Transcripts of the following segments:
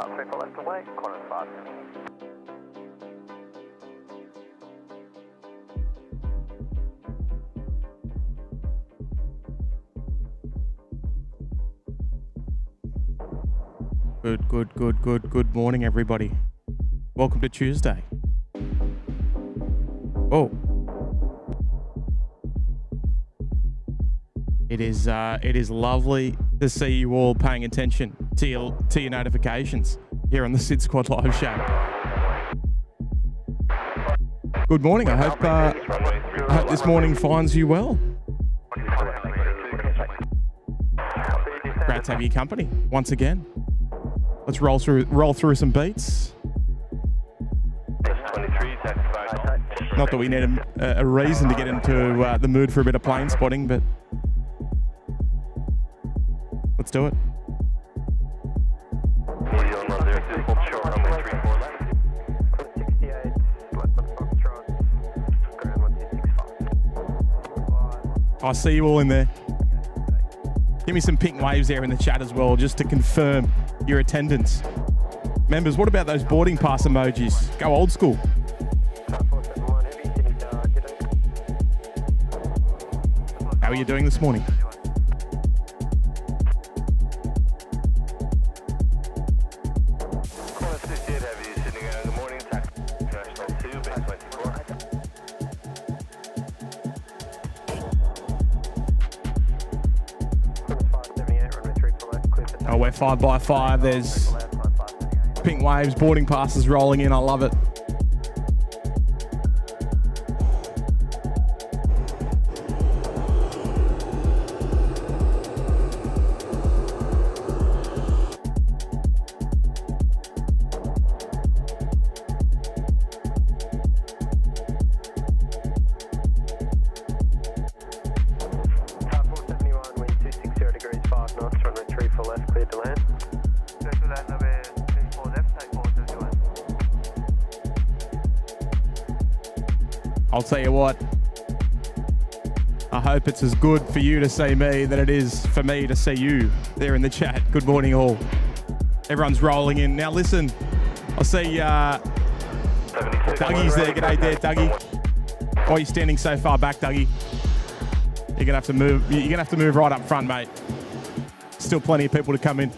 34 left away, corner 5. Good morning, everybody. Welcome to Tuesday. Oh. It is lovely to see you all paying attention to your notifications here on the SydSquad live show. Good morning. I hope this morning finds you well. Great to have your company once again. Let's roll through some beats. Not that we need a reason to get into the mood for a bit of plane spotting, but let's do it. I see you all in there. Give me some pink waves there in the chat as well, just to confirm your attendance. Members, what about those boarding pass emojis? Go old school. How are you doing this morning? Oh, we're 5x5. There's pink waves, boarding passes rolling in. I love it. I'll tell you what, I hope it's as good for you to see me than it is for me to see you there in the chat. Good morning, all. Everyone's rolling in. Now listen, I see Dougie's there. G'day there, Dougie. Why are you standing so far back, Dougie? You're gonna have to move. You're gonna have to move right up front, mate. Still plenty of people to come in.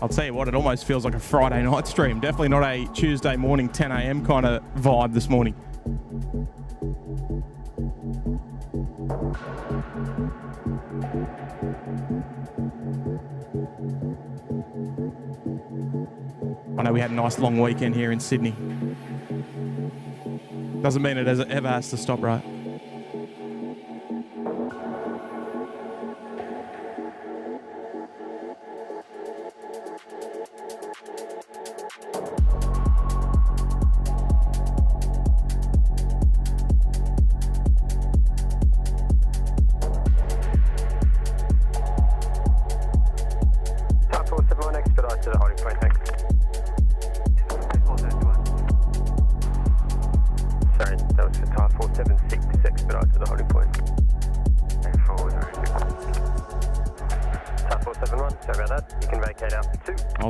I'll tell you what, it almost feels like a Friday night stream. Definitely not a Tuesday morning 10 a.m. kind of vibe this morning. I know we had a nice long weekend here in Sydney. Doesn't mean it ever has to stop, right?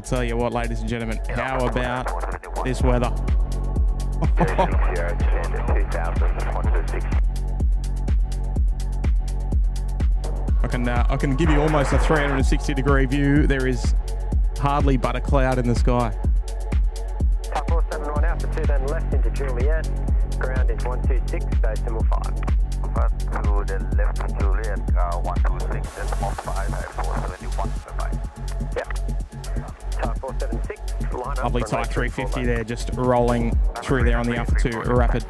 Tell you what, ladies and gentlemen, how about this weather? I can give you almost a 360-degree view. There is hardly but a cloud in the sky. 471 Alpha 2, then left into Juliet. Ground is 126, decimal 5. To the left to Juliet, 126, decimal 5, 471, bye-bye. Yep. Type 476, line up. Lovely Type 350 there, just rolling through there on the Alpha 2 Rapid.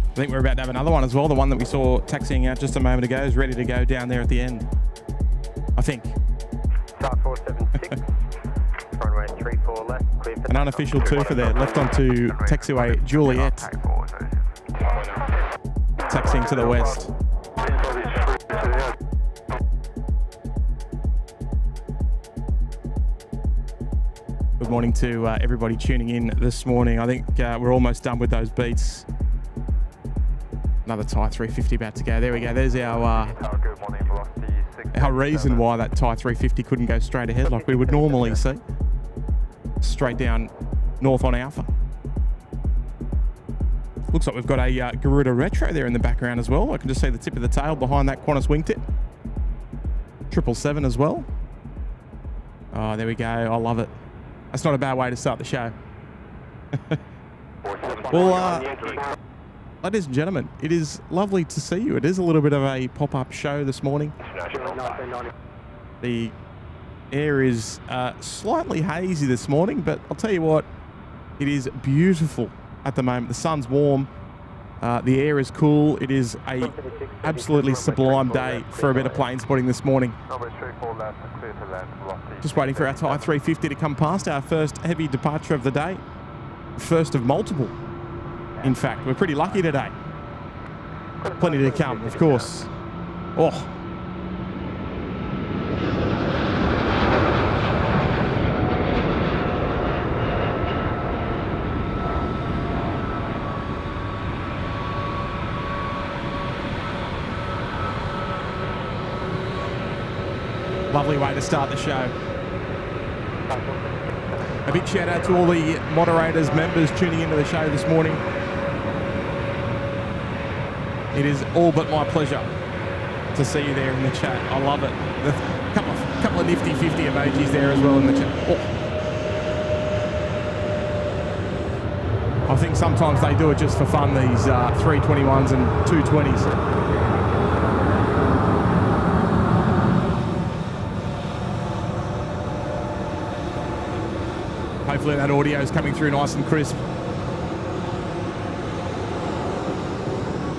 I think we're about to have another one as well. The one that we saw taxiing out just a moment ago is ready to go down there at the end, I think. Type 476, runway 34 left, clear An unofficial two for there. Left onto taxiway Juliet. Taxiing to the west. Good morning to everybody tuning in this morning. I think we're almost done with those beats. Another Thai 350 about to go. There we go. There's our reason why that Thai 350 couldn't go straight ahead like we would normally see. Straight down north on Alpha. Looks like we've got a Garuda Retro there in the background as well. I can just see the tip of the tail behind that Qantas wingtip. 777 as well. Oh, there we go. I love it. That's not a bad way to start the show. Well, ladies and gentlemen, it is lovely to see you. It is a little bit of a pop-up show this morning. The air is slightly hazy this morning, but I'll tell you what, it is beautiful at the moment. The sun's warm, the air is cool. It is a absolutely sublime day for a bit of plane spotting this morning. Just waiting for our Thai 350 to come past, our first heavy departure of the day. First of multiple. In fact, we're pretty lucky today. Plenty to come, of course. Oh. Lovely way to start the show. A big shout out to all the moderators, members tuning into the show this morning. It is all but my pleasure to see you there in the chat. I love it. A couple of nifty 50 emojis there as well in the chat. Oh. I think sometimes they do it just for fun, these 321s and 220s. Hopefully that audio is coming through nice and crisp.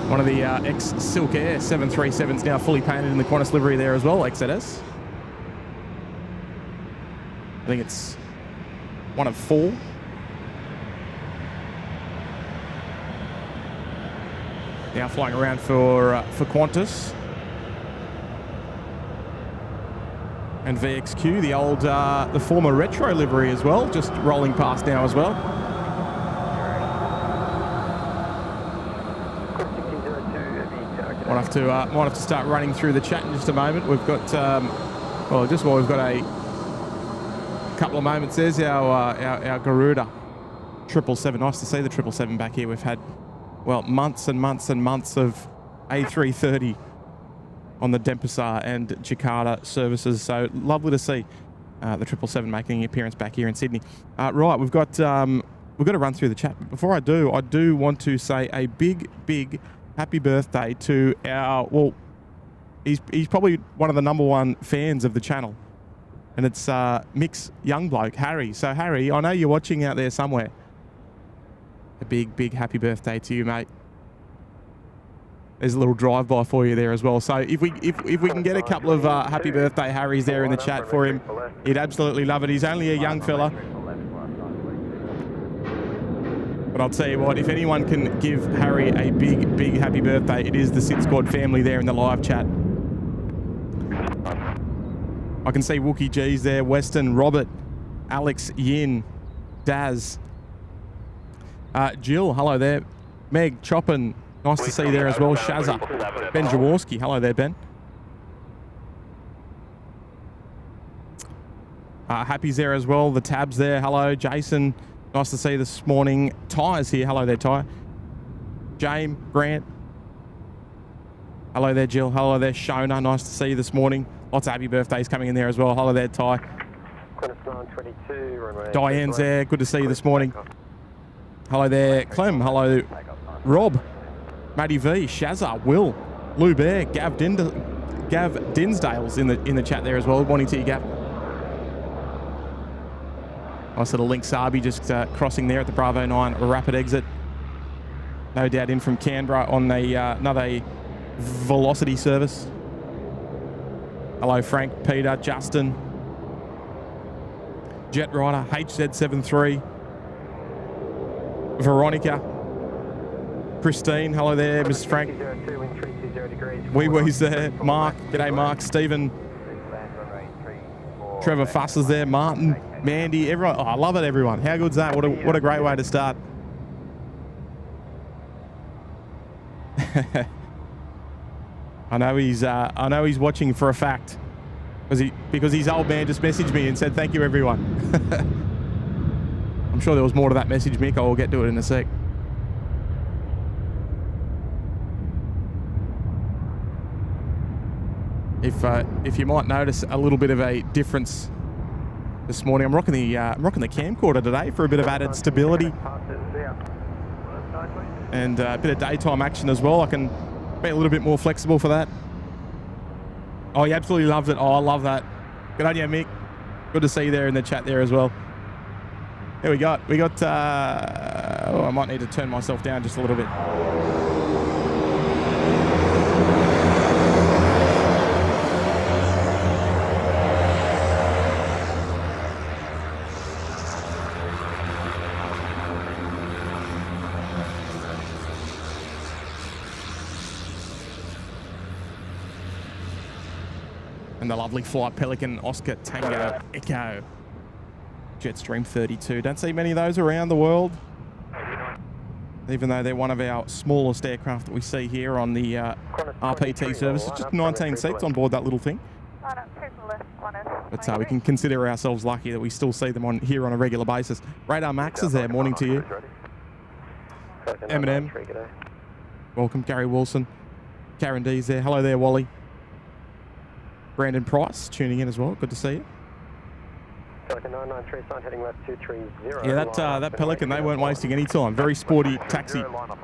One of the ex-Silk Air 737s now fully painted in the Qantas livery there as well, XZS. I think it's one of 4. Now flying around for Qantas. And VXQ, the old, the former Retro livery as well, just rolling past now as well. Might have to start running through the chat in just a moment. We've got, we've got a couple of moments. There's our Garuda 777. Nice to see the 777 back here. We've had, well, months and months and months of A330 on the Denpasar and Jakarta services. So lovely to see the 777 making an appearance back here in Sydney. Right, we've got to run through the chat. But before I do want to say a big happy birthday to our, well, he's probably one of the #1 fans of the channel. And it's Mick's young bloke, Harry. So Harry, I know you're watching out there somewhere. A big happy birthday to you, mate. There's a little drive-by for you there as well. So if we can get a couple of happy birthday Harrys there in the chat for him, he'd absolutely love it. He's only a young fella. But I'll tell you what, if anyone can give Harry a big happy birthday, it is the SydSquad family there in the live chat. I can see Wookie G's there, Weston, Robert, Alex, Yin, Daz, Jill, hello there. Meg, Choppin, nice to see you there as well. Shazza, Ben Jaworski, hello there, Ben. Happy's there as well. The Tab's there, hello. Jason, nice to see you this morning. Ty's here, hello there, Ty. James, Grant, hello there, Jill. Hello there, Shona, nice to see you this morning. Lots of happy birthdays coming in there as well. Hello there, Ty. Diane's there, good to see you this morning. Hello there, Clem. Hello, Rob, Matty V, Shazza, Will, Lou Bear, Gav Dinsdale's in the chat there as well. Good morning to you, Gav. Nice little Link Sabi just crossing there at the Bravo 9 rapid exit. No doubt in from Canberra on another Velocity service. Hello, Frank, Peter, Justin, Jet Rider, HZ73. Veronica. Christine, hello there. Mrs. Frank. Wee Wee's there. Mark, g'day Mark. Stephen. Trevor Fuss is there. Martin, Mandy, everyone. Oh, I love it, everyone. How good's that? What a great way to start. I know he's watching for a fact because his old man just messaged me and said thank you, everyone. I'm sure there was more to that message, Mick. I'll get to it in a sec. If you might notice a little bit of a difference this morning, I'm rocking the camcorder today for a bit of added stability and a bit of daytime action as well. I can be a little bit more flexible for that. Oh, he absolutely loves it. Oh, I love that. Good on you, Mick. Good to see you there in the chat there as well. Here we got. Oh, I might need to turn myself down just a little bit. And the lovely Flight Pelican Oscar Tango Echo Jetstream 32. Don't see many of those around the world, even though they're one of our smallest aircraft that we see here on the RPT service. It's just 19 seats on board that little thing. But we can consider ourselves lucky that we still see them on here on a regular basis. Radar Max is there. Morning to you. Eminem. Welcome. Gary Wilson. Karen D's there. Hello there, Wally. Brandon Price tuning in as well. Good to see you. Yeah, that Pelican, they weren't wasting any time. Very sporty taxi. Corner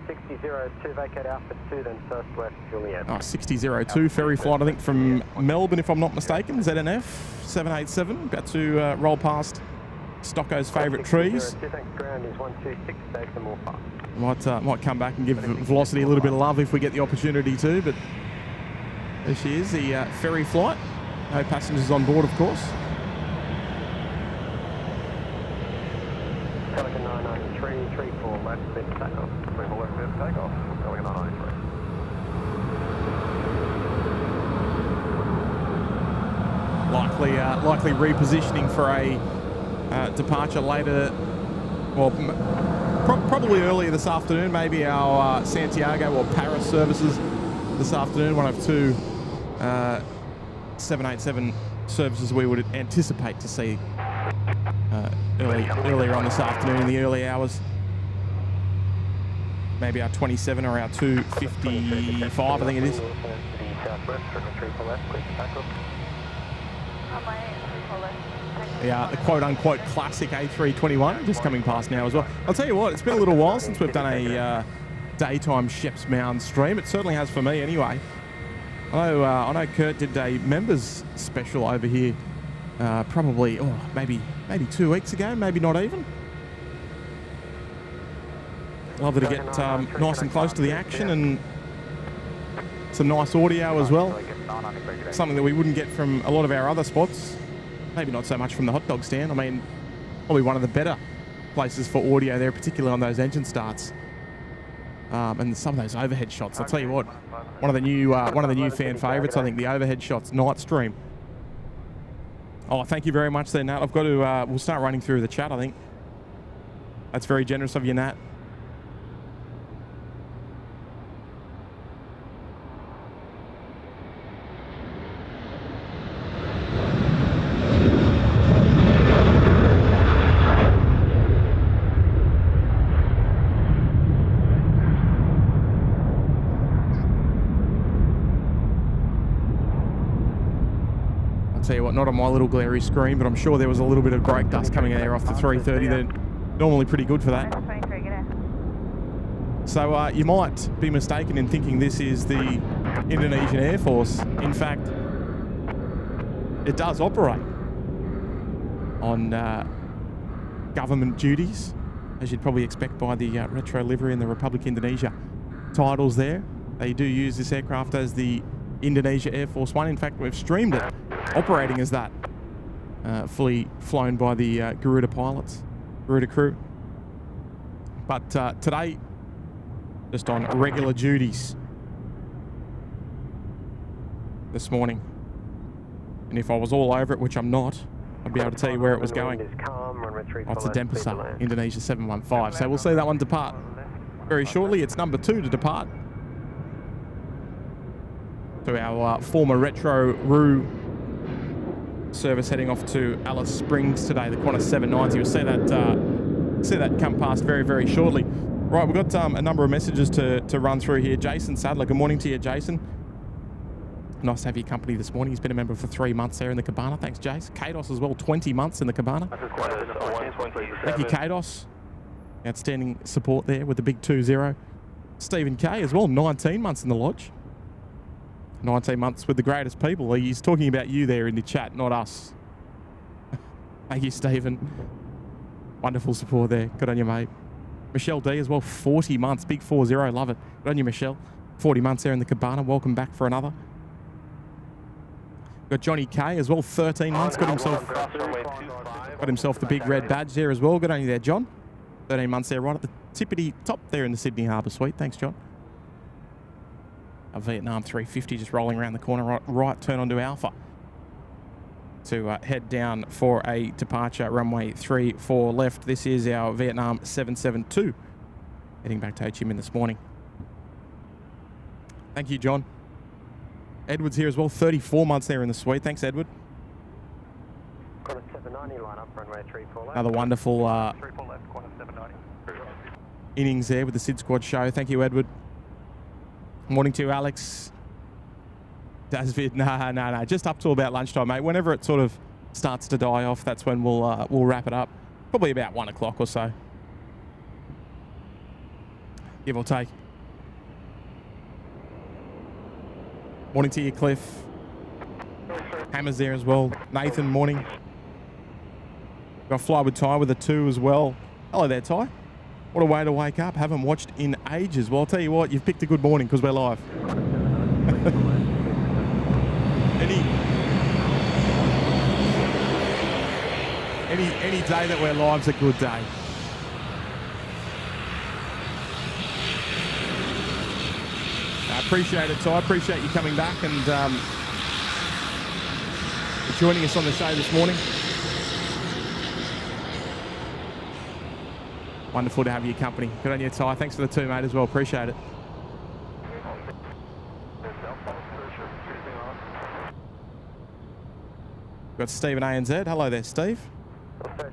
6002, vacate Alpha 2, then southwest Juliet. Oh, 6002, ferry flight, I think, from Melbourne, if I'm not mistaken. ZNF 787, about to roll past Stocko's favourite trees. Ground is 126, station more fast. Might come back and give Velocity a little bit of love if we get the opportunity to, but there she is, the ferry flight. No passengers on board, of course. Pelican 993, 34 left, clear for takeoff. 34 left, clear for takeoff. Pelican 993. Likely repositioning for a departure later, well, probably earlier this afternoon, maybe our Santiago or Paris services this afternoon, one of two 787 services we would anticipate to see earlier on this afternoon in the early hours. Maybe our 27 or our 255, I think it is. Yeah, the quote-unquote classic A321 just coming past now as well. I'll tell you what, it's been a little while since we've done a daytime Sheps Mound stream. It certainly has for me anyway. I know Kurt did a members special over here probably, maybe 2 weeks ago, maybe not even. Lovely to get nice and close to the action and some nice audio as well. Something that we wouldn't get from a lot of our other spots. Maybe not so much from the hot dog stand. I mean, probably one of the better places for audio there, particularly on those engine starts. And some of those overhead shots. I'll tell you what, one of the new fan favourites, I think, the overhead shots, Night Stream. Oh, thank you very much there, Nat. I've got to, we'll start running through the chat, I think. That's very generous of you, Nat. Tell you what, not on my little glary screen, but I'm sure there was a little bit of brake dust coming in there off the 330. They're normally pretty good for that. So you might be mistaken in thinking this is the Indonesian Air Force. In fact, it does operate on government duties, as you'd probably expect by the retro livery and the Republic Indonesia titles there. They do use this aircraft as the Indonesia Air Force One. In fact, we've streamed it operating as that fully flown by the Garuda pilots, Garuda crew. But today, just on regular duties this morning. And if I was all over it, which I'm not, I'd be able to tell you where it was going. Off to Denpasar, Indonesia 715. So we'll see that one depart very shortly. It's number 2 to depart. To our former Retro Roo service heading off to Alice Springs today, the Qantas 790. You'll see that come past very, very shortly. Right, we've got a number of messages to run through here. Jason Sadler, good morning to you, Jason. Nice to have your company this morning. He's been a member for 3 months there in the cabana. Thanks, Jace. Kados as well, 20 months in the cabana. Thank you, Kados. Outstanding support there with the big 2-0. Stephen K as well, 19 months in the lodge. 19 months with the greatest people. He's talking about you there in the chat, not us. Thank you, Stephen. Wonderful support there. Good on you, mate. Michelle D as well, 40 months. Big 4-0. Love it. Good on you, Michelle. 40 months there in the cabana. Welcome back for another. Got Johnny K as well, 13 months. Got himself the big red badge there as well. Good on you there, John. 13 months there, right at the tippity top there in the Sydney Harbour Suite. Thanks, John. A Vietnam 350 just rolling around the corner, right turn onto Alpha to head down for a departure, runway 34 left. This is our Vietnam 772 heading back to Ho Chi Minh this morning. Thank you, John. Edward's here as well, 34 months there in the suite. Thanks, Edward. Qantas 790 line up, runway 34 left. Another wonderful 34 left, Qantas 790. innings there with the SydSquad show. Thank you, Edward. Morning to you, Alex. No. Just up to about lunchtime, mate. Whenever it sort of starts to die off, that's when we'll wrap it up. Probably about 1 o'clock or so, give or take. Morning to you, Cliff. Hammer's there as well. Nathan, morning. Got Fly with Ty with a 2 as well. Hello there, Ty. What a way to wake up. Haven't watched in ages. Well, I'll tell you what, you've picked a good morning because we're live. Any day that we're live's a good day. I appreciate it, Ty. I appreciate you coming back and joining us on the show this morning. Wonderful to have your company. Good on you, Ty. Thanks for the 2, mate, as well. Appreciate it. Got Steve in ANZ. Hello there, Steve.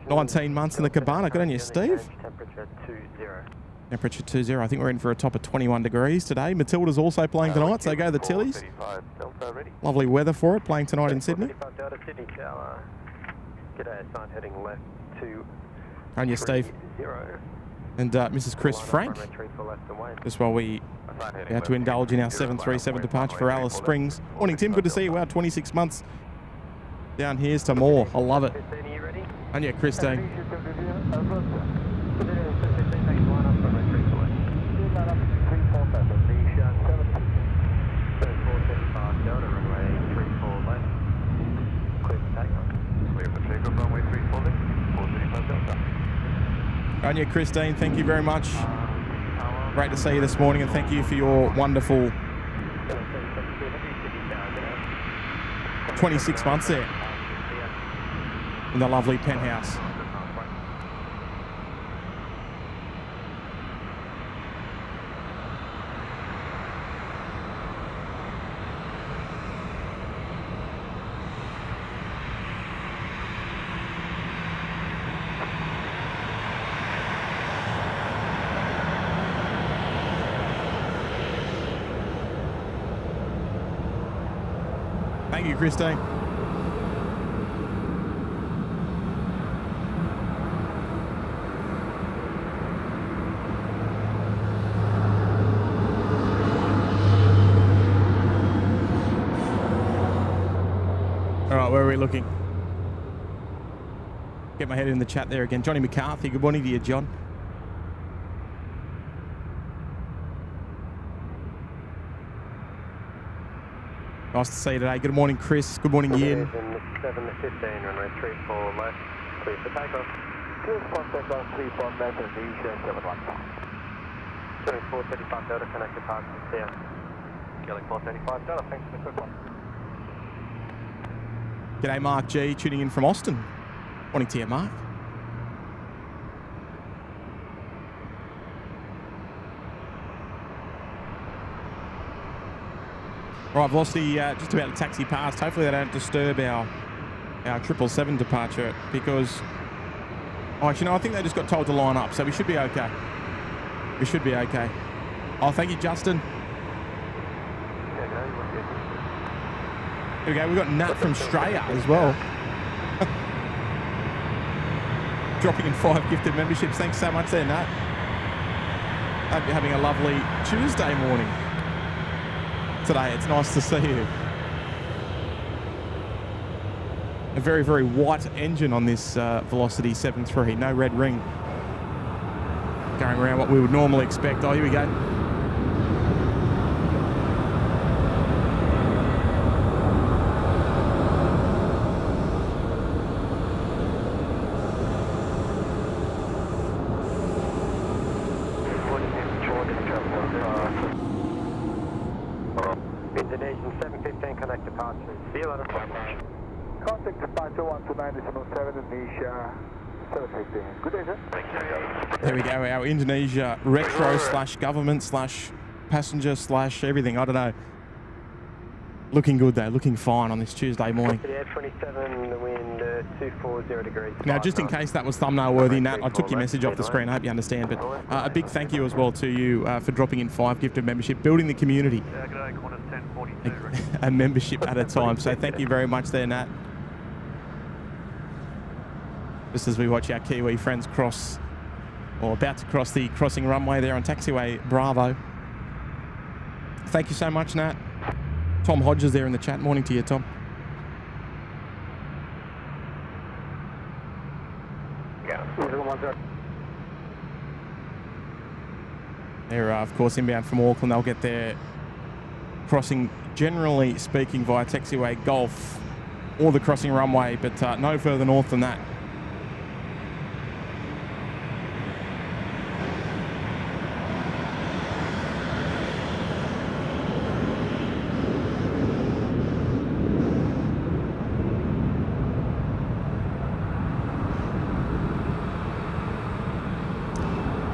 19 months in the cabana. Good on you, Steve. Temperature 20. Temperature 20. I think we're in for a top of 21 degrees today. Matilda's also playing tonight, so go the Tillies. Lovely weather for it, playing tonight in Sydney. G'day, sign heading left to On you, Steve. And Mrs. Chris Frank. Just while we have to indulge in our 737 departure for Alice Springs. Morning, Tim. Good to see you. Wow, 26 months. Down here's to more. I love it. And yeah, Christine. And yeah, Christine, thank you very much. Great to see you this morning, and thank you for your wonderful 26 months there in the lovely penthouse. Thank you, Christine. All right, where are we looking? Get my head in the chat there again. Johnny McCarthy, good morning to you, John. Nice to see you today. Good morning, Chris. Good morning, Ian. 7 to 15, runway 34 left, clear for takeoff. Clear for takeoff, 34 left, Indonesia, 71. 435 Delta, connect departure, here. Killing 435 Delta, thanks for the quick one. G'day, Mark G, tuning in from Austin. Morning to you, Mark. Right, Velocity just about to taxi past. Hopefully they don't disturb our 777 departure because, oh, actually, no, I think they just got told to line up, so we should be okay. We should be okay. Oh, thank you, Justin. Here we go. We've got Nat from Australia as well. Dropping in 5 gifted memberships. Thanks so much there, Nat. Hope you're having a lovely Tuesday morning today. It's nice to see you. A very, very white engine on this Velocity 7.3. No red ring. Going around what we would normally expect. Oh, here we go. Indonesian 715, connect departure. See you later. Contact departure 129.7 Indonesia, 715. Good day, sir. There we go. Our Indonesia retro / government / passenger / everything. I don't know. Looking good though. Looking fine on this Tuesday morning. Yeah, 27, the wind 240 degrees. Now, just in case that was thumbnail worthy, Nat, I took your message off the screen. I hope you understand. But a big thank you as well to you for dropping in 5 gifted membership, building the community. Yeah, good day, Qantas 1042. A membership at a time. So thank you very much there, Nat. Just as we watch our Kiwi friends cross, or about to cross the crossing runway there on taxiway Bravo. Thank you so much, Nat. Tom Hodges there in the chat. Morning to you, Tom. They're, of course, inbound from Auckland. They'll get their crossing, generally speaking, via taxiway Gulf or the crossing runway, but no further north than that.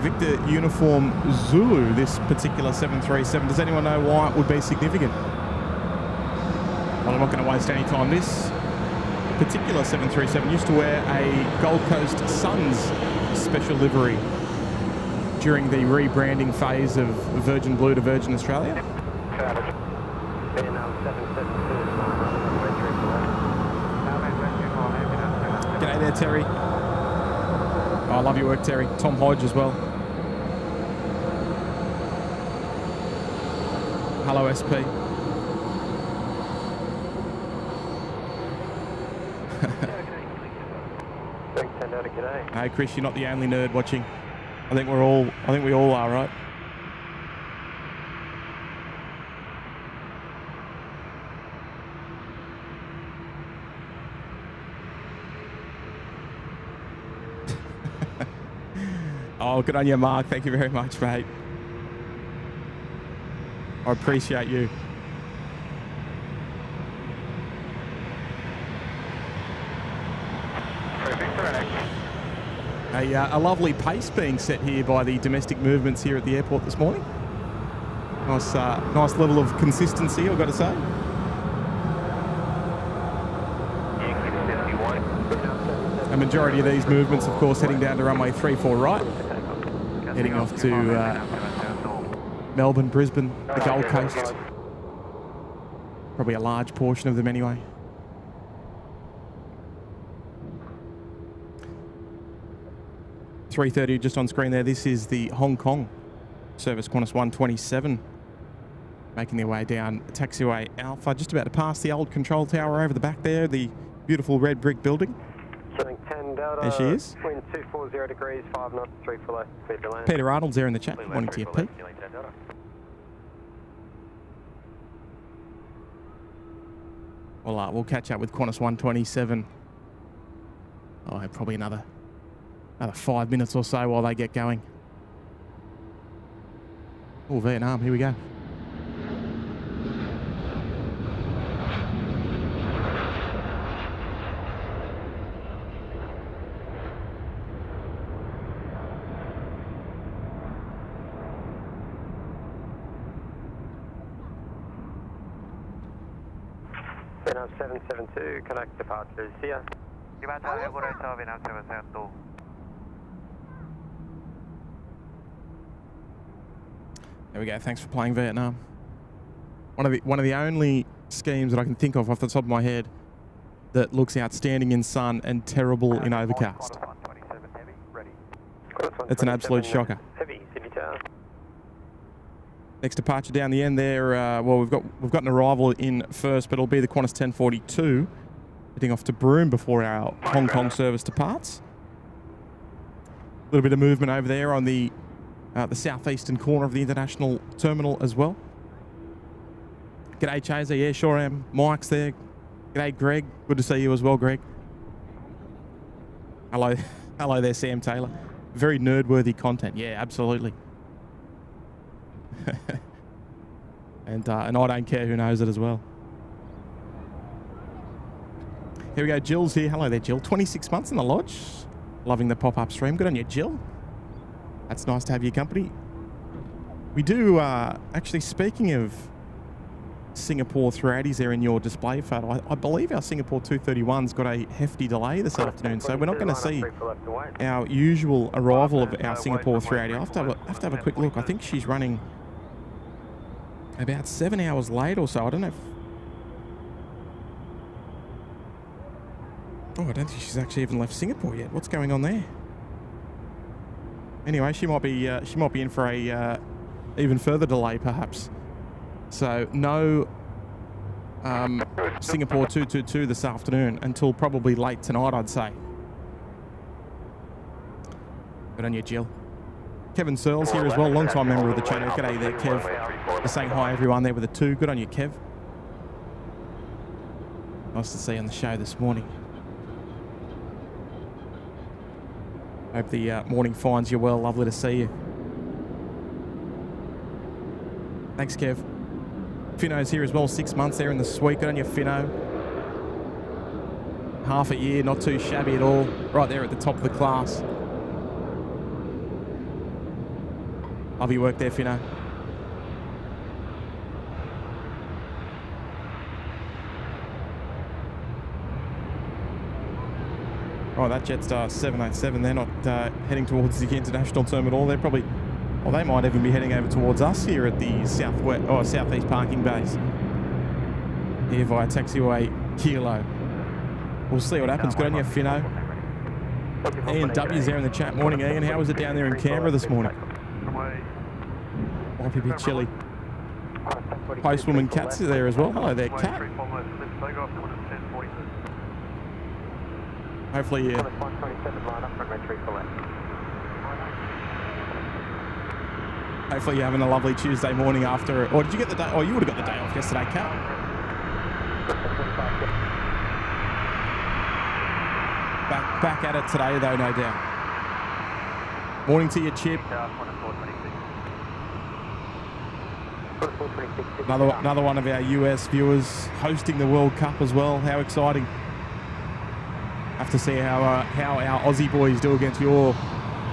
Victor Uniform Zulu, this particular 737. Does anyone know why it would be significant? Well, I'm not going to waste any time. This particular 737 used to wear a Gold Coast Suns special livery during the rebranding phase of Virgin Blue to Virgin Australia. G'day there, Terry. Oh, I love your work, Terry. Tom Hodge as well. Hello, SP. Hey, Chris, you're not the only nerd watching. I think we all are, right? Oh, good on you, Mark. Thank you very much, mate. I appreciate you. A lovely pace being set here by the domestic movements here at the airport this morning. Nice level of consistency, I've got to say. A majority of these movements, of course, heading down to runway 34 right, heading off to Melbourne, Brisbane, the Gold Coast. Probably a large portion of them anyway. A330 just on screen there. This is the Hong Kong service, Qantas 127, making their way down taxiway Alpha, just about to pass the old control tower over the back there, the beautiful red brick building. Killing 10 Delta. There she is. Wind 240 degrees, 5 knots, 3 for left, clear to land. Peter Arnold's there in the chat. Morning to you, Pete. We'll catch up with Qantas 127. Oh, probably another 5 minutes or so while they get going. Oh, Vietnam, here we go. Vietnam 772, connect departures here. Vietnam 772. There we go. Thanks for playing Vietnam. One of the only schemes that I can think of off the top of my head that looks outstanding in sun and terrible in overcast. It's an absolute shocker. Heavy, Sydney Tower. Next departure down the end there. Well, we've got an arrival in first, but it'll be the Qantas 1042 heading off to Broome before our Hong Kong service departs. A little bit of movement over there on the southeastern corner of the international terminal as well. G'day, Chaser. Yeah, sure am. Mike's there. G'day, Greg. Good to see you as well, Greg. Hello there, Sam Taylor. Very nerd-worthy content. Yeah, absolutely. and I don't care who knows it as well. Here we go. Jill's here. Hello there, Jill. 26 months in the lodge. Loving the pop-up stream. Good on you, Jill. That's nice to have your company. We do, actually, speaking of Singapore 380s there in your display photo, I believe our Singapore 231's got a hefty delay this afternoon, so we're not going to see our usual arrival of our Singapore 380. I have to have a quick look. I think she's running about 7 hours late or so. I don't know if... Oh, I don't think she's actually even left Singapore yet. What's going on there? Anyway, she might be in for a even further delay, perhaps. So no Singapore 222 this afternoon until probably late tonight, I'd say. Good on you, Jill. Kevin Searles here as well, long-time member of the channel. G'day there, Kev. Just saying hi everyone there with a 2. Good on you, Kev. Nice to see you on the show this morning. Hope the morning finds you well. Lovely to see you. Thanks, Kev. Finno's here as well. 6 months there in the suite. Good on you, Finno. Half a year, not too shabby at all. Right there at the top of the class. Love your work there, Finno. Oh, that Jetstar 787, they're not heading towards the international terminal. They're probably, well, they might even be heading over towards us here at the southeast parking base. Here via taxiway Kilo. We'll see what happens. Good on you, Finno. Ian W's there in the chat. Morning, Ian. How was it down there in Canberra this morning? Might be a bit chilly. Postwoman Kat's there as well. Hello there, Kat. Hopefully you... Hopefully you're having a lovely Tuesday morning after... Or did you get the day... Oh, you would have got the day off yesterday, Kat. Back at it today, though, no doubt. Morning to you, Chip. Another one of our US viewers hosting the World Cup as well. How exciting. Have to see how our Aussie boys do against your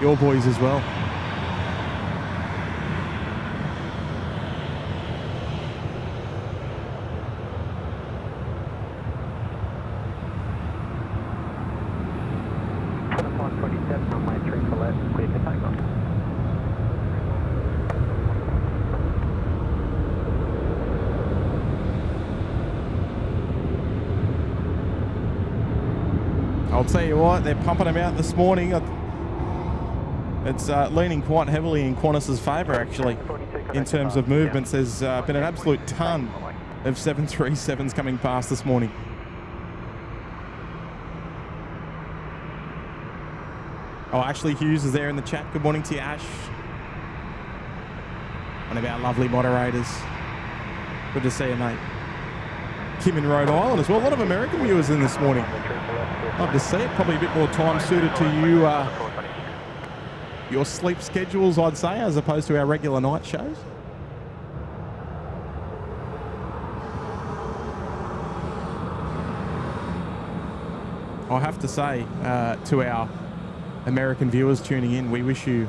boys as well. I'll tell you what, they're pumping them out this morning. It's leaning quite heavily in Qantas's favour, actually, in terms of movements. There's been an absolute ton of 737s coming past this morning. Oh, Ashley Hughes is there in the chat. Good morning to you, Ash. One of our lovely moderators. Good to see you, mate. Kim in Rhode Island as well. A lot of American viewers in this morning. Love to see it. Probably a bit more time suited to you, your sleep schedules, I'd say, as opposed to our regular night shows. I have to say to our American viewers tuning in, we wish you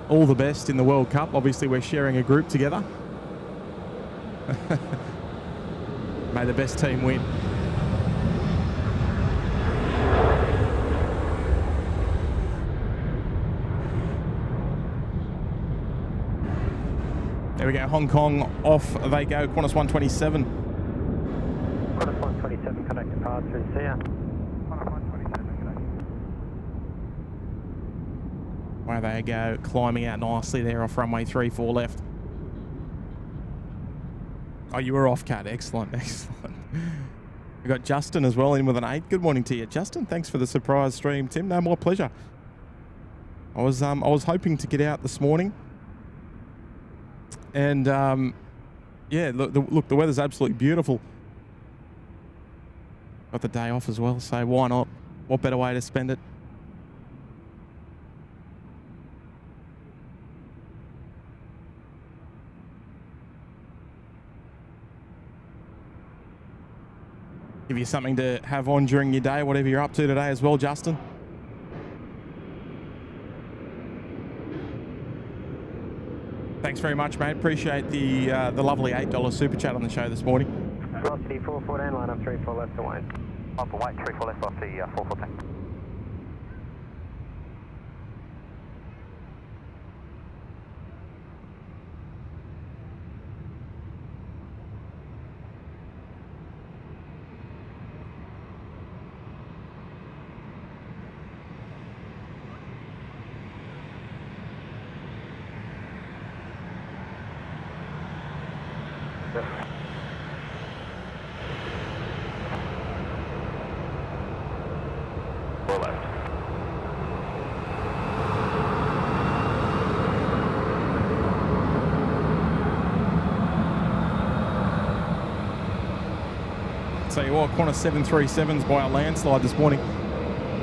all the best in the World Cup. Obviously, we're sharing a group together. May the best team win. There we go, Hong Kong off they go, Qantas 127. Qantas 127, connect departure through SIA. Where they go, climbing out nicely there off runway 34 left. Oh, you were off, Cat. Excellent, excellent. We got Justin as well in with an 8. Good morning to you, Justin. Thanks for the surprise stream, Tim. No, more pleasure. I was hoping to get out this morning, and yeah, look, the weather's absolutely beautiful. Got the day off as well, so why not? What better way to spend it? Give you something to have on during your day, whatever you're up to today as well, Justin. Thanks very much, mate. Appreciate the lovely $8 super chat on the show this morning. Velocity 414, line up 34 left to Wayne. Up white, 34 left off the 414. Tell you what, Qantas 737s by a landslide this morning.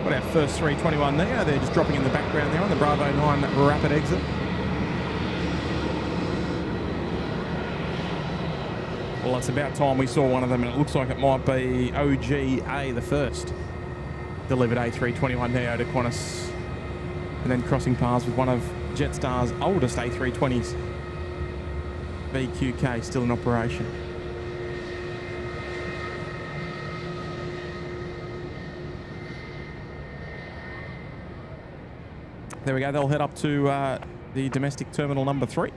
Got our first 321 there. They're just dropping in the background there on the Bravo 9 rapid exit. Well, it's about time we saw one of them, and it looks like it might be OGA, the first delivered A321neo to Qantas, and then crossing paths with one of Jetstar's oldest A320s, VQK, still in operation. There we go, they'll head up to the domestic terminal number 3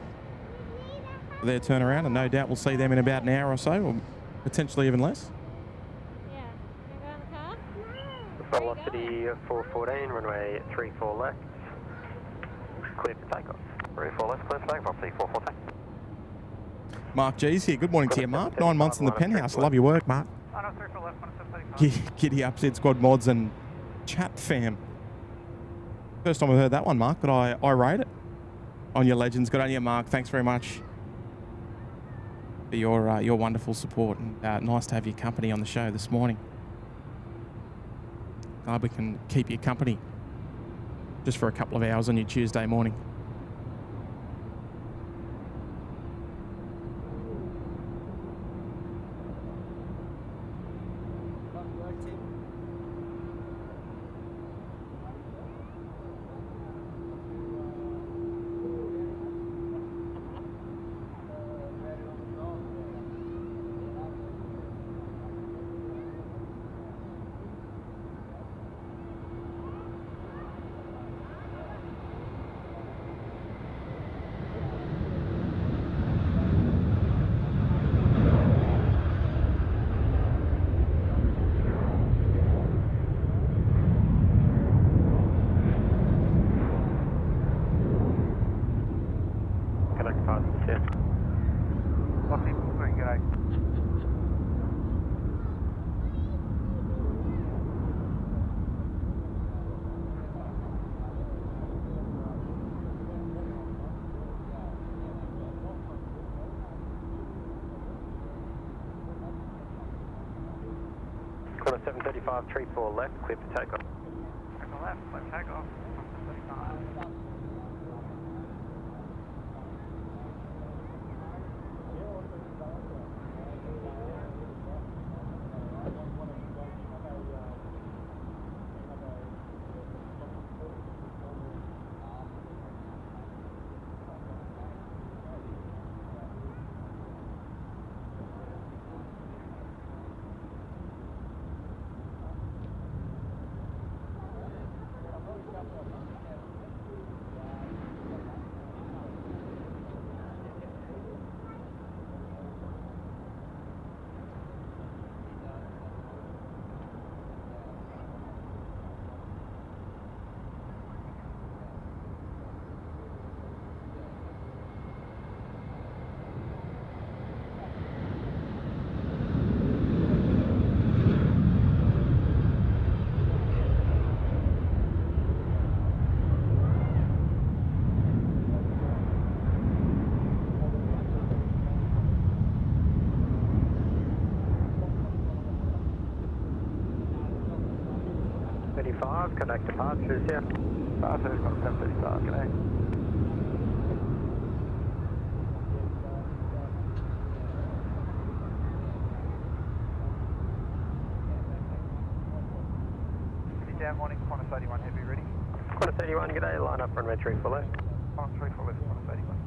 for their turnaround, and no doubt we'll see them in about an hour or so, or potentially even less. Yeah. Can I go on the car? Velocity 414, runway 34 left. Clear for takeoff. 34 left, clear for takeoff, 414. Mark G's here. Good morning to you, Mark. 9 months in the penthouse. I love your work, Mark. Giddy up, SydSquad mods and chat fam. First time I've heard that one, Mark, but I rate it on your legends. Good on you, Mark. Thanks very much for your wonderful support, and nice to have your company on the show this morning. Glad we can keep you company just for a couple of hours on your Tuesday morning. On a 735, 34 left, clear for takeoff. Takeoff left, left takeoff. 735. 35, contact departures, yeah. Departures, got 735, g'day. Down morning, Qantas 81 heavy ready. Qantas 81, g'day, line up runway 34 left. Qantas 34 left, Qantas 81.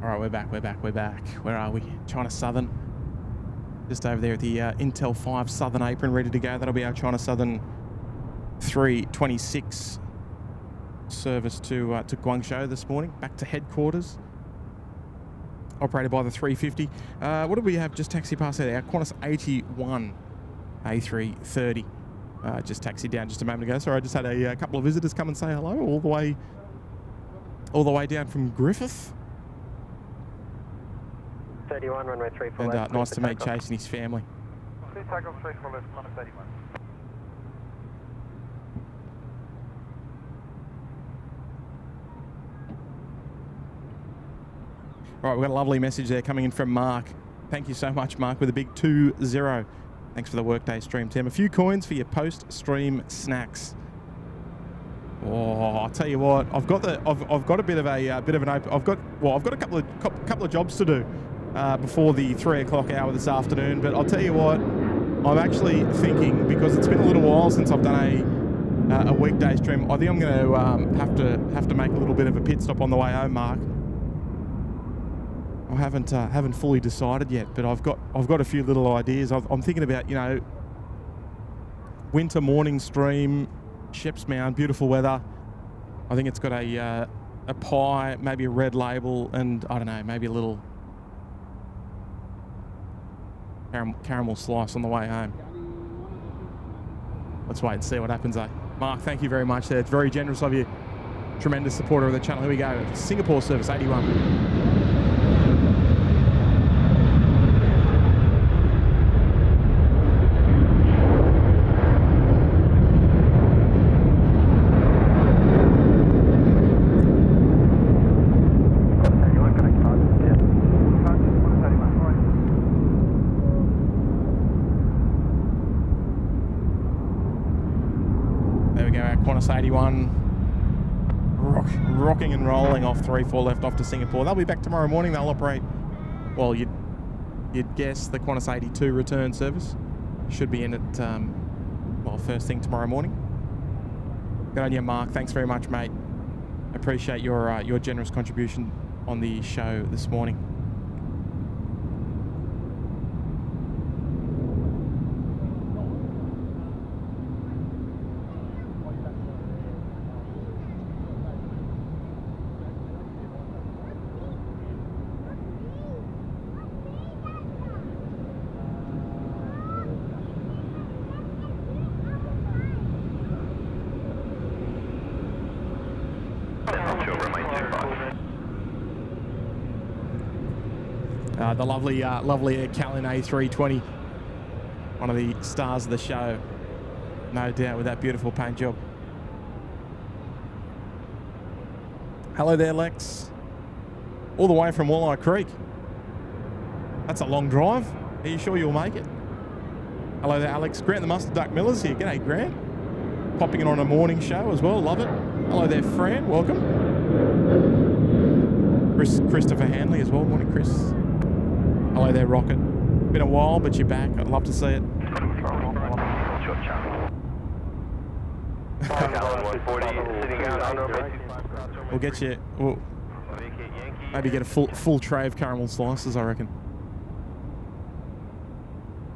All right, we're back. Where are we? China Southern. Just over there at the Intel 5 Southern apron, ready to go. That'll be our China Southern 326 service to Guangzhou this morning. Back to headquarters. Operated by the 350. What do we have just taxi past there? Our Qantas 81 A330. Just taxied down just a moment ago. Sorry, I just had a couple of visitors come and say hello all the way down from Griffith. 31, runway 34 And left. nice to meet Chase and his family. Please take off 34 left, Qantas 81. All right, we've got a lovely message there coming in from Mark. Thank you so much, Mark, with a big 2-0. Thanks for the workday stream, Tim. A few coins for your post-stream snacks. Oh, I'll tell you what, I've got a bit of an open. I've got a couple of jobs to do before the 3 o'clock hour this afternoon. But I'll tell you what, I'm actually thinking, because it's been a little while since I've done a weekday stream. I think I'm going to have to make a little bit of a pit stop on the way home, Mark. I haven't fully decided yet, but I've got a few little ideas. I'm thinking about, you know, winter morning stream, Sheps Mound, beautiful weather. I think it's got a pie, maybe a red label, and I don't know, maybe a little caramel slice on the way home. Let's wait and see what happens, eh? Mark, thank you very much there. It's very generous of you. Tremendous supporter of the channel. Here we go. Singapore service 81. Qantas 81 rocking and rolling off 34 left off to Singapore. They'll be back tomorrow morning. They'll operate, well, you'd guess the Qantas 82 return service should be in at first thing tomorrow morning. Good on you, Mark. Thanks very much, mate. Appreciate your generous contribution on the show this morning. the lovely Calin A320, one of the stars of the show, no doubt, with that beautiful paint job. Hello there, Lex. All the way from Walleye Creek. That's a long drive. Are you sure you'll make it? Hello there, Alex. Grant the Mustard Duck Miller's here. G'day, Grant. Popping in on a morning show as well. Love it. Hello there, Fran. Welcome. Christopher Hanley as well. Morning, Chris. Hello there, Rocket. Been a while, but you're back. I'd love to see it. We'll get you. We'll maybe get a full tray of caramel slices, I reckon.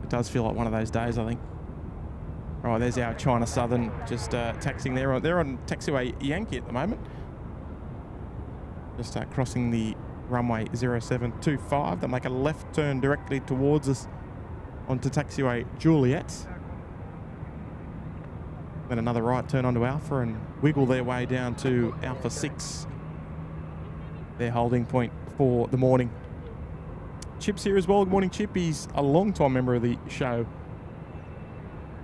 It does feel like one of those days, I think. Right, there's our China Southern just taxiing there. They're on taxiway Yankee at the moment. Just crossing the runway 0725. They'll make a left turn directly towards us onto taxiway Juliet. Then another right turn onto Alpha and wiggle their way down to Alpha 6. Their holding point for the morning. Chip's here as well. Good morning, Chip. He's a long-time member of the show.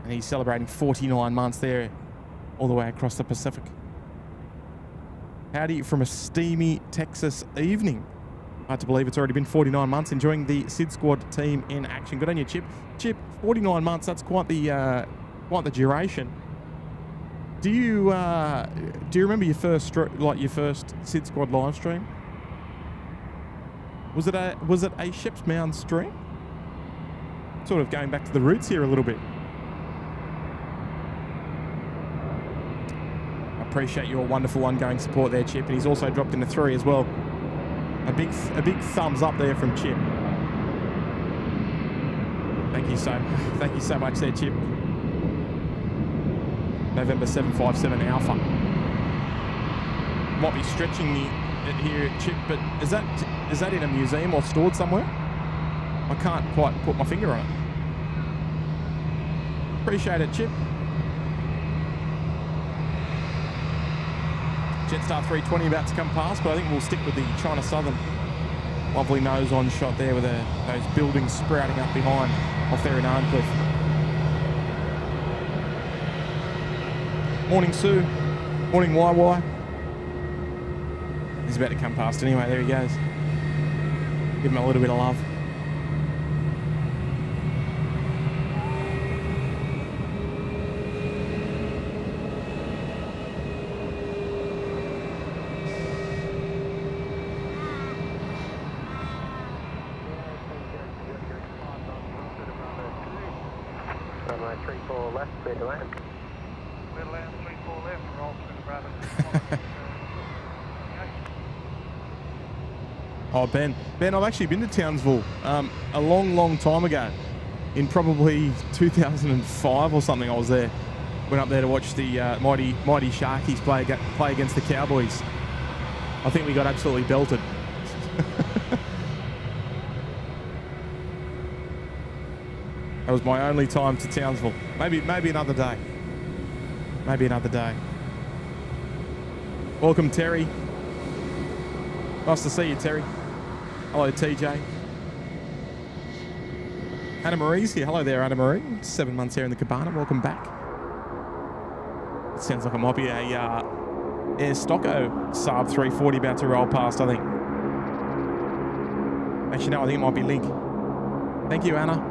And he's celebrating 49 months there, all the way across the Pacific. Howdy from a steamy Texas evening. Hard to believe it's already been 49 months. Enjoying the SydSquad team in action. Good on you, Chip. Chip, 49 months. That's quite the duration. Do you remember your first SydSquad live stream? Was it a Ship's Mound stream? Sort of going back to the roots here a little bit. Appreciate your wonderful ongoing support there, Chip, and he's also dropped in a 3 as well. A big thumbs up there from Chip. Thank you so much there, Chip. November 757 Alpha. Might be stretching it here, Chip, but is that in a museum or stored somewhere? I can't quite put my finger on it. Appreciate it, Chip. Jetstar 320 about to come past, but I think we'll stick with the China Southern. Lovely nose on shot there with those buildings sprouting up behind off there in Arncliffe. Morning, Sue. Morning, YY. He's about to come past anyway. There he goes. Give him a little bit of love. Runway 34 left, clear to land. Clear to land, 34 left, roll through the Brabant. Oh, Ben, I've actually been to Townsville a long time ago. In probably 2005 or something, I was there. Went up there to watch the mighty Sharkies play against the Cowboys. I think we got absolutely belted. That was my only time to Townsville. Maybe another day. Maybe another day. Welcome, Terry. Nice to see you, Terry. Hello, TJ. Anna Marie's here. Hello there, Anna Marie. 7 months here in the cabana. Welcome back. It sounds like it might be a Air Stocko Saab 340 about to roll past, I think. Actually, no, I think it might be Link. Thank you, Anna.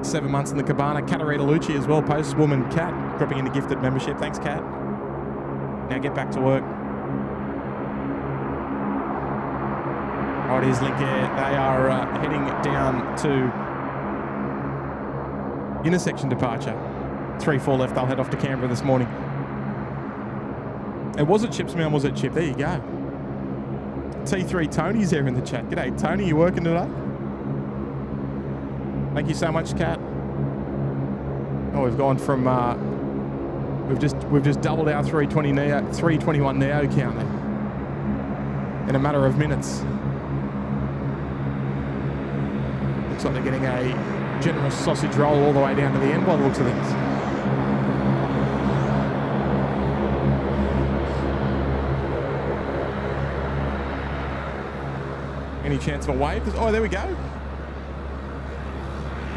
7 months in the cabana. Katarina Lucci as well. Postwoman Kat dropping into gifted membership. Thanks, Kat. Now get back to work. Right, here's Link Air. They are heading down to intersection departure. 3-4 left. They'll head off to Canberra this morning. It was at Chip's Mound, was it, Chip? There you go. T3 Tony's there in the chat. G'day, Tony. You working today? Thank you so much, Kat. Oh, we've gone from we've just doubled our 321 Neo count there in a matter of minutes. Looks like they're getting a generous sausage roll all the way down to the end by the looks of things. Any chance of a wave? Oh, there we go.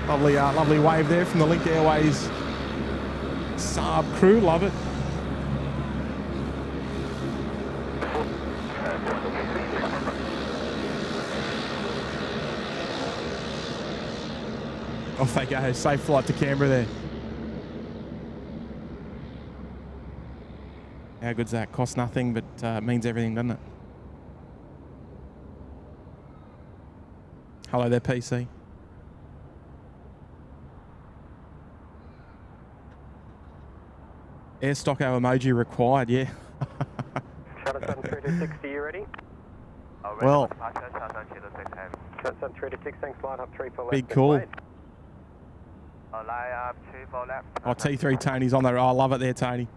Lovely, lovely wave there from the Link Airways Saab crew. Love it. Off they go. Safe flight to Canberra there. How good's that? Costs nothing, but means everything, doesn't it? Hello there, PC. Air Stocko emoji required, yeah. Shuttle 7326, are you ready? Well, Shuttle 7326, thanks, line up 3 for left. big call. Line up 2 for left. Oh, T3 Tony's on there. Oh, I love it there, Tony.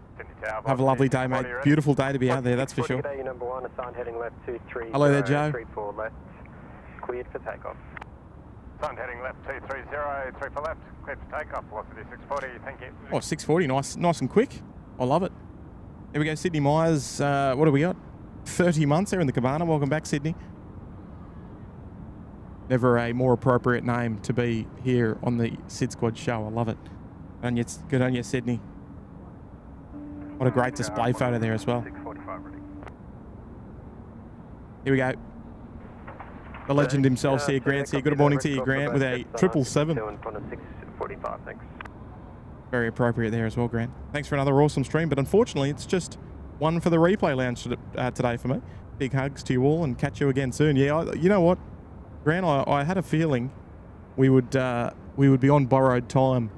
Have a lovely day, mate. Beautiful day to be out there, that's for sure. Today, number 1, assigned heading left 230. Hello there, Joe. 34 left, cleared for takeoff. Assigned heading left 230, 3 for left, cleared for takeoff, velocity 640, thank you. Oh, 640, nice and quick. I love it. Here we go, Sydney Myers. What do we got? 30 months there in the cabana. Welcome back, Sydney. Never a more appropriate name to be here on the SydSquad show. I love it. Good on you, Sydney. What a great display photo there as well. 645 ready. Here we go. The legend himself here, Grant's here. Good morning to you, Grant, with a 777. 645, thanks. Very appropriate there as well, Grant. Thanks for another awesome stream, but unfortunately it's just one for the replay lounge today for me. Big hugs to you all and catch you again soon. Yeah, you know what, Grant, I had a feeling we would be on borrowed time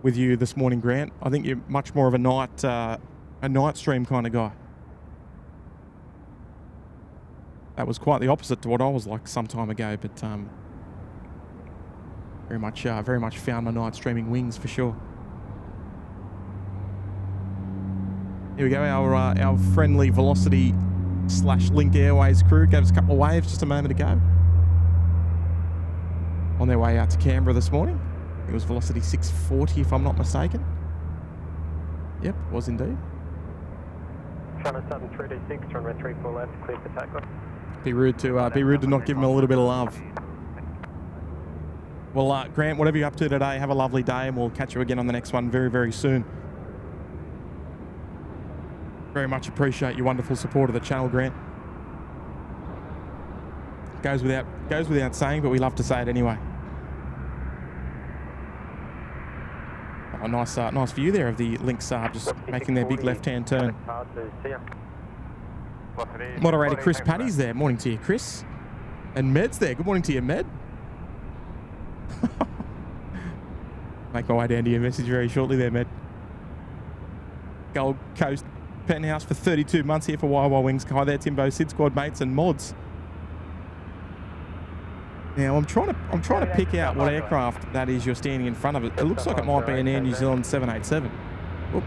with you this morning, Grant. I think you're much more of a night stream kind of guy. That was quite the opposite to what I was like some time ago, but very much found my night streaming wings for sure. Here we go, our friendly Velocity / Link Airways crew gave us a couple of waves just a moment ago. On their way out to Canberra this morning. It was Velocity 640 if I'm not mistaken. Yep, was indeed. China Southern 326, runway 34 left, clear for takeoff. Be rude to not give him a little bit of love. Well, Grant, whatever you're up to today, have a lovely day, and we'll catch you again on the next one very, very soon. Very much appreciate your wonderful support of the channel, Grant. Goes without saying, but we love to say it anyway. Oh, nice view there of the Link Saab just making their big left-hand turn. Moderator Chris Paddy's there. Morning to you, Chris. And Med's there. Good morning to you, Med. Make my way down to your message very shortly there, Med. Gold Coast Penthouse for 32 months here for YY Wings. Hi there, Timbo, SydSquad mates and mods. Now I'm trying to pick out what aircraft that is you're standing in front of. It looks like it might be an Air New Zealand 787. Oop.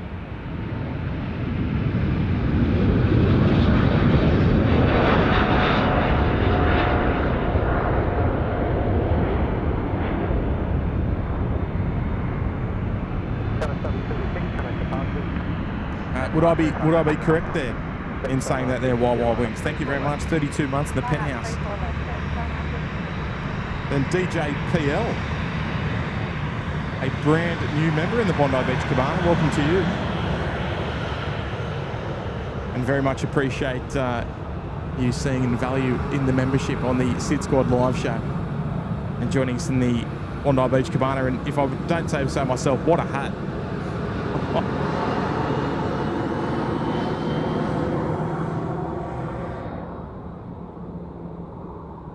Would I be correct there in saying that they're YY Wings? Thank you very much. 32 months in the penthouse. Then DJ PL, a brand new member in the Bondi Beach Cabana. Welcome to you. And very much appreciate you seeing value in the membership on the SydSquad live show and joining us in the Bondi Beach Cabana. And if I don't say so myself, what a hat.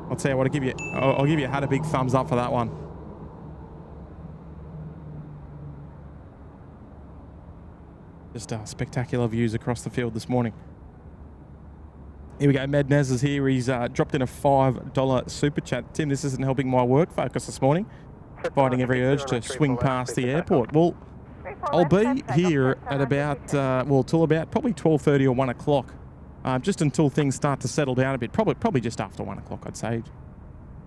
I'll tell you what, I'll give you a big thumbs up for that one. Just spectacular views across the field this morning. Here we go, Med Nez is here. He's dropped in a $5 super chat. Tim, this isn't helping my work focus this morning. Fighting every urge to swing past the airport. Well, I'll be here at about, till about probably 12:30 or 1 o'clock. Just until things start to settle down a bit. Probably just after 1 o'clock, I'd say.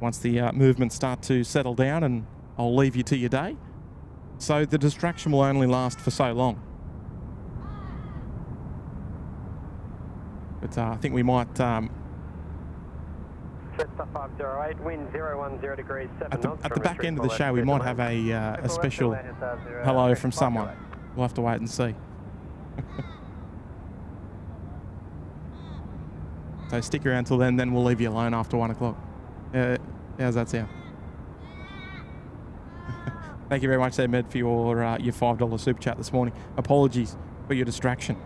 Once the movements start to settle down, and I'll leave you to your day. So the distraction will only last for so long. But I think we might Jetstar 508, wind 010 degrees, 7 At knots. the back end of the show, we might have a special hello from someone. We'll have to wait and see. So stick around till then we'll leave you alone after 1 o'clock. How's that sound? Thank you very much there, Med, for your $5 super chat this morning. Apologies for your distraction.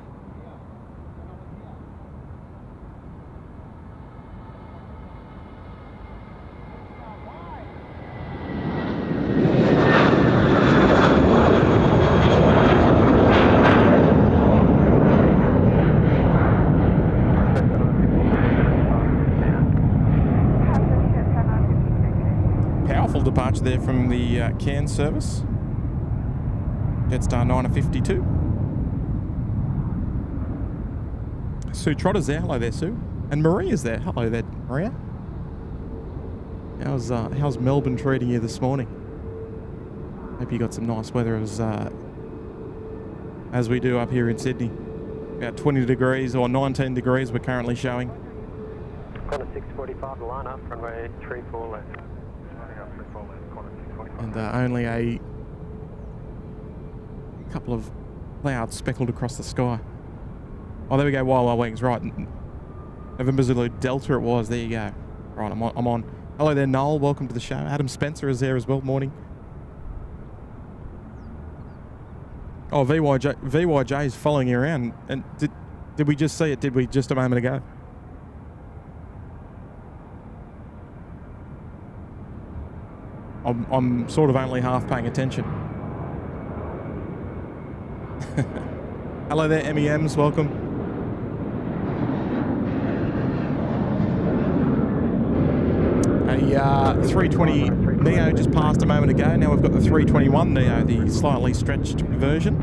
Departure there from the Cairns service. Jetstar 952. Sue Trotter's there. Hello there, Sue. And Maria's there. Hello there, Maria. How's Melbourne treating you this morning? Hope you got some nice weather as we do up here in Sydney. About 20 degrees or 19 degrees we're currently showing. Corner 645 line up, runway 34 left. And only a couple of clouds speckled across the sky. Oh, there we go. Wild Wings, right. November Zulu Delta it was. There you go. Right, I'm on. Hello there, Noel. Welcome to the show. Adam Spencer is there as well. Morning. Oh, VYJ is following you around. And did we just see it? Did we just a moment ago? I'm sort of only half paying attention. Hello there, MEMs. Welcome. A 320 Neo just passed a moment ago. Now we've got the 321 Neo, the slightly stretched version.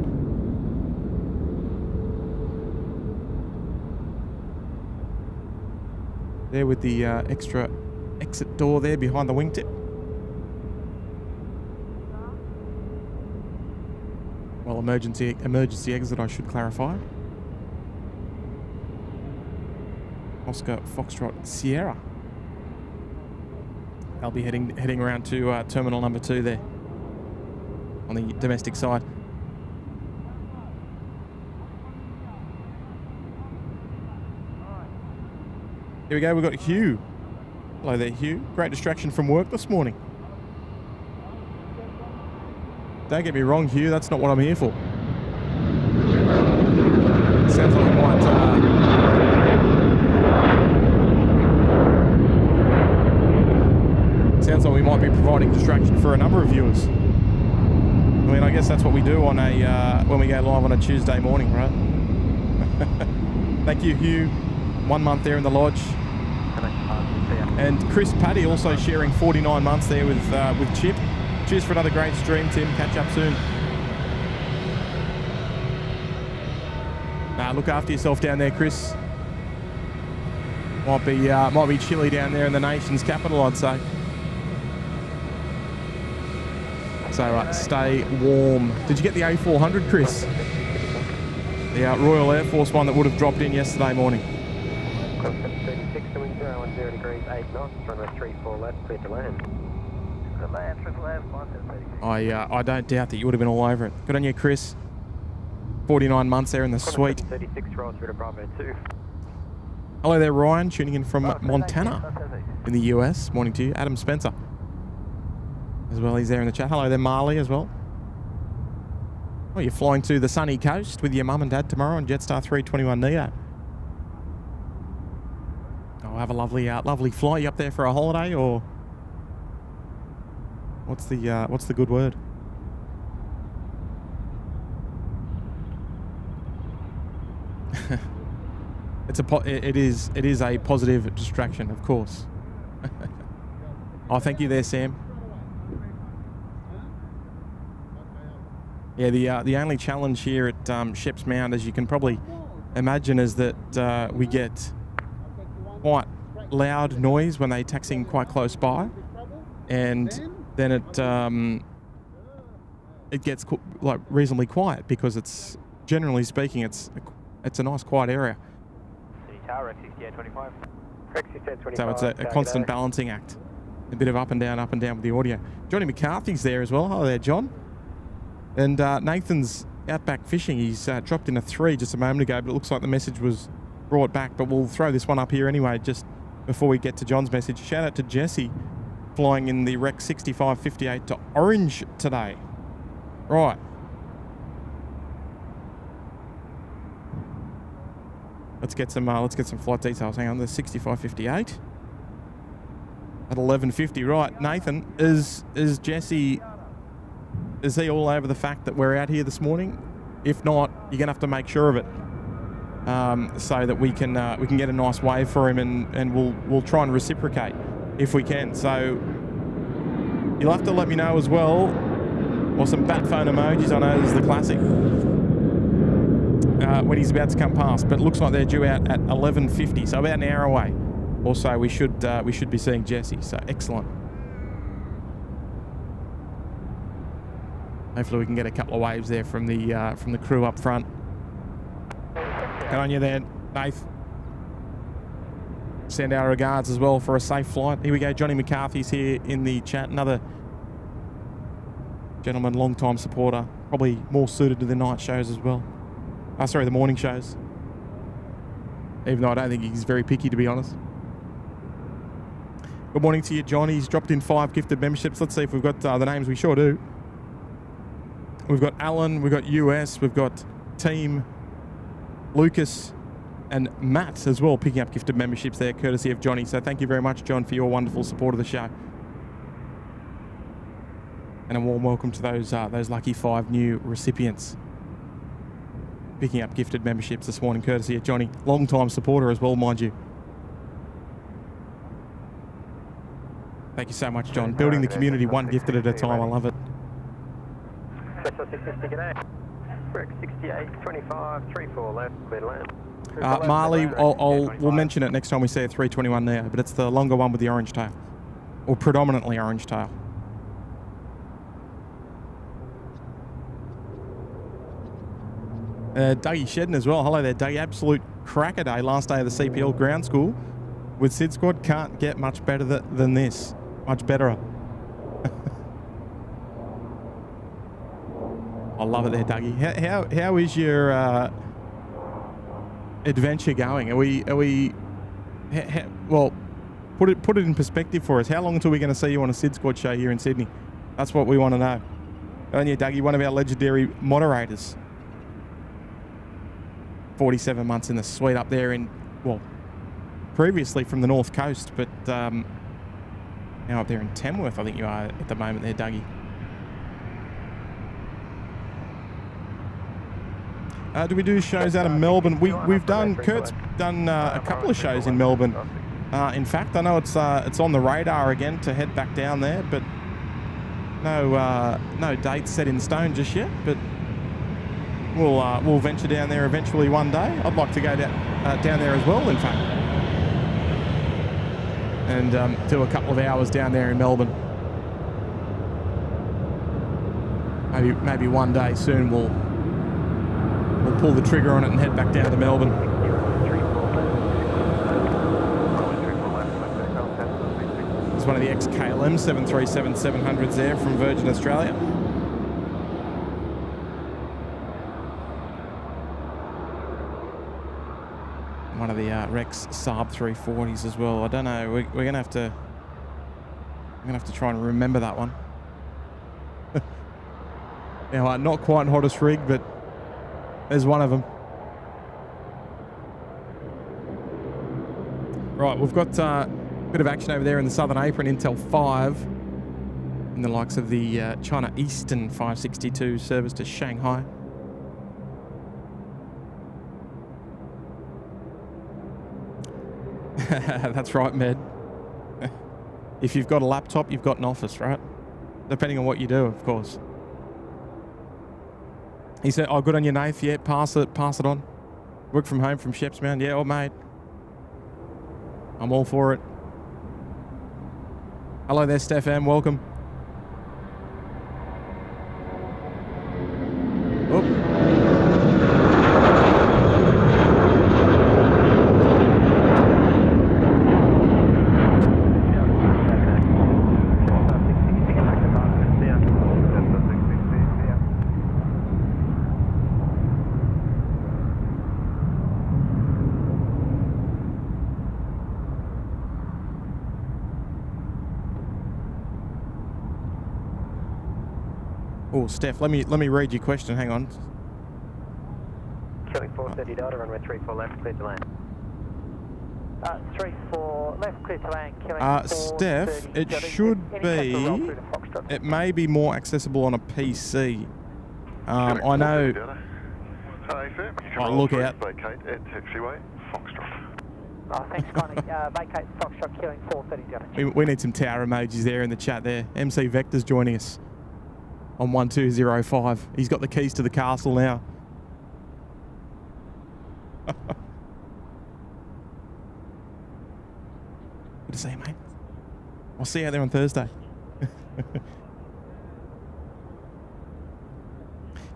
There with the extra exit door there behind the wingtip. Well, emergency exit, I should clarify. Oscar Foxtrot Sierra. I'll be heading around to terminal number 2 there on the domestic side. Here we go. We've got Hugh. Hello there, Hugh. Great distraction from work this morning. Don't get me wrong, Hugh, that's not what I'm here for. Sounds like we might... sounds like we might be providing distraction for a number of viewers. I mean, I guess that's what we do on when we go live on a Tuesday morning, right? Thank you, Hugh. 1 month there in the lodge. And Chris Paddy also sharing 49 months there with Chip. Cheers for another great stream, Tim. Catch up soon. Look after yourself down there, Chris. Might be chilly down there in the nation's capital, I'd say. So stay warm. Did you get the A400, Chris? The Royal Air Force one that would have dropped in yesterday morning. 36 to wind 010 degrees, 8 knots, runway 34 left, clear to land. I don't doubt that you would have been all over it. Good on you, Chris. 49 months there in the suite. 36 rolls through to Bravo 2. Hello there, Ryan, tuning in from Montana in the US. Morning to you. Adam Spencer as well. He's there in the chat. Hello there, Marley as well. Oh, you're flying to the sunny coast with your mum and dad tomorrow on Jetstar 321 Neo. Oh, have a lovely flight. You up there for a holiday, or what's the good word? It is a positive distraction, of course. Oh, thank you there, Sam. Yeah, the only challenge here at Sheps Mound, as you can probably imagine, is that we get quite loud noise when they taxiing quite close by, and then it gets like reasonably quiet, because it's, generally speaking, it's a nice quiet area. City Tower, 6825. So it's a constant balancing act. A bit of up and down with the audio. Johnny McCarthy's there as well. Hello there, John. And Nathan's out back fishing. He's dropped in a 3 just a moment ago, but it looks like the message was brought back. But we'll throw this one up here anyway, just before we get to John's message. Shout out to Jesse, flying in the Rec 6558 to Orange today. Right. Let's get some flight details. Hang on, the 6558 at 11:50. Right, Nathan, is Jesse? Is he all over the fact that we're out here this morning? If not, you're gonna have to make sure of it, so that we can get a nice wave for him, and we'll try and reciprocate if we can. So you'll have to let me know as well, or some bat phone emojis. I know this is the classic. When he's about to come past, but it looks like they're due out at 11:50, so about an hour away. Also, we should be seeing Jesse. So excellent. Hopefully, we can get a couple of waves there from the crew up front. Good on you there, Nath. Send our regards as well for a safe flight. Here we go. Johnny McCarthy's here in the chat. Another gentleman, long-time supporter, probably more suited to the night shows as well. Sorry, the morning shows. Even though I don't think he's very picky, to be honest. Good morning to you, John. He's dropped in 5 gifted memberships. Let's see if we've got the names. We sure do. We've got Alan, we've got US, we've got Team, Lucas, and Matt as well, picking up gifted memberships there, courtesy of Johnny. So thank you very much, John, for your wonderful support of the show. And a warm welcome to those lucky 5 new recipients picking up gifted memberships this morning, courtesy of Johnny. Long-time supporter as well, mind you. Thank you so much, John. Building the community one gifted at a time. I love it. Marley, we'll mention it next time we see a 321 there, but it's the longer one with the orange tail, or predominantly orange tail. Dougie Shedden as well. Hello there, Dougie. Absolute cracker day. Last day of the CPL ground school with SydSquad. Can't get much better than this. Much betterer. I love it there, Dougie. How is your adventure going? Are we? Well, put it in perspective for us. How long until we're going to see you on a SydSquad show here in Sydney? That's what we want to know. And you, Dougie, one of our legendary moderators. 47 months in the suite up there in, well, previously from the North Coast, but now up there in Tamworth, I think you are at the moment there, Dougie. Do we do shows out of Melbourne? We've done, Kurt's done a couple of shows in Melbourne. In fact, I know it's on the radar again to head back down there, but no date set in stone just yet, but we'll venture down there eventually one day. I'd like to go down there as well, in fact, and do a couple of hours down there in Melbourne. Maybe one day soon we'll pull the trigger on it and head back down to Melbourne. It's one of the ex-KLM 737-700s there from Virgin Australia. One of the Rex Saab 340s as well. I don't know. We're gonna have to try and remember that one. Now, not quite hottest rig, but there's one of them. Right, we've got a bit of action over there in the Southern Apron, Intel 5, in the likes of the China Eastern 562 service to Shanghai. That's right, Med. If you've got a laptop, you've got an office, right? Depending on what you do, of course. He said, oh, good on you, Nath. Yeah, pass it on. Work from home from Shepsmound. Yeah, old mate. I'm all for it. Hello there, Stefan. Welcome. Oh. Oh, Steph, let me read your question. Hang on. Killing 430 Delta, runway 34 left, clear to land. 34 left, clear to land, killing Steph, it should be, it may be more accessible on a PC. I know. Oh, look out. Vacate at taxiway, Foxtrot. Oh, thanks, Connie. Vacate Foxtrot, killing 430 Delta. We need some tower emojis there in the chat there. MC Vector's joining us on 1205. He's got the keys to the castle now. Good to see you, mate. I'll see you out there on Thursday.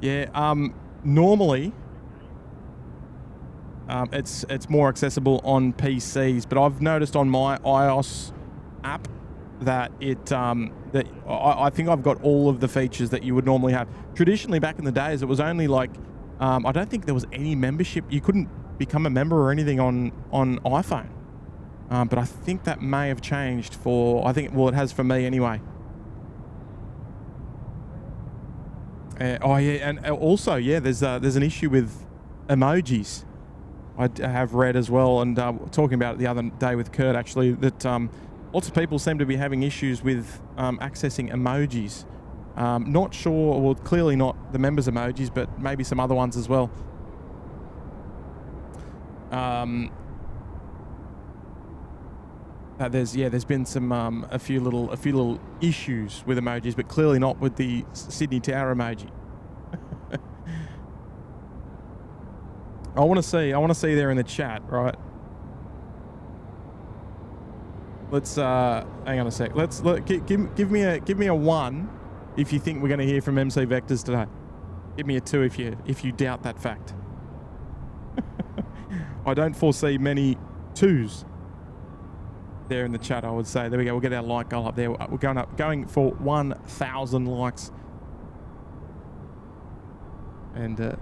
Yeah, normally it's more accessible on PCs, but I've noticed on my iOS app that I think I've got all of the features that you would normally have. Traditionally, back in the days, it was only like I don't think there was any membership. You couldn't become a member or anything on iPhone. But I think that may have changed for, well, it has for me anyway. Oh yeah, and also, yeah, there's an issue with emojis. I have read as well, and talking about it the other day with Kurt actually, that lots of people seem to be having issues with accessing emojis. Not sure, well, clearly not the members emojis, but maybe some other ones as well. There's been some a few little issues with emojis, but clearly not with the Sydney Tower emoji. I want to see there in the chat, right? Let's hang on a sec. Let's give me a 1 if you think we're going to hear from MC Vectors today. Give me a 2 if you doubt that fact. I don't foresee many 2s there in the chat, I would say. There we go. We'll get our like goal up there. We're going for 1,000 likes. And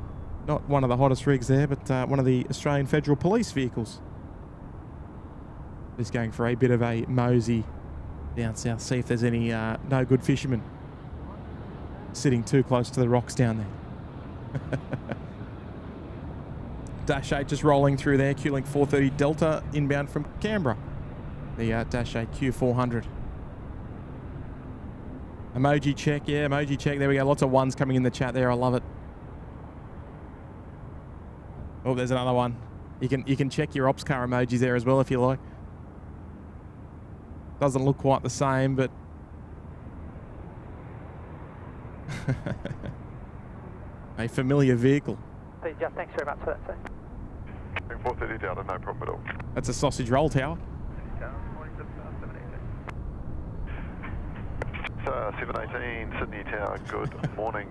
not one of the hottest rigs there, but one of the Australian Federal Police vehicles. Just going for a bit of a mosey down south. See if there's any no good fishermen sitting too close to the rocks down there. Dash 8 just rolling through there. Q-Link 430 Delta inbound from Canberra. The Dash 8 Q400. Emoji check, yeah, emoji check. There we go. Lots of ones coming in the chat there. I love it. Oh, there's another one. You can check your ops car emojis there as well if you like. Doesn't look quite the same, but a familiar vehicle. Thanks very much for that, sir. 430 Delta, no problem at all. That's a sausage roll tower. 718 Sydney Tower, good morning.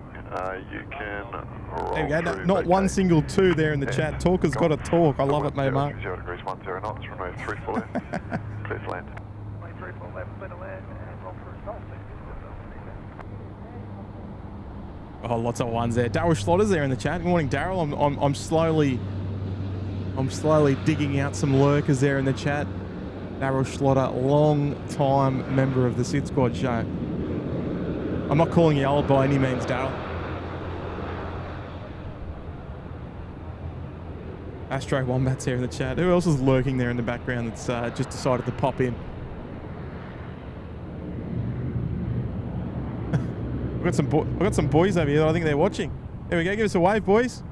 You can roll. There we go. Not one single 2 there in the chat. Talker's got to talk. I love it, mate, Mark. 0 degrees 10 knots, runway 34 left. Clear to land. Runway 34 left, clear to land, and roll for a Oh, lots of ones there. Daryl Schlotter's there in the chat. Good morning, Daryl. I'm slowly digging out some lurkers there in the chat. Daryl Schlotter, long time member of the SydSquad show. I'm not calling you old by any means, Daryl. Astro Wombat's here in the chat. Who else is lurking there in the background that's just decided to pop in? I've got some boys over here that I think they're watching. There we go. Give us a wave, boys.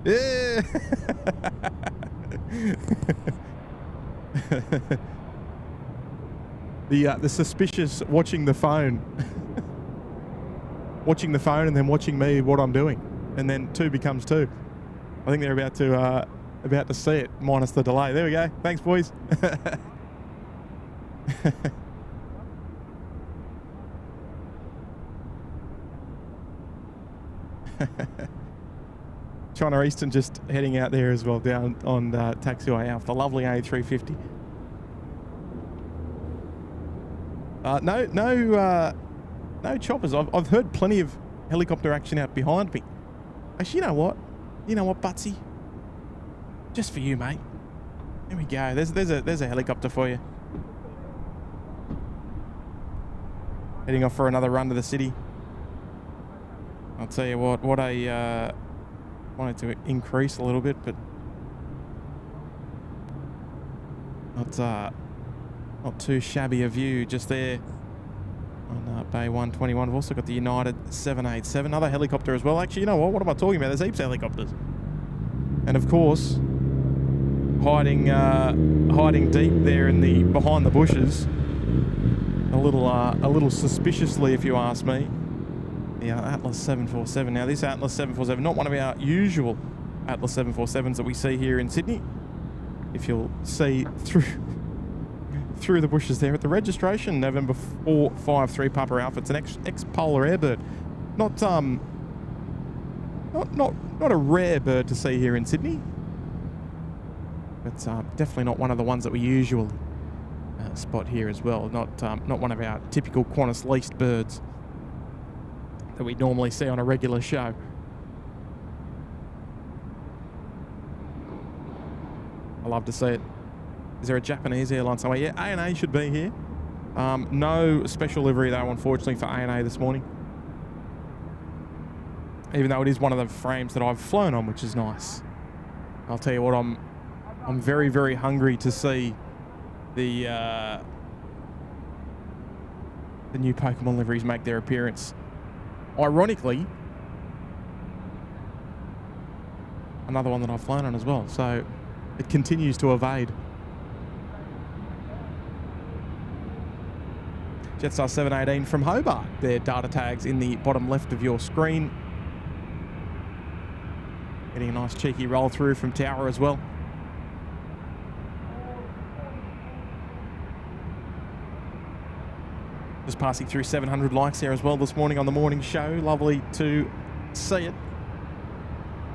Yeah. The suspicious watching the phone. Watching the phone and then watching me what I'm doing. And then 2 becomes 2. I think they're about to see it, minus the delay. There we go. Thanks, boys. China Eastern just heading out there as well, down on taxiway out, the lovely A350. No choppers. I've heard plenty of helicopter action out behind me. Actually, you know what? Butsy? Just for you, mate. There we go. There's a helicopter for you. Heading off for another run to the city. I'll tell you what I wanted to increase a little bit, but not too shabby a view just there on Bay 121. We've also got the United 787, another helicopter as well. Actually, you know what? What am I talking about? There's heaps of helicopters. And of course, hiding deep there in the behind the bushes, a little suspiciously, if you ask me. The Atlas 747. Now, this Atlas 747, not one of our usual Atlas 747s that we see here in Sydney. If you'll see through the bushes there at the registration, November 453 Papa Alpha. It's an ex-polar airbird. Not a rare bird to see here in Sydney. It's definitely not one of the ones that we usually spot here as well. Not one of our typical Qantas leased birds that we normally see on a regular show. I love to see it. Is there a Japanese airline somewhere? Yeah, A&A should be here. No special livery though, unfortunately, for A&A this morning. Even though it is one of the frames that I've flown on, which is nice. I'll tell you what, I'm very, very hungry to see the new Pokemon liveries make their appearance. Ironically, another one that I've flown on as well, so it continues to evade. Jetstar 718 from Hobart. Their data tags in the bottom left of your screen. Getting a nice cheeky roll through from Tower as well. Just passing through 700 likes there as well this morning on the morning show. Lovely to see it.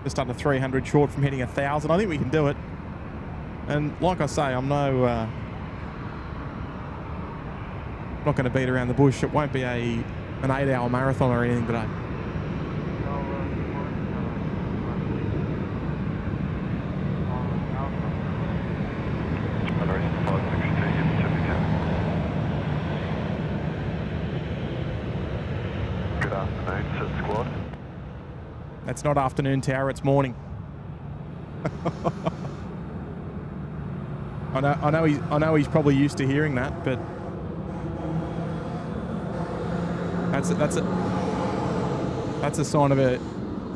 Just under 300 short from hitting 1,000. I think we can do it. And like I say, I'm not going to beat around the bush. It won't be an 8-hour marathon or anything today. Good afternoon, SydSquad. It's not afternoon, Tower, it's morning. I know he's probably used to hearing that, but that's a sign of a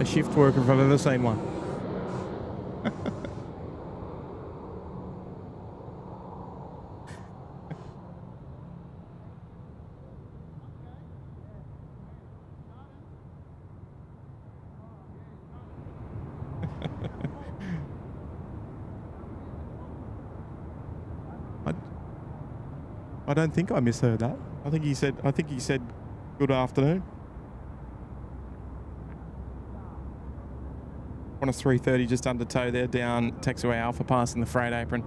shift worker if I've ever seen one. I don't think I misheard that. I think he said good afternoon. Qantas 330 just under tow there down taxiway Alpha, passing the freight apron.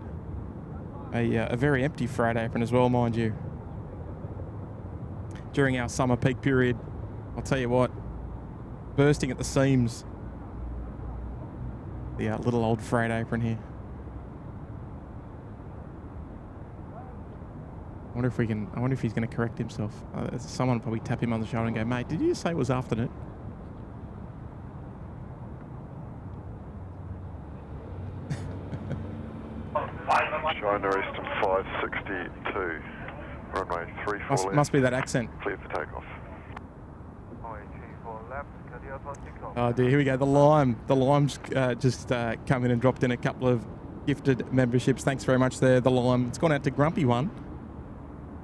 A very empty freight apron as well, mind you. During our summer peak period, I'll tell you what, bursting at the seams. The little old freight apron here. I wonder if he's going to correct himself. Someone will probably tap him on the shoulder and go, mate, did you say it was afternoon? China Eastern 562, runway 34 Must be that accent. Clear for takeoff. Oh dear, here we go. The Lime's just come in and dropped in a couple of gifted memberships. Thanks very much there, the Lime. It's gone out to Grumpy One,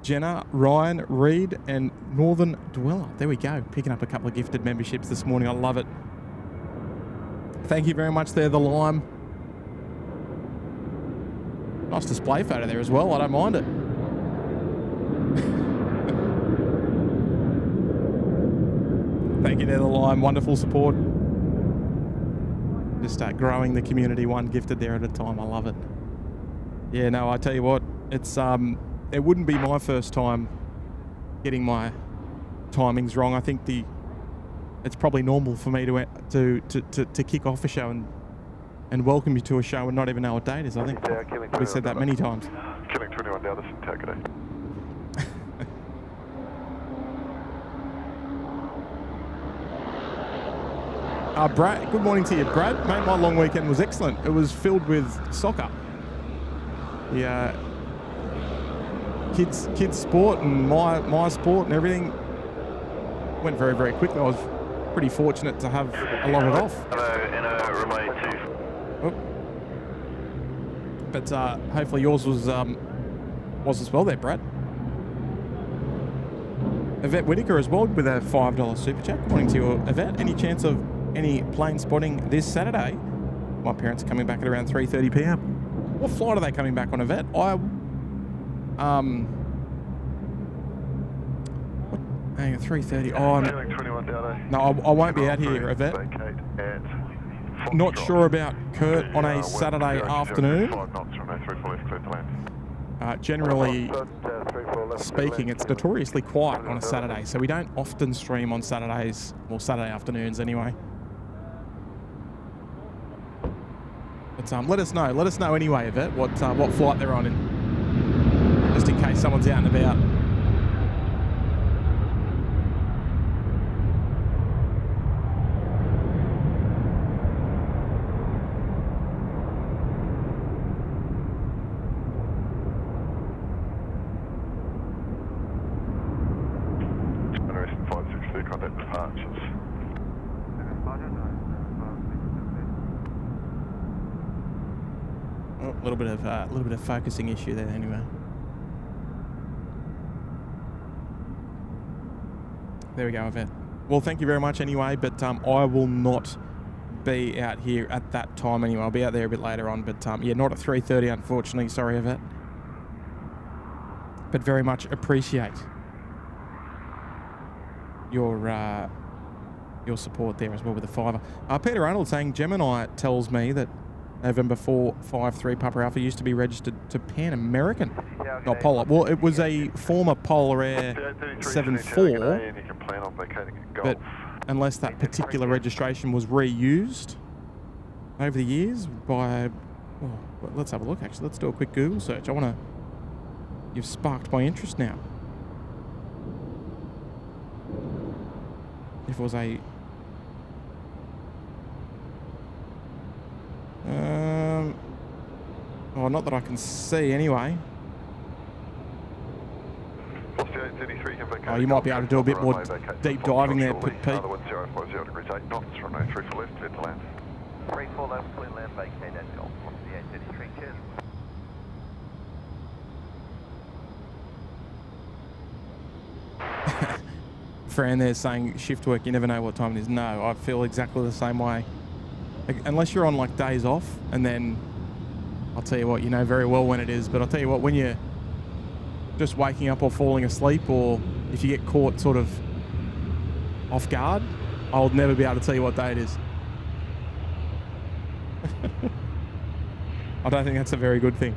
Jenna, Ryan, Reed, and Northern Dweller. There we go. Picking up a couple of gifted memberships this morning. I love it. Thank you very much there, the Lime. Nice display photo there as well. I don't mind it. Thank you there, the Lime. Wonderful support. Just growing the community one gifted there at a time. I love it. Yeah, no, I tell you what, it's it wouldn't be my first time getting my timings wrong. I think it's probably normal for me to kick off a show and welcome you to a show and not even know what date is. I think we said that many times. Killing 21 down, this is Tagaday. Brad, good morning to you, Brad. Mate, my long weekend was excellent. It was filled with soccer. The kids sport and my sport and everything went very, very quickly. I was pretty fortunate to have a lot of it off. Hello, relay 2. Oh. But hopefully yours was as well there, Brad. Yvette Whitaker as well with a $5 super chat. Good morning to you, Yvette. Any chance of any plane spotting this Saturday? My parents are coming back at around 3:30 p.m. What flight are they coming back on, Yvette? Hang on, 3:30. Oh, no, I won't be out here, Yvette. Not sure about Kurt on a Saturday afternoon. Generally speaking, it's notoriously quiet on a Saturday, so we don't often stream on Saturdays, or Saturday afternoons anyway. But let us know. Let us know anyway, Yvette, what flight they're on, just in case someone's out and about. A little bit of focusing issue there anyway. There we go, Yvette. Well, thank you very much anyway, but I will not be out here at that time anyway. I'll be out there a bit later on, but yeah, not at 3:30 unfortunately. Sorry, Yvette. But very much appreciate your support there as well with the $5. Peter Arnold saying Gemini tells me that November 453 Papa Alpha used to be registered to Pan American, not Polar. Well, it was a former Polar Air 74, but unless that particular registration was reused over the years by... Well, let's have a look, actually. Let's do a quick Google search. You've sparked my interest now. If it was a... oh, not that I can see anyway. Oh, you might be able to do a bit more deep diving there, Pete. 34 left, clear land, vacate at Golf, the A380. Cheers. Fran there saying shift work, you never know what time it is. No, I feel exactly the same way. Unless you're on like days off, and then I'll tell you what, you know very well when it is, but I'll tell you what, when you're just waking up or falling asleep, or if you get caught sort of off guard, I'll never be able to tell you what day it is. I don't think that's a very good thing.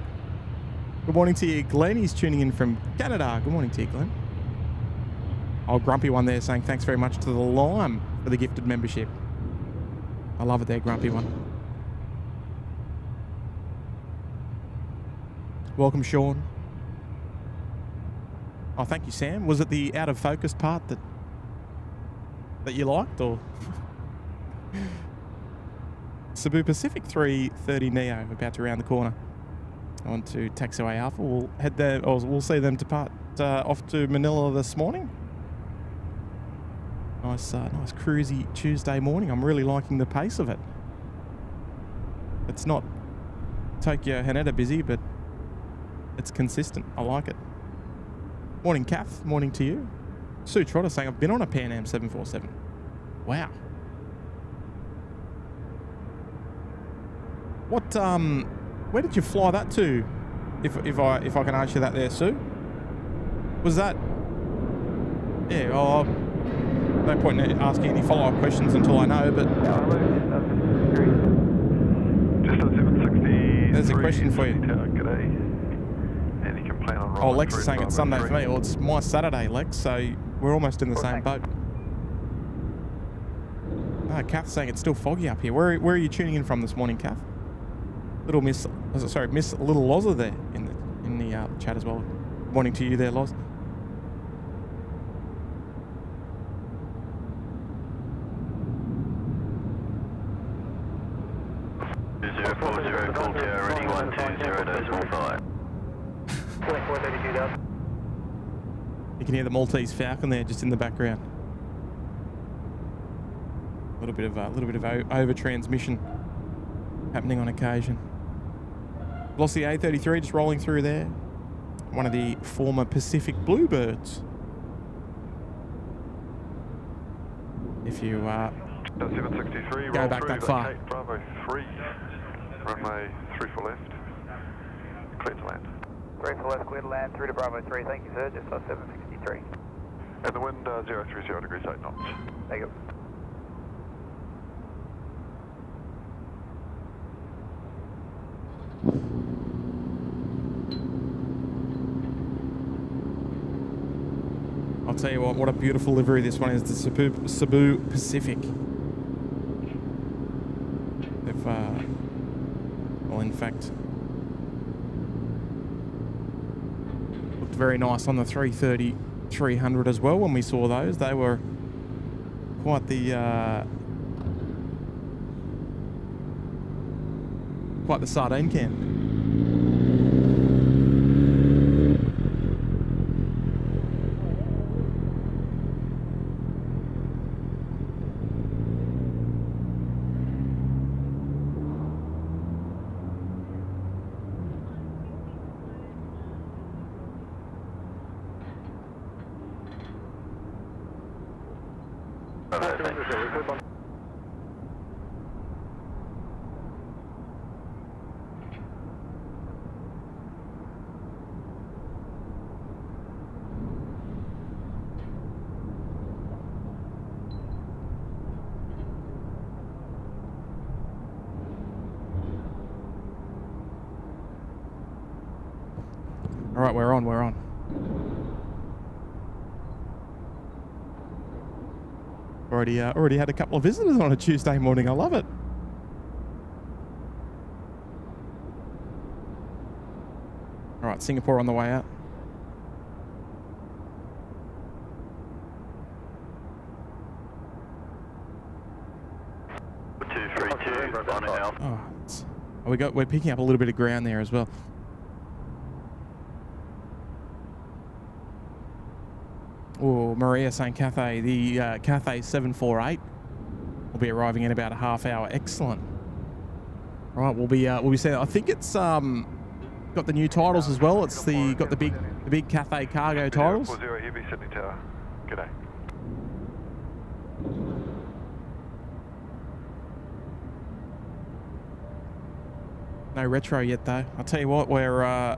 Good morning to you, Glenn. He's tuning in from Canada. Good morning to you, Glenn. Oh, Grumpy one there saying thanks very much to the Lime for the gifted membership. I love it there, Grumpy one. Welcome, Sean. Oh, thank you, Sam. Was it the out of focus part that you liked, or? Cebu Pacific 330 Neo about to round the corner on to Taxiway Alpha. We'll head there, or we'll see them depart off to Manila this morning. Nice cruisy Tuesday morning. I'm really liking the pace of it. It's not Tokyo Haneda busy, but it's consistent. I like it. Morning, Kath. Morning to you. Sue Trotter saying I've been on a Pan Am 747. Wow. What? Where did you fly that to? If I can ask you that there, Sue. Was that? Yeah. Oh, no point in asking any follow-up questions until I know. But there's a question for you. Oh, Lex is saying it's Sunday for me. Well, it's my Saturday, Lex, so we're almost in the same boat. Kath's saying it's still foggy up here. Where are you tuning in from this morning, Kath? Miss Little Loza there in the chat as well. Morning to you there, Loz. Tower, ready 120.5. Select 432,000. You can hear the Maltese Falcon there just in the background. A little bit of over transmission happening on occasion. Velocity A330 just rolling through there. One of the former Pacific Bluebirds. If you go back that far. Bravo 3, runway 3 for left, clear to land. 3 for left, clear to land, through to Bravo 3, thank you sir, just 763. And the wind 030 degrees 8 knots. Thank you. I'll tell you what a beautiful livery this one is, the Cebu Pacific. They've, well, in fact, looked very nice on the 330, 300 as well when we saw those. They were quite the sardine can. All right, we're on. Already had a couple of visitors on a Tuesday morning. I love it. All right, Singapore on the way out. We're picking up a little bit of ground there as well. Oh, Maria saying Cathay, the Cathay 748 will be arriving in about a half hour. Excellent. Right, we'll be seeing. I think it's got the new titles as well. It's got the big Cathay cargo titles. 40 Heavy Sydney Tower. G'day. No retro yet though. I'll tell you what, we're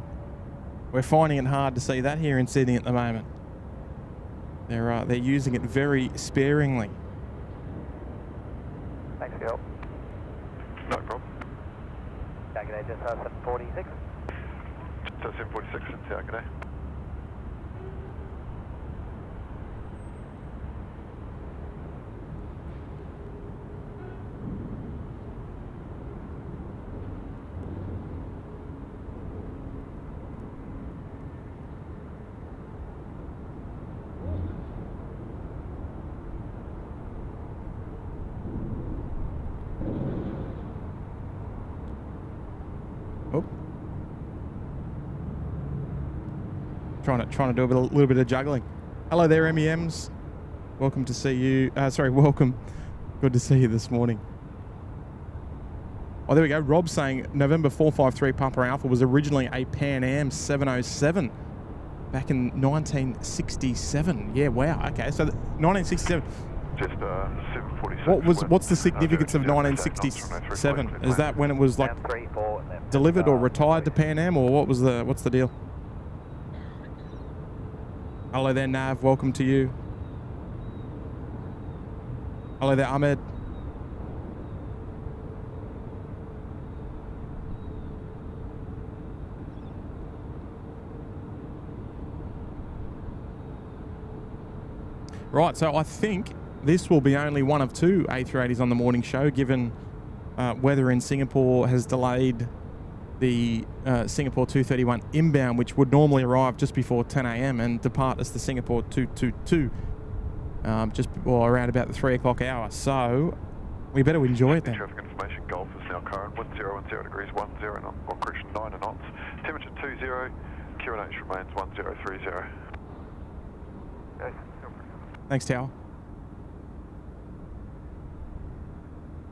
finding it hard to see that here in Sydney at the moment. They're using it very sparingly. Thanks for your help. No problem. G'day, just 746. Just 746, g'day. Trying to do a little bit of juggling. Hello there, MEMs. Welcome to see you. Welcome. Good to see you this morning. Oh, there we go. Rob saying November 453 Papa Alpha was originally a Pan Am 707 back in 1967. Yeah, wow. Okay, so 1967. Just 746. What's the significance of 1967? Is that when it was like delivered or retired to Pan Am, or what's the deal? Hello there, Nav. Welcome to you. Hello there, Ahmed. Right, so I think this will be only one of two A380s on the morning show, given weather in Singapore has delayed the Singapore 231 inbound, which would normally arrive just before 10 a.m. and depart as the Singapore 222 just around about the 3 o'clock hour. So we better enjoy it then. Traffic information. Golf is now current, 1010 degrees, 10 knots, or correction 9 knots. Temperature 20, QNH remains 1030. Thanks, Tower.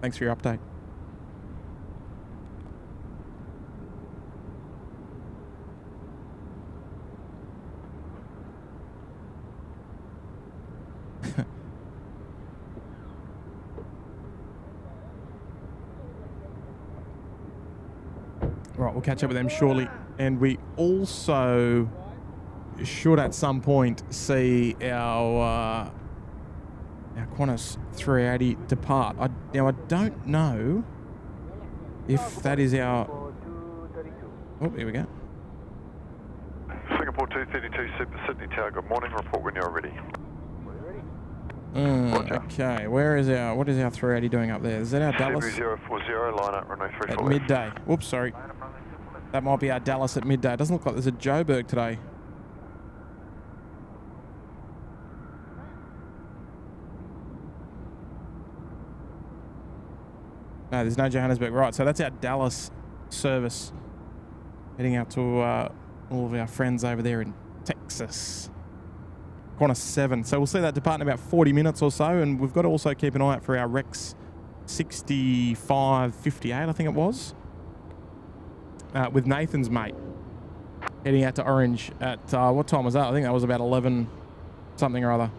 Thanks for your update. Right, we'll catch up with them shortly. And we also should at some point see our Qantas 380 depart. Now, I don't know if that is our... Oh, here we go. Singapore 232, Super Sydney Tower, good morning. Report when you're ready. Okay, what is our 380 doing up there? Is that our Dallas? 040, line up, runway 34 at midday. Whoops, sorry. That might be our Dallas at midday. It doesn't look like there's a Joburg today. No, there's no Johannesburg. Right, so that's our Dallas service. Heading out to all of our friends over there in Texas. Qantas 7. So we'll see that depart in about 40 minutes or so, and we've got to also keep an eye out for our Rex 6558, I think it was, with Nathan's mate. Heading out to Orange at, what time was that? I think that was about 11 something or other.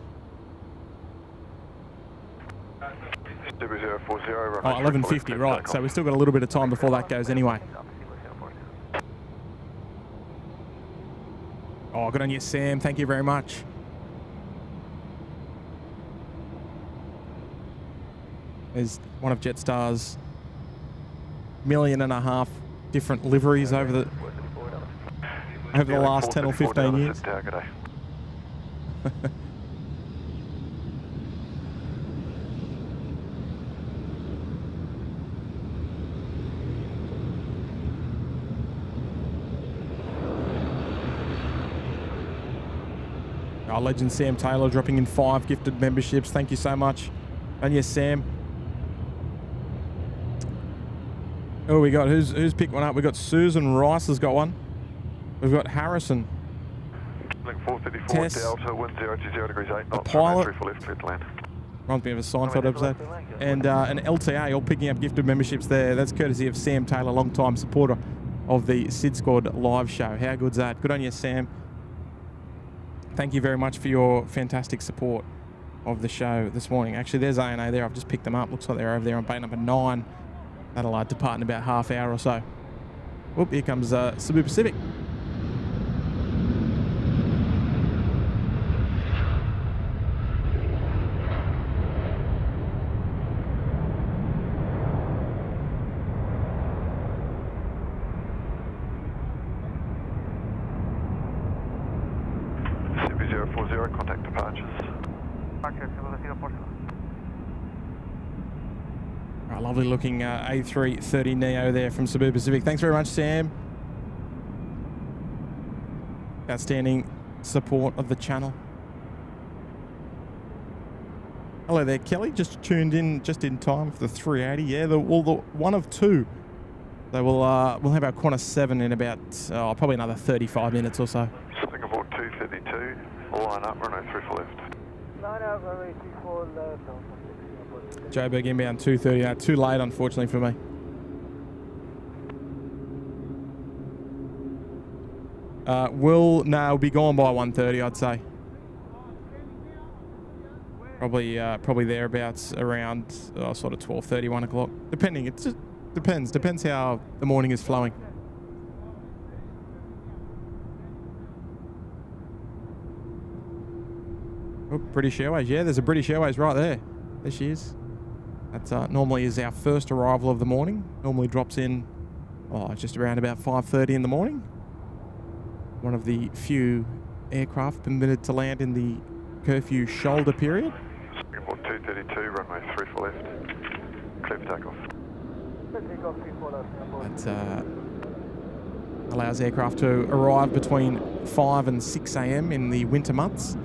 0040, 11:50, right. So we've still got a little bit of time before that goes anyway. Oh, good on you, Sam. Thank you very much. There's one of Jetstar's 1.5 million different liveries over the last 10 or 15 years. Our legend Sam Taylor dropping in 5 gifted memberships. Thank you so much. And yes, Sam. Oh, we got who's picked one up? We got Susan Rice has got one. We've got Harrison. 434 Tess, Delta, wind 020 degrees 8 knots. a pilot. For left, clear to land. Reminds me of a Seinfeld episode. And an LTA, all picking up gifted memberships there. That's courtesy of Sam Taylor, long-time supporter of the SydSquad live show. How good's that? Good on you, Sam. Thank you very much for your fantastic support of the show this morning. Actually, there's ANA there. I've just picked them up. Looks like they're over there on bay number 9. That'll depart in about half hour or so. Oop, here comes Cebu Pacific. Cebu 040, contact departures. Right, lovely looking A330 Neo there from Cebu Pacific. Thanks very much, Sam. Outstanding support of the channel. Hello there, Kelly. Just tuned in just in time for the 380. Yeah, the one of two. So we'll have our Qantas 7 in about probably another 35 minutes or so. Singapore 232, line up, runway 34 left. Line up, runway 34 left. Joburg inbound 230. Too late, unfortunately, for me. We'll be gone by 1:30, I'd say. Probably thereabouts around sort of 12:30, 1 o'clock. Depending, it just depends how the morning is flowing. Oh, British Airways. Yeah, there's a British Airways right there. There she is. That normally is our first arrival of the morning. Normally drops in just around about 5:30 in the morning. One of the few aircraft permitted to land in the curfew shoulder period. Singapore 232, runway 34 left. Clear for takeoff. That allows aircraft to arrive between 5 and 6 a.m. in the winter months.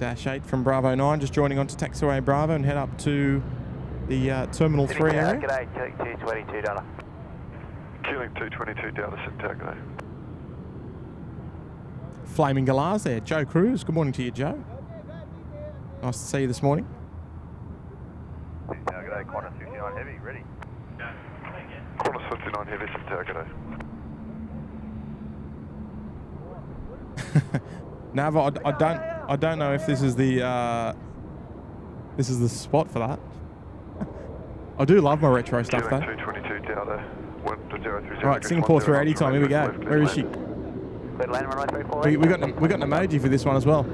Dash 8 from Bravo 9, just joining onto taxiway Bravo and head up to the Terminal 3 area. G'day, 222 Delta. Keeling 222 Delta, Syntax, g'day. Flaming Galars there. Joe Cruz, good morning to you, Joe. Nice to see you this morning. G'day, Qantas 59 Heavy, ready. Qantas 59 Heavy, Syntax, g'day. Nava, I don't know if this is the spot for that. I do love my retro stuff though. 222 Delta, 1030. Right, Singapore 380 time. Here we go. Where is she? Clear to land, runway 34. We got an emoji for this one as well.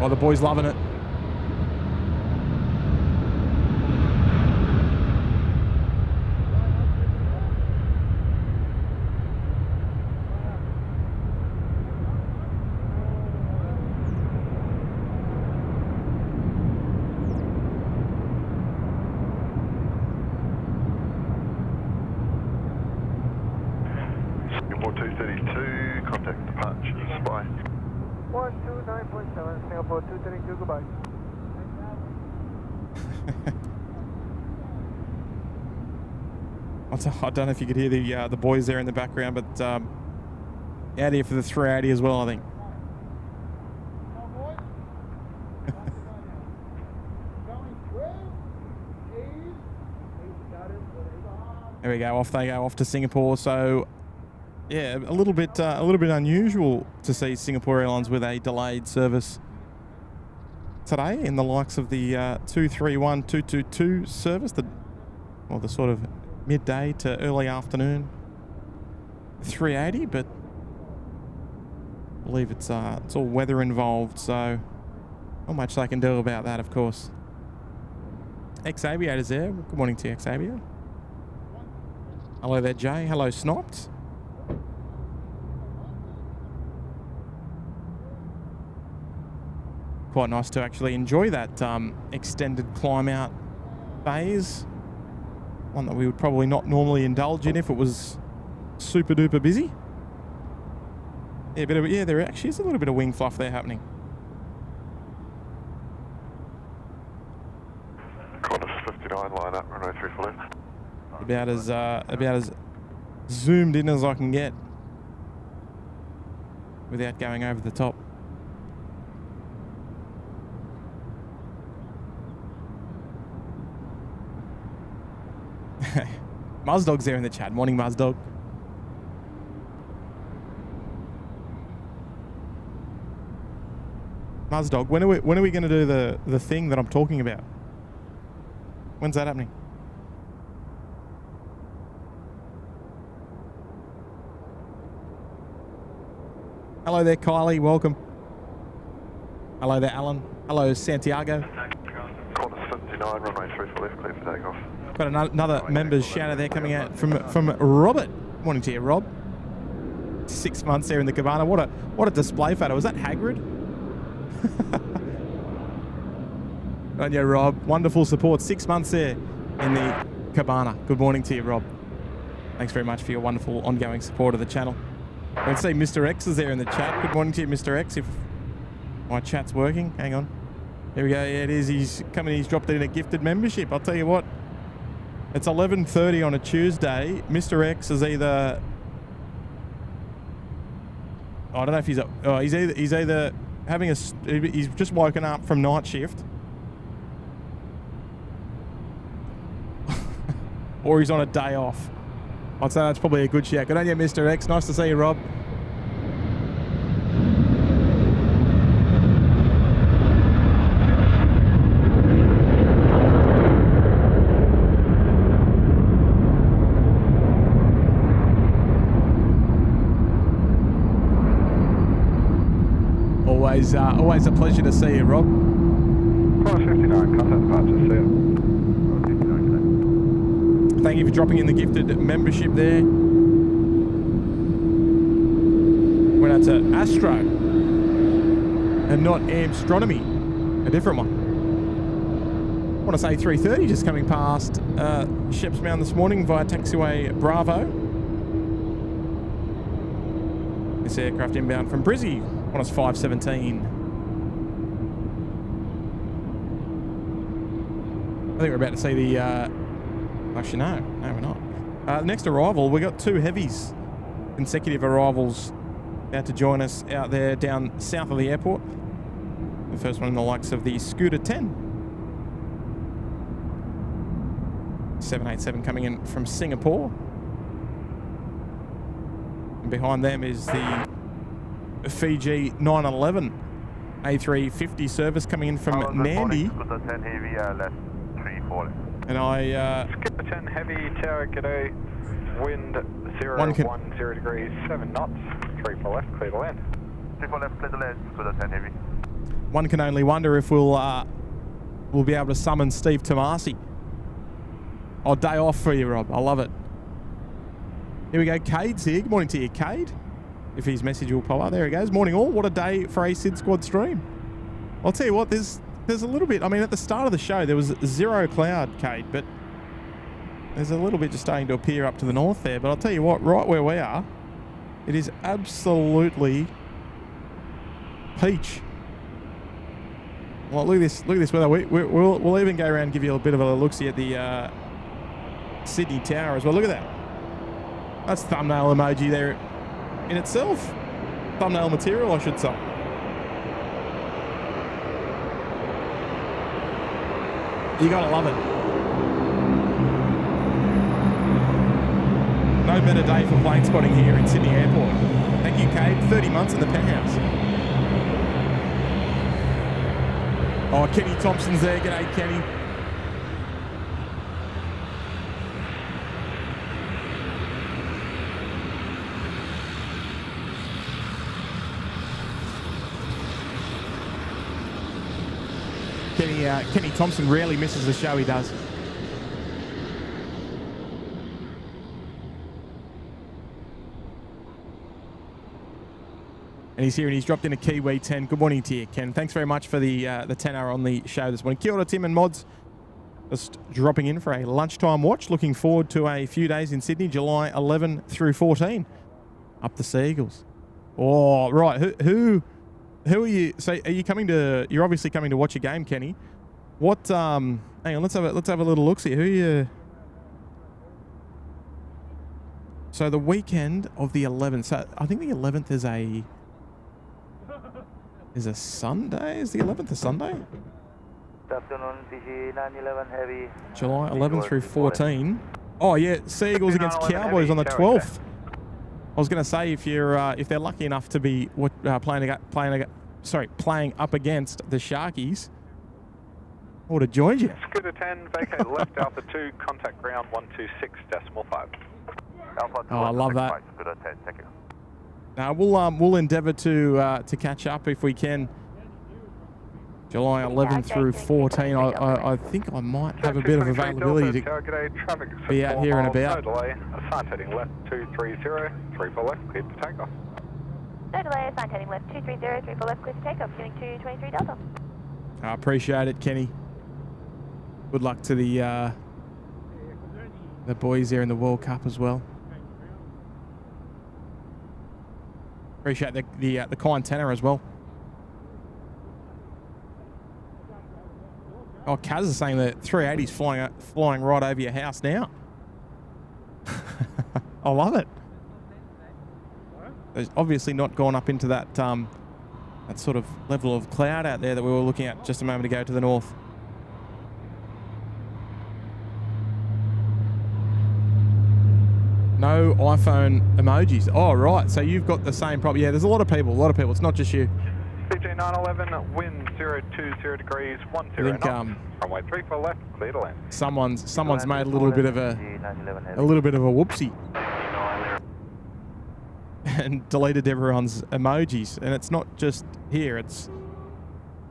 Oh, the boys loving it. Singapore 232, contact departure, spy. 129.7, Singapore 232, goodbye. I don't know if you could hear the boys there in the background, but out here for the 380 as well, I think. There we go. Off they go, off to Singapore. So, yeah, a little bit unusual to see Singapore Airlines with a delayed service today in the likes of the 231, 222 service, the sort of midday to early afternoon 380, but I believe it's all weather involved, so not much they can do about that, of course. Ex-Aviator's there. Good morning to you, Ex-Aviator. Hello there, Jay. Hello, Snopt. Quite nice to actually enjoy that extended climb out phase. One that we would probably not normally indulge in if it was super duper busy. Yeah, there actually is a little bit of wing fluff there happening. Qantas 59, line up, runway 34 left. About as zoomed in as I can get without going over the top. Muzdog's there in the chat. Morning, Muzdog. Muzdog, when are we going to do the thing that I'm talking about? When's that happening? Hello there, Kylie. Welcome. Hello there, Alan. Hello, Santiago. Qantas 59, runway 34 left, clear for takeoff. Got another member's shout out there coming out from Robert. Morning to you, Rob. 6 months there in the cabana. What a display photo. Was that Hagrid? Right, yeah, Rob. Wonderful support. 6 months there in the cabana. Good morning to you, Rob. Thanks very much for your wonderful ongoing support of the channel. I can see Mr. X is there in the chat. Good morning to you, Mr. X. If my chat's working, hang on. There we go. Yeah, it is. He's coming. He's dropped in a gifted membership. I'll tell you what. It's 11:30 on a Tuesday. Mr. X is either. I don't know if he's either having he's just woken up from night shift, or he's on a day off. I'd say that's probably a good shout. Good on you, Mr. X. Nice to see you, Rob. Always a pleasure to see you, Rob. Qantas 59, contact departure, see you. Thank you for dropping in the gifted membership there. Went out to Astro and not Astronomy, a different one. want to say A330 just coming past Sheps Mound this morning via taxiway Bravo. This aircraft inbound from Brizzy on us 517. I think we're about to see the... actually, no, we're not. Next arrival, we got 2 heavies. Consecutive arrivals about to join us out there down south of the airport. The first one in the likes of the Scooter 10. 787 coming in from Singapore. And behind them is the Fiji 911 A350 service coming in from Nandi. Scooter 10 heavy, left 340. And I... Skipper 10 heavy, tower, g'day. Wind 010 degrees, 7 knots. 3 for left, clear to land. 3 for left, clear to land. Scooter 10 heavy. One can only wonder if we'll be able to summon Steve Tomasi. Oh, day off for you, Rob. I love it. Here we go. Cade's here. Good morning to you, Cade. If his message will pop up. There he goes. Morning all. What a day for a SydSquad stream. I'll tell you what, there's a little bit. I mean, at the start of the show, there was 0 cloud, Cade, but there's a little bit just starting to appear up to the north there. But I'll tell you what, right where we are, it is absolutely peach. Well, look at this weather. We'll even go around and give you a bit of a look-see at the Sydney Tower as well. Look at that. That's thumbnail emoji there in itself. Thumbnail material, I should say. You gotta love it. No better day for plane spotting here in Sydney Airport. Thank you, Cade. 30 months in the penthouse. Oh, Kenny Thompson's there. G'day, Kenny. Kenny Thompson rarely misses a show, he does. And he's here and he's dropped in a Kiwi 10. Good morning to you, Ken. Thanks very much for the 10-hour on the show this morning. Kia ora, Tim and Mods. Just dropping in for a lunchtime watch. Looking forward to a few days in Sydney, July 11 through 14. Up the Seagulls. Oh, right. Who are you? So are you coming to... You're obviously coming to watch a game, Kenny. What... hang on, let's have a little look-see. Who are you... So the weekend of the 11th. So I think the 11th is a Sunday? Is the 11th a Sunday? Good afternoon, PG 911 Heavy. July 11 through 14. Oh yeah, Seagulls against Cowboys on the 12th. I was going to say if they're lucky enough to be playing up against the Sharkies, I would have joined you. Scooter 10, vacate left Alpha 2, contact ground 126.5. Alpha 2, Oh, I love that. Scooter 10, thank you. We'll endeavour to catch up if we can. July 11 through 14. I think I might have a bit of availability to be out here and about. No delay, assigned heading left 230, 3 for left, cleared for takeoff. No delay, assigned heading left 230, 3 for left, clear for takeoff, getting to 23 Delta. I appreciate it, Kenny. Good luck to the boys there in the World Cup as well. Appreciate the kind tenor as well. Oh, Kaz is saying that 380's flying right over your house now. I love it. There's obviously not gone up into that that sort of level of cloud out there that we were looking at just a moment ago to the north. No iPhone emojis. Oh, right. So you've got the same problem. Yeah, there's a lot of people. It's not just you. BJ 911, wind 020 degrees, 10 knots. Runway 3 for left, clear to land. Someone's made a little bit of a whoopsie and deleted everyone's emojis. And it's not just here. It's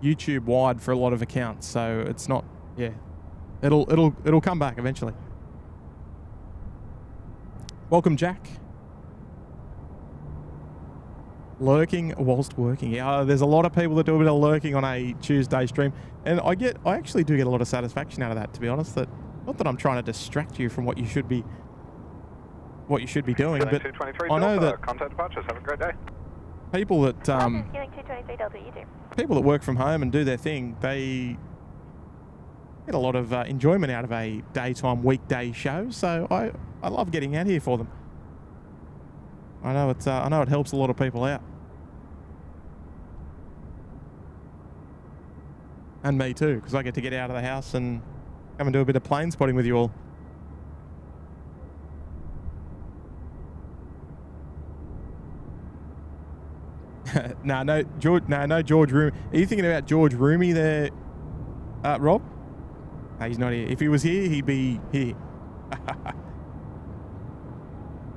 YouTube wide for a lot of accounts. So it's not. Yeah, it'll come back eventually. Welcome, Jack. Lurking whilst working. Yeah, there's a lot of people that do a bit of lurking on a Tuesday stream, and I actually do get a lot of satisfaction out of that, to be honest. That not that I'm trying to distract you from what you should be doing, but I know that contact departures. Have a great day. people that Healing 223 Delta, you too. people that work from home and do their thing, they get a lot of enjoyment out of a daytime weekday show. So I love getting out here for them. I know it helps a lot of people out. And me too, because I get to get out of the house and come and do a bit of plane spotting with you all. No George Roomy. Are you thinking about George Roomy there, Rob? No, he's not here. If he was here, he'd be here.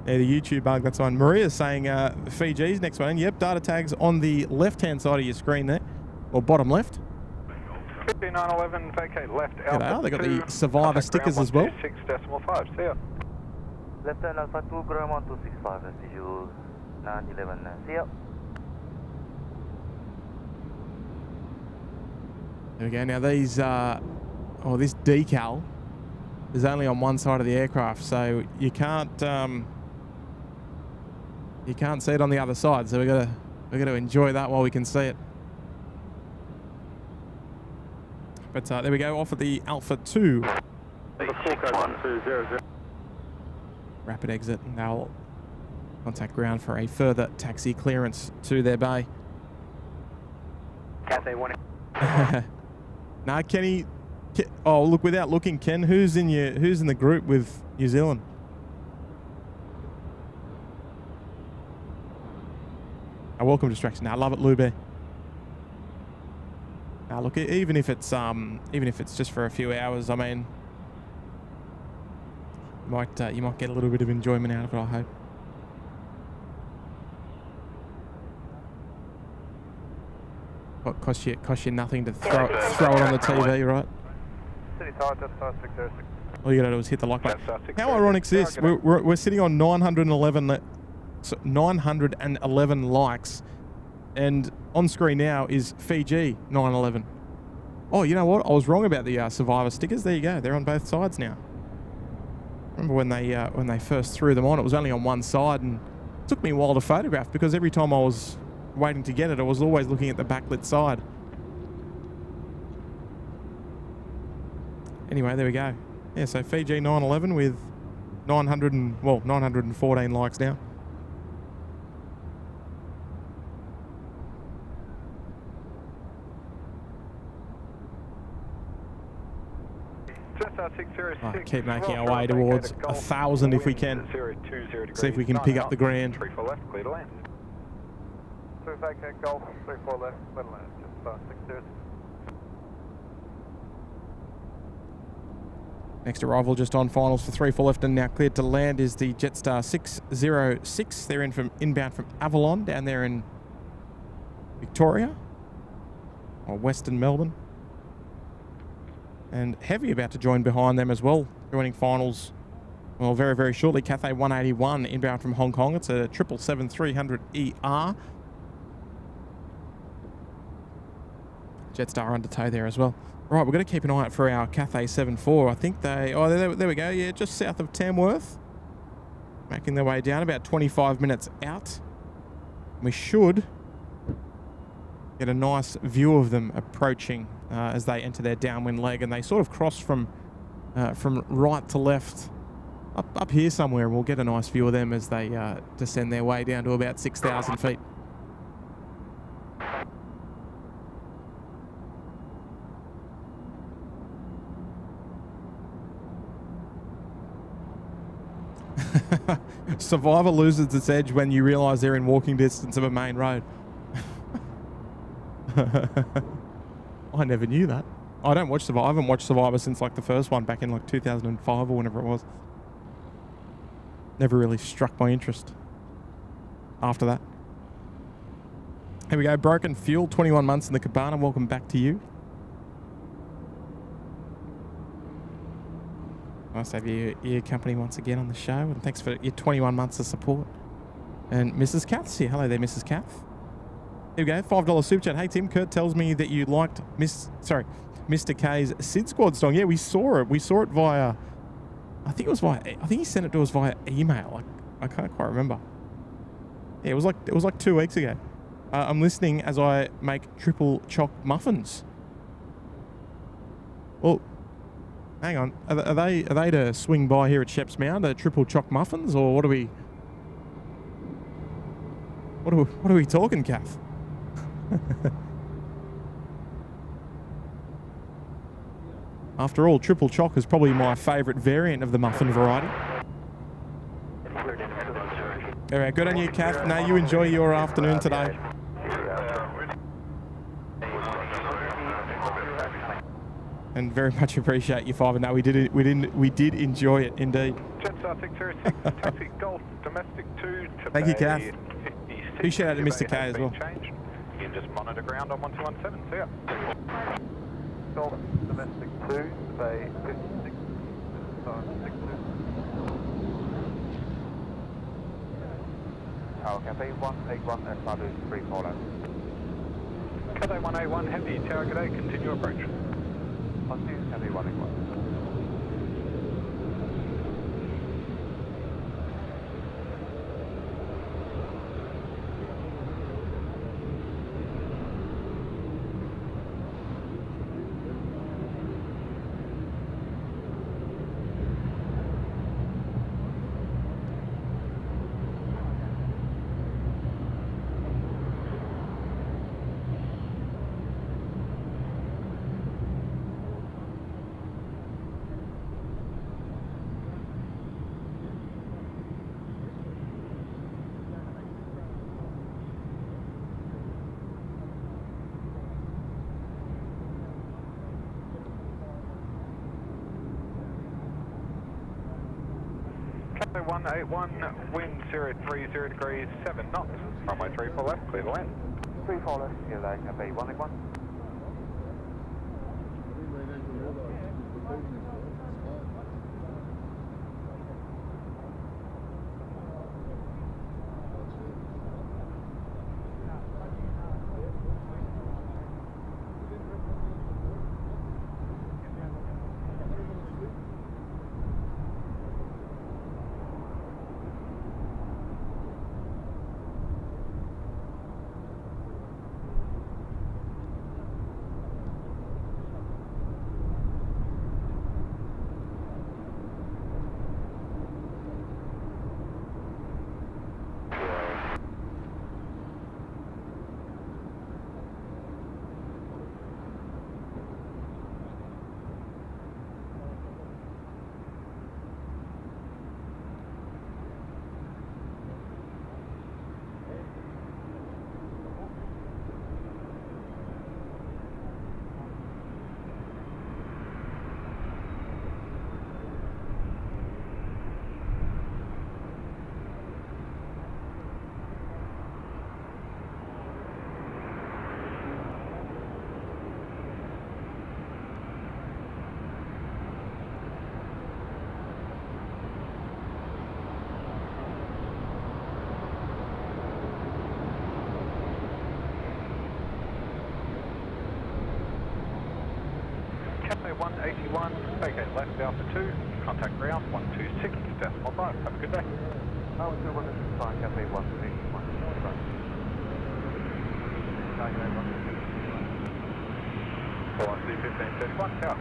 Yeah, the YouTube bug, that's fine. Maria's saying Fiji's next one. Yep, data tags on the left-hand side of your screen there, or bottom left. 5911, vacate left. There they are. They got the survivor stickers as well. 6.5. See ya. Left turn Alpha 2, ground 1265, see you 911, see ya. There we go. Now these, this decal is only on one side of the aircraft, so you can't see it on the other side. So we gotta enjoy that while we can see it. But there we go, off at the Alpha 2. Rapid exit, and they'll contact ground for a further taxi clearance to their bay. Cathay 1. Nah, Kenny. Oh, look! Without looking, Ken, who's in the group with New Zealand? A welcome distraction. I love it, Lube. Now, look, even if it's just for a few hours, I mean, you might get a little bit of enjoyment out of it, I hope. What costs you nothing to throw it on the TV, right? All you gotta do is hit the like button. How ironic is this? We're sitting on 911 likes, and on screen now is Fiji 911. Oh, you know what? I was wrong about the survivor stickers. There you go. They're on both sides now. Remember when they first threw them on? It was only on one side, and it took me a while to photograph because every time I was waiting to get it, I was always looking at the backlit side. Anyway, there we go. Yeah, so Fiji 911 with 914 likes now. Keep making our way towards 1,000 if we can. See if we can pick up the grand. 34 left, clear to land. 2 vacate Golf, 34 left, clear to land, just 60. Next arrival just on finals for 34 left and now cleared to land is the Jetstar 606. They're inbound from Avalon down there in Victoria or Western Melbourne. And Heavy about to join behind them as well, joining finals, well, very, very shortly. Cathay 181 inbound from Hong Kong. It's a 777-300ER. Jetstar under tow there as well. Right, we're going to keep an eye out for our Cathay 74. I think there we go. Yeah, just south of Tamworth. Making their way down, about 25 minutes out. We should get a nice view of them approaching as they enter their downwind leg, and they sort of cross from right to left up here somewhere, and we'll get a nice view of them as they descend their way down to about 6,000 feet. Survivor loses its edge when you realise they're in walking distance of a main road. I never knew that. I don't watch Survivor. I haven't watched Survivor since like the first one back in like 2005 or whenever it was. Never really struck my interest after that. Here we go. Broken Fuel, 21 months in the cabana. Welcome back to you. Nice to have your company once again on the show, and thanks for your 21 months of support. And Mrs. Kath's here. Hello there, Mrs. Kath. Here we go. $5 super chat. Hey Tim, Kurt tells me that you liked Mr. K's SydSquad song. Yeah, we saw it. We saw it via. I think he sent it to us via email. I can't quite remember. Yeah, it was like 2 weeks ago. I'm listening as I make triple choc muffins. Well, hang on. Are they to swing by here at Sheps Mound, triple choc muffins, or what are we? What are we talking, Kath? After all, triple choc is probably my favourite variant of the muffin variety. All right, good on you, Kath. Now you enjoy your afternoon today. And very much appreciate you, Five. And no, we did enjoy it indeed. Jetstar 606, taxi Golf Domestic 2 to Thank you, Kath. 56. Big shout out to Mr. K as well. Changed. You can just monitor ground on 1217. See ya. Golf Domestic 2 to Bay 56. Oh, Cafe 181 and Madu 34 left. Cafe 181, heavy tower, good day, continue approach. On to Cafe 181. Cafe 181, wind 030 degrees, 7 knots. Runway 34 left, clear to land. 34 left, here they Cafe 181. Cafe 181, vacate left Alpha 2, contact ground 126.5. Have a good day. Oh, 21 is fine, Cafe 181. Velocity 1531, tower.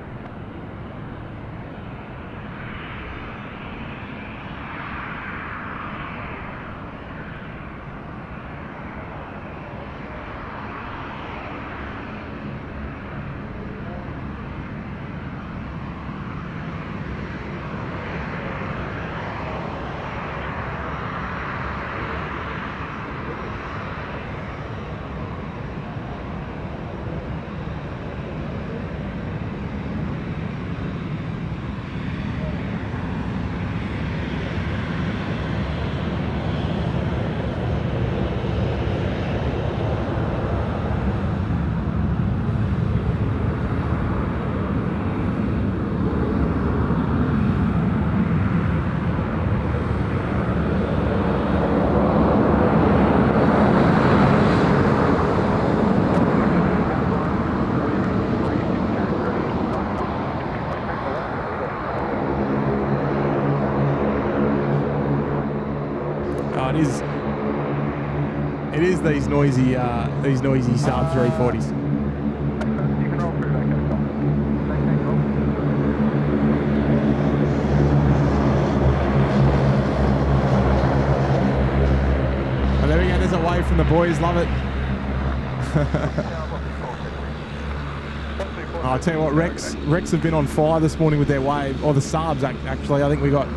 Oh, it is. It is these noisy Saab 340s. You can roll through that takeoff. And there we go. There's a wave from the boys. Love it. I'll tell you what, Rex have been on fire this morning with their wave, or the Saabs actually. I think we got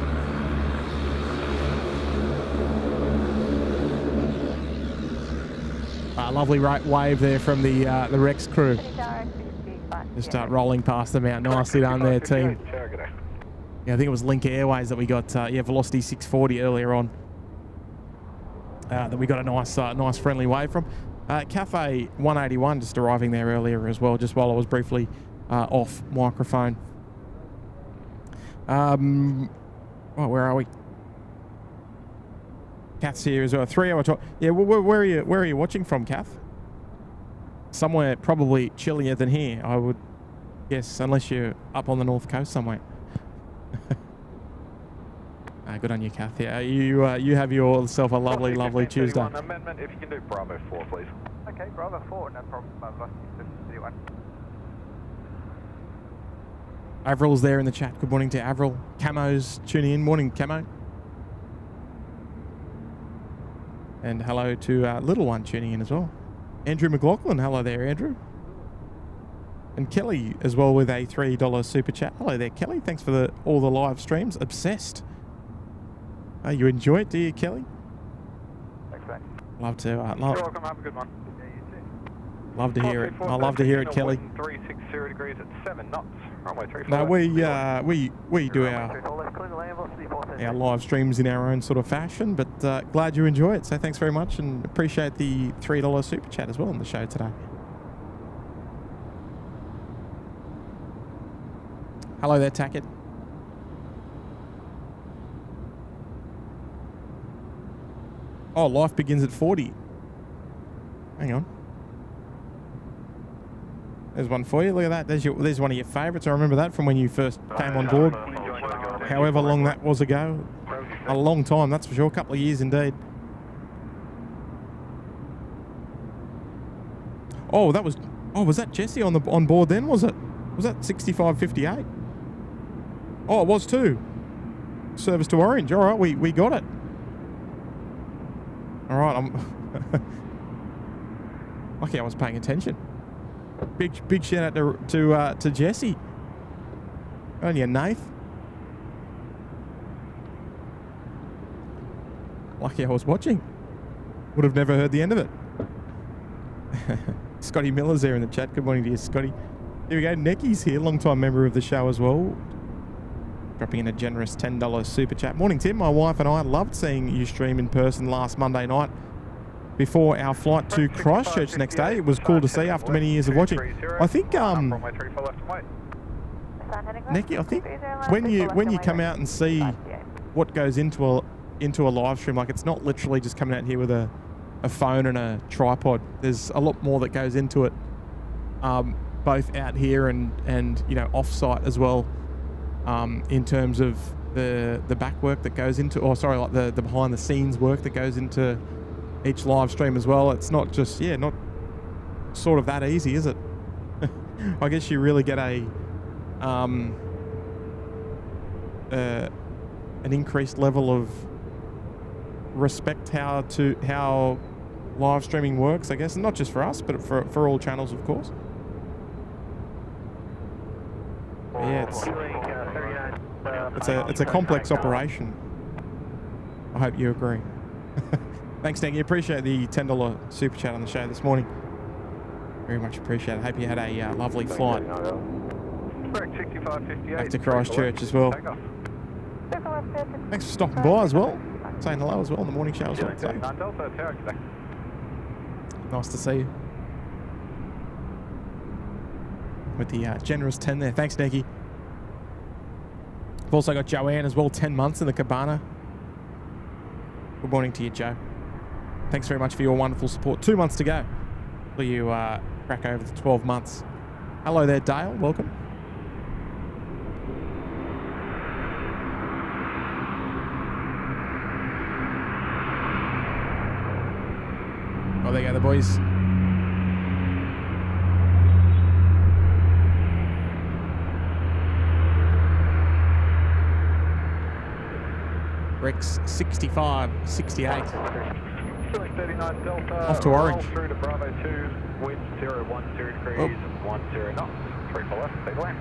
a lovely wave there from the Rex crew. Just rolling past them out. Nicely done there, team. Yeah, I think it was Link Airways that we got, Velocity 640 earlier on. That we got a nice friendly wave from. Cafe 181 just arriving there earlier as well, just while I was briefly off microphone. Where are we? Kath's here as well. 3-hour talk. Yeah, where are you watching from, Kath? Somewhere probably chillier than here, I would guess, unless you're up on the north coast somewhere. Good on you, Kath. Yeah, you have yourself a lovely Tuesday. Amendment, if you can do Bravo 4, please. Okay, Bravo 4, no problem. Avril's there in the chat. Good morning to Avril. Camo's tuning in. Morning, Camo. And hello to Little One tuning in as well. Andrew McLaughlin. Hello there, Andrew. And Kelly as well with a $3 super chat. Hello there, Kelly. Thanks for all the live streams. Obsessed. You enjoy it, do you, Kelly? Thanks, mate. Love to. You're welcome. Have a good one. Yeah, you too. Love to hear it. I love to hear it, Kelly. 360 degrees at 7 knots. Runway 34. No, we do our live streams in our own sort of fashion, but glad you enjoy it. So thanks very much, and appreciate the $3 super chat as well on the show today. Hello there, Tackett. Oh, life begins at 40. Hang on. There's one for you. Look at that. There's one of your favourites. I remember that from when you first came on board. However long that was ago. A long time, that's for sure. A couple of years indeed. Oh, was that Jesse on board then, was it? Was that 6558? Oh, it was too. Service to Orange. All right, we got it. All right, I'm lucky I was paying attention. Big shout out to Jesse. On you, Nath. Lucky I was watching. Would have never heard the end of it. Scotty Miller's there in the chat. Good morning to you, Scotty. Here we go. Necky's here, long-time member of the show as well. Dropping in a generous $10 super chat. Morning, Tim. My wife and I loved seeing you stream in person last Monday night before our flight to Christchurch next day. It was cool to see after many years of watching. I think, Necky, I think when you come out and see what goes into a live stream, like it's not literally just coming out here with a phone and a tripod. There's a lot more that goes into it, both out here and off-site as well. In terms of the back work that goes into, like the behind the scenes work that goes into each live stream as well. It's not just, not sort of that easy, is it? I guess you really get an increased level of respect how live streaming works, I guess, and not just for us, but for all channels, of course. But yeah, it's a complex operation. I hope you agree. Thanks, Nicky. Appreciate the $10 super chat on the show this morning. Very much appreciate it. Hope you had a lovely flight back to Christchurch as well. Thanks for stopping by as well. Saying hello as well on the morning show as well today. Nice to see you. With the generous 10 there. Thanks, Nicky. I've also got Joanne as well, 10 months in the cabana. Good morning to you, Joe. Thanks very much for your wonderful support. 2 months to go till you crack over the 12 months. Hello there, Dale. Welcome. Oh, there go the boys. Rex 65, 68. 39 Delta. Off to Orange. Roll through to Bravo 2, wind 010 degrees, 10 knots. 3 for left, clear to land.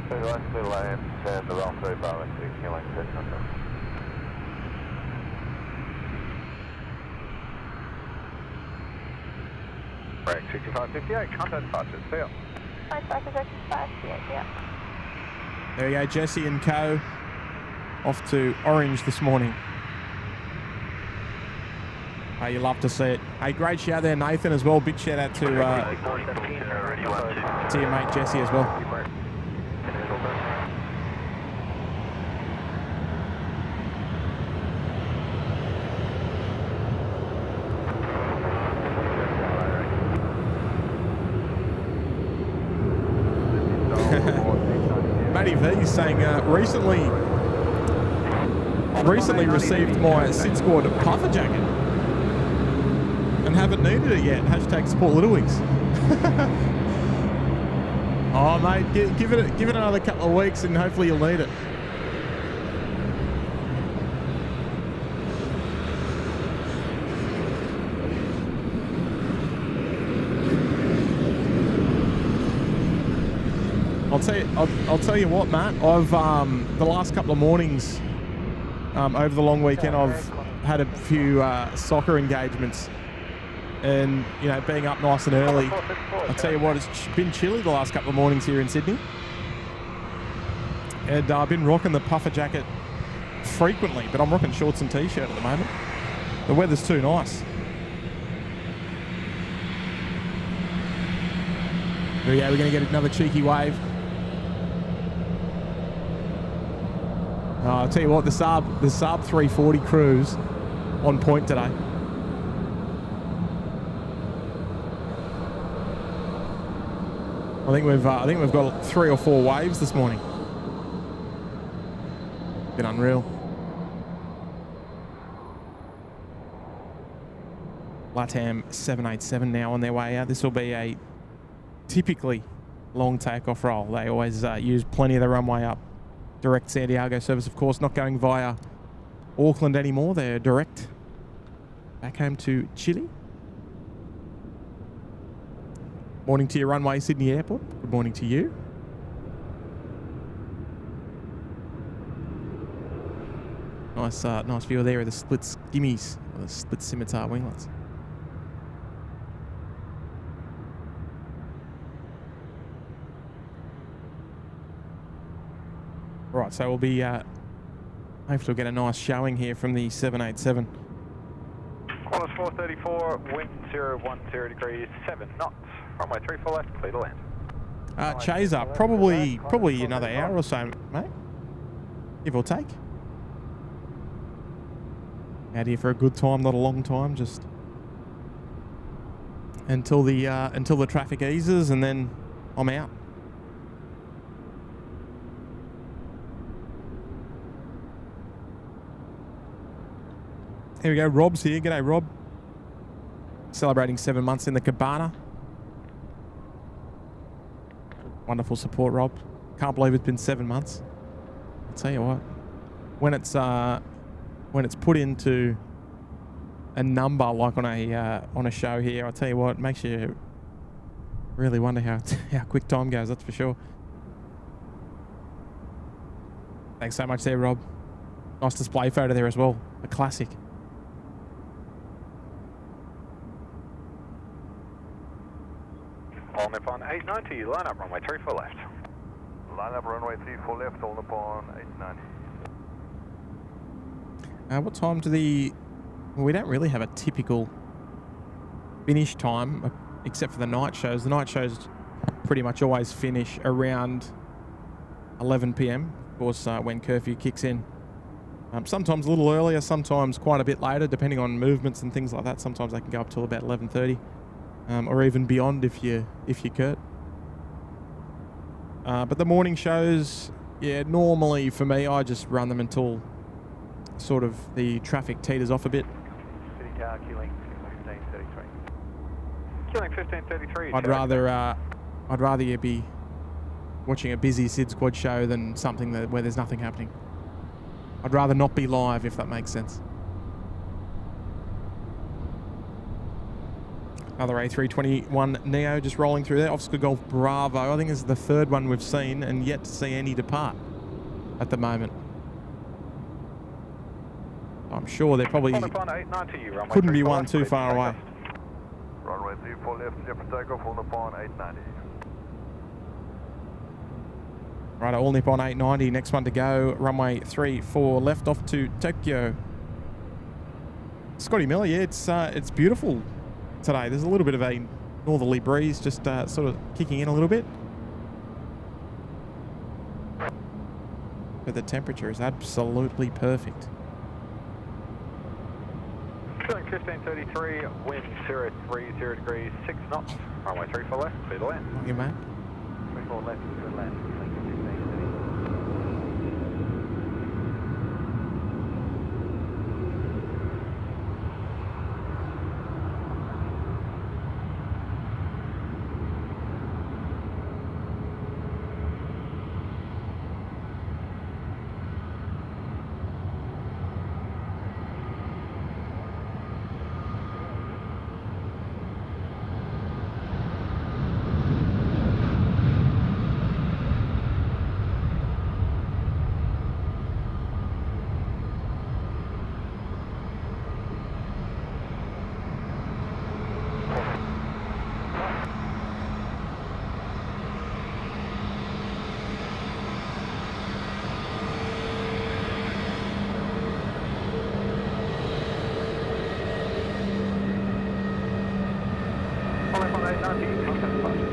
Clear to left, clear to land, and the roll through Bravo 2, killing 6 under. Break 6558, contact departures, see ya. Flight departure 6558, yeah. There we go, Jesse and co. Off to Orange this morning. Oh, you love to see it. Hey, great shout there, Nathan, as well. Big shout out to your mate Jesse as well. Matty V saying recently received my SydSquad puffer jacket and haven't needed it yet. Hashtag support Little Wigs. Oh mate, give it another couple of weeks and hopefully you'll need it. I'll tell you what, Matt. I've the last couple of mornings over the long weekend, I've had a few soccer engagements, and you know, being up nice and early. I'll tell you what, it's been chilly the last couple of mornings here in Sydney, and I've been rocking the puffer jacket frequently, but I'm rocking shorts and t-shirt at the moment. The weather's too nice. There we go. We're going to get another cheeky wave. I'll tell you what, the Saab 340 crew's on point today. I think we've got 3 or 4 waves this morning. Been unreal. LATAM 787 now on their way out. This will be a typically long takeoff roll. They always use plenty of the runway up. Direct Santiago service, of course, not going via Auckland anymore. They're direct back home to Chile. Morning to your runway, Sydney Airport. Good morning to you. Nice view there of the split skimmies, or the split scimitar winglets. Right, so we'll be, hopefully we'll get a nice showing here from the 787. Qantas 434, wind 010 degrees, 7 knots. Runway 3 for left, clear to land. Chaser, probably another hour or so, mate. Give or take. Out here for a good time, not a long time, just until the traffic eases, and then I'm out. Here we go, Rob's here. G'day, Rob. Celebrating 7 months in the cabana. Wonderful support, Rob. Can't believe it's been 7 months. I'll tell you what, when it's put into a number like on a show here, I'll tell you what, it makes you really wonder how quick time goes. That's for sure. Thanks so much there, Rob. Nice display photo there as well. A classic. All Nippon 890, line up runway 3 for left. Line up runway 3 for left, all Nippon 890. What time do we don't really have a typical finish time, except for the night shows. The night shows pretty much always finish around 11 p.m, of course, when curfew kicks in. Sometimes a little earlier, sometimes quite a bit later, depending on movements and things like that. Sometimes they can go up till about 11:30. Or even beyond if you're Kurt. But the morning shows, yeah, normally for me, I just run them until sort of the traffic teeters off a bit. City car queuing 1533. Killing 1533. I'd rather you be watching a busy SydSquad show than something where there's nothing happening. I'd rather not be live, if that makes sense. Another A321 Neo just rolling through there. Oscar Golf Bravo. I think this is the third one we've seen and yet to see any depart at the moment. I'm sure there probably couldn't be one too far away. Runway 34 left, clear for takeoff, all Nippon 890. Right, all Nippon 890. Next one to go. Runway 34 left off to Tokyo. Scotty Miller, yeah, it's beautiful today. There's a little bit of a northerly breeze just sort of kicking in a little bit. But the temperature is absolutely perfect. Killing 1533, wind 030 degrees, 6 knots, runway 34 left, clear to land. Thank you, mate. 34 left, clear to land.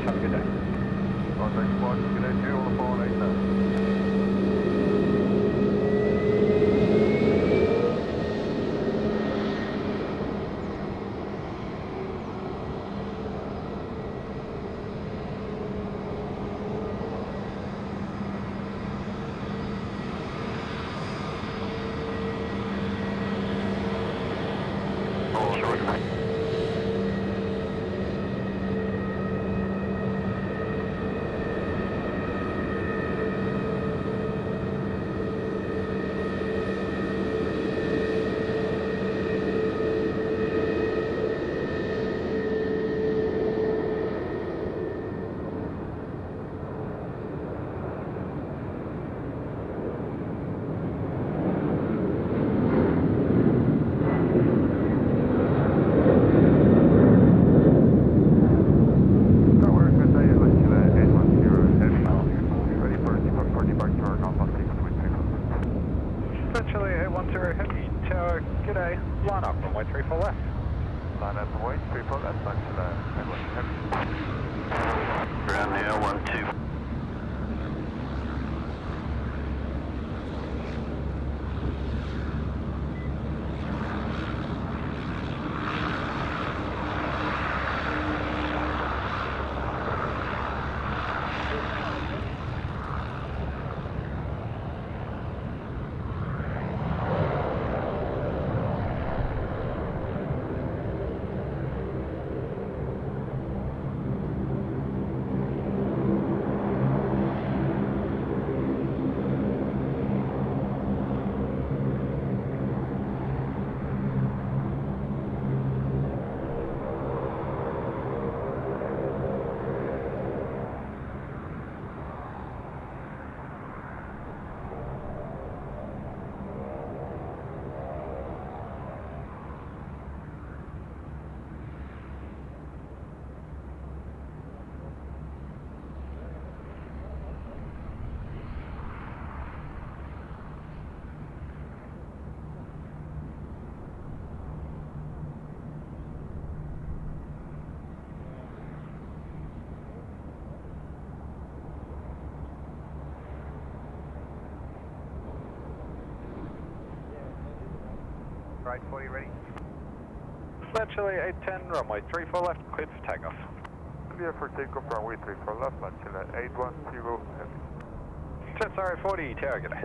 Have a good day. Contact squad, good day to you, all Nippon 890. Right, 40 ready. Flat Chile 810, runway 34 left, cleared for takeoff. Clear for takeoff, runway 34 left, Flat Chile 810 heavy. Jet sorry 40, Tower, good day.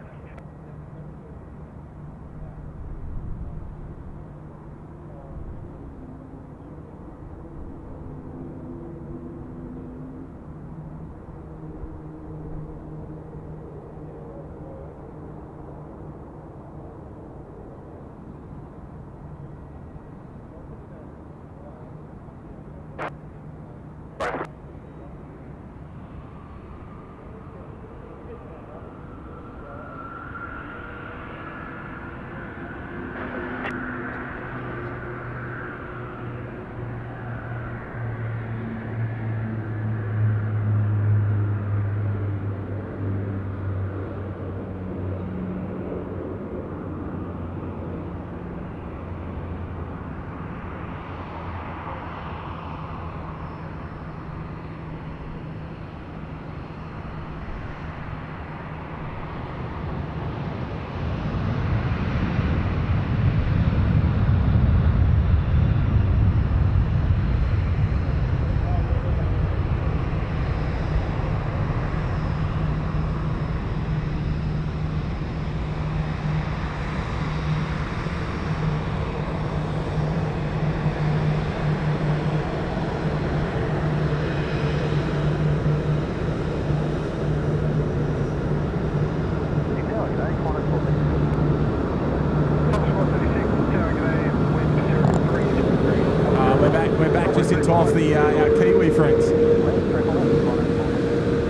off the our Kiwi friends.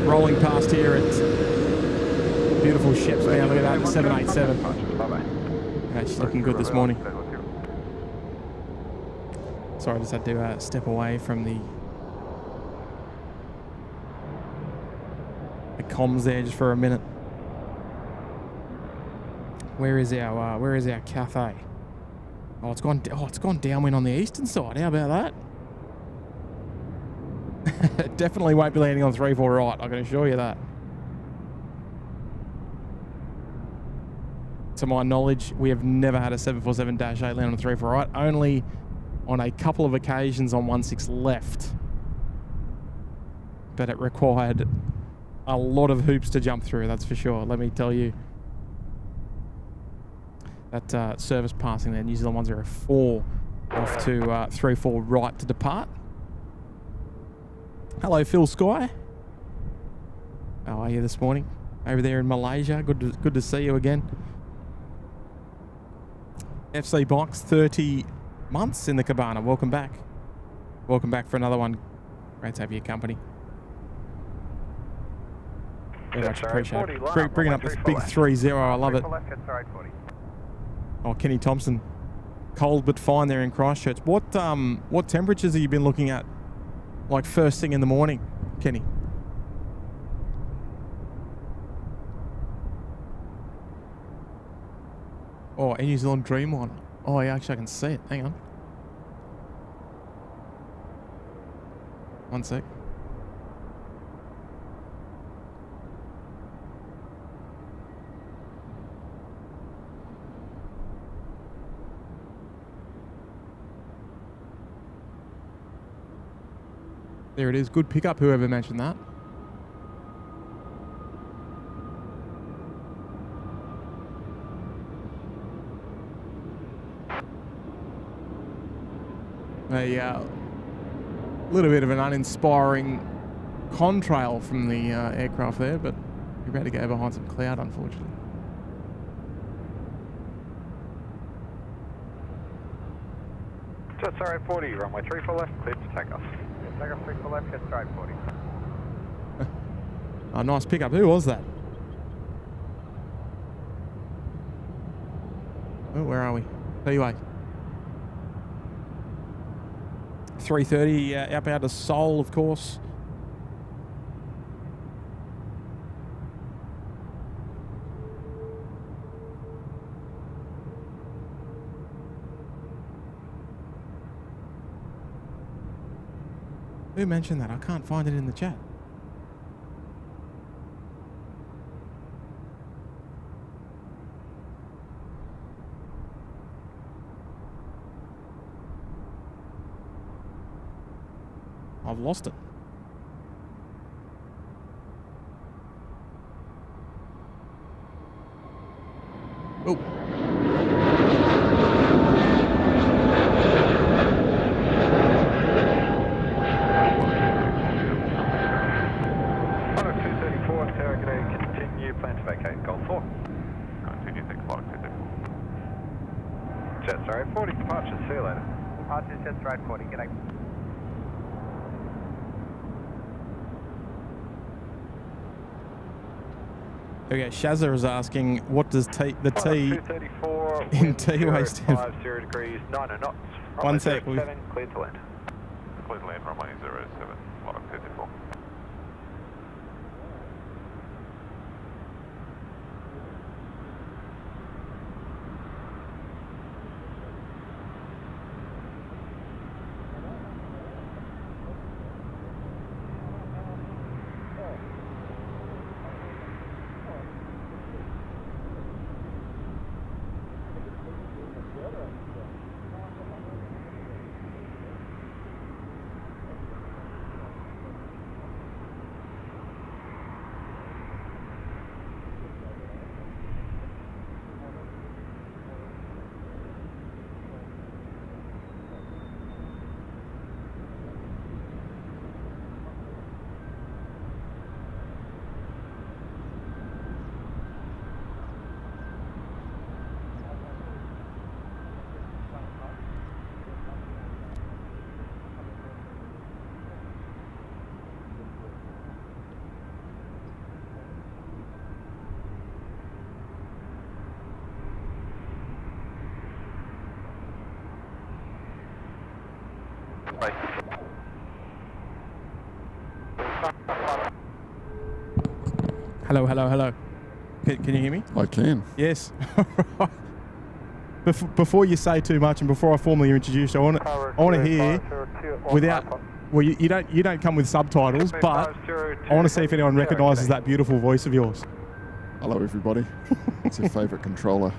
Rolling past here at beautiful Sheps now. Look at that, the 787. Yeah, she's looking good this morning. Sorry, I just had to step away from the comms there just for a minute. Where is our cafe? Oh, it's gone downwind on the eastern side. How about that? It definitely won't be landing on 3-4 right, I can assure you that. To my knowledge, we have never had a 747-8 land on 3-4 right, only on a couple of occasions on 16 left. But it required a lot of hoops to jump through, that's for sure, let me tell you. That service passing there, New Zealand 104, off to 3-4 right to depart. Hello, Phil Sky. How are you this morning? Over there in Malaysia, good to see you again. FC Box, 30 months in the cabana. Welcome back. Welcome back for another one. Great to have your company. Very much appreciate it. Bringing up this big 3-0, I love it. Oh, Kenny Thompson. Cold but fine there in Christchurch. What temperatures have you been looking at? Like first thing in the morning, Kenny? Oh, a New Zealand Dreamliner. Oh, yeah, actually I can see it. Hang on. One sec. There it is. Good pickup, whoever mentioned that. A little bit of an uninspiring contrail from the aircraft there, but you're about to go behind some cloud, unfortunately. Jet Surrey 40, runway 34 left, cleared to take off. Take off 34 left, Jet Surrey 40. Oh, nice pickup. Who was that? Oh, where are we? Anyway. 330 outbound to Seoul, of course. Who mentioned that? I can't find it in the chat. I've lost it. Oh. Jet Surrey 40, departure, see you later. Departure, Jet Surrey 40, g'day. Okay, Shazza is asking, what does the T in T-way stand for? 0 degrees, 9 knots. 1 sec. Clear to land. Clear to land, runway 07, flight 34. Hello, hello, hello. Can you hear me? I can. Yes. Before you say too much and before I formally introduce you, I want to hear without. Well, you don't come with subtitles, but I want to see if anyone recognises that beautiful voice of yours. Hello, everybody. It's your favourite controller.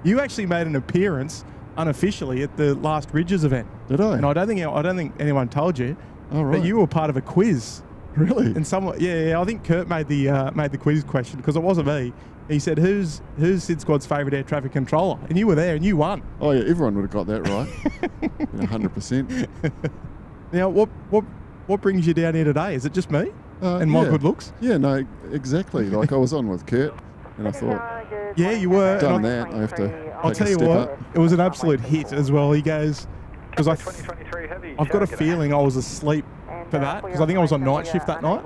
You actually made an appearance unofficially at the last Ridges event. Did I? And I don't think anyone told you. Oh, right. But you were part of a quiz. Really? And someone, yeah, I think Kurt made the quiz question because it wasn't me. He said, "Who's SydSquad's favourite air traffic controller?" And you were there, and you won. Oh yeah, everyone would have got that right. 100%. Now, what brings you down here today? Is it just me and my good looks? Yeah, no, exactly. Like I was on with Kurt, and I thought, Yeah, you were. done that. I have to. I'll take tell a you step what, up. it was an absolute hit as well. He goes, because I've got a feeling I was asleep for that because I think I was on night shift that night.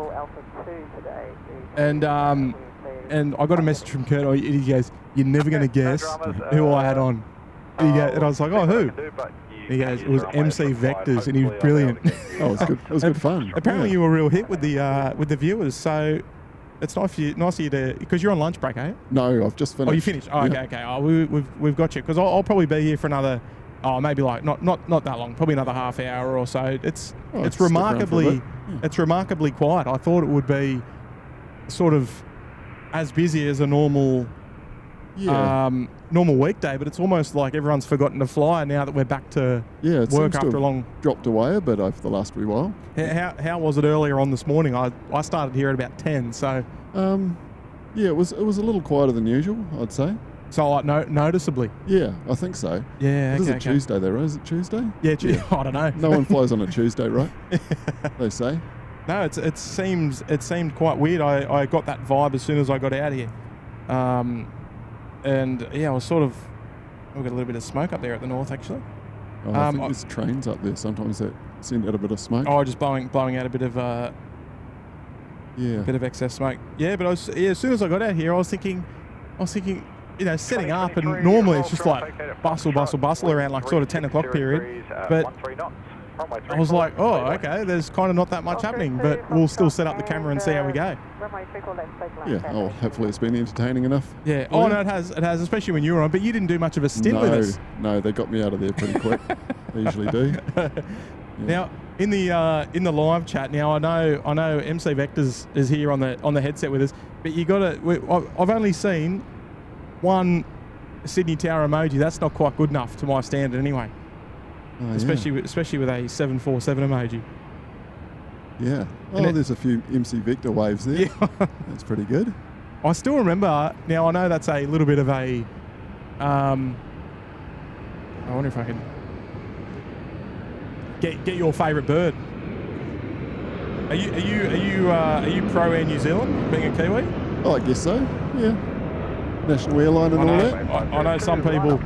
And I got a message from Kurt. He goes, "You're never going to guess who I had on." And I was like, "Oh, who?" He goes, "It was MC Vectors," and he was brilliant. Oh, it was good. It was good fun. Apparently, yeah. you were a real hit with the viewers. So it's nice for you to, because you're on lunch break, eh? No, I've just finished. Oh, you finished? Oh, Yeah. okay. Oh, we've got you because I'll probably be here for another. Oh, maybe like not that long. Probably another half hour or so. It's stick around for a bit. it's remarkably quiet. I thought it would be sort of as busy as a normal normal weekday, but it's almost like everyone's forgotten to fly now that we're back to It work seems to after a have long. dropped away a bit over the last wee while. How was it earlier on this morning? I started here at about 10, so Yeah, it was a little quieter than usual, I'd say. like noticeably. Yeah, I think so. Yeah, It is okay, a Tuesday though, right? Is it Tuesday? Yeah, I don't know. No one flies on a Tuesday, right? They say. No, it seemed quite weird. I got that vibe as soon as I got out here, and yeah, I was sort of. We've got a little bit of smoke up there at the north, actually. Oh, I think there's trains up there. Sometimes that send out a bit of smoke. Oh, just blowing out a bit of bit of excess smoke. Yeah, but as soon as I got out here, I was thinking, setting up, and normally it's just like bustle around like sort of 10 o'clock period, but I was like, oh, okay, there's kind of not that much happening, but we'll still set up the camera and see how we go. Yeah, oh, hopefully it's been entertaining enough. Yeah, oh no, it has, especially when you were on, but you didn't do much of a stint with us. No, they got me out of there pretty quick. They usually do. Yeah. Now, in the live chat, now I know MC Vectors is here on the headset with us, but I've only seen one Sydney Tower emoji. That's not quite good enough to my standard anyway. Oh, especially with a 747 emoji. Yeah. Oh, there's a few MC Vector waves there. Yeah. That's pretty good. I still remember. Now I know that's a little bit of a. I wonder if I can get your favourite bird. Are you pro Air New Zealand being a Kiwi? Oh, I guess so. Yeah. National airline and all that. I know some people.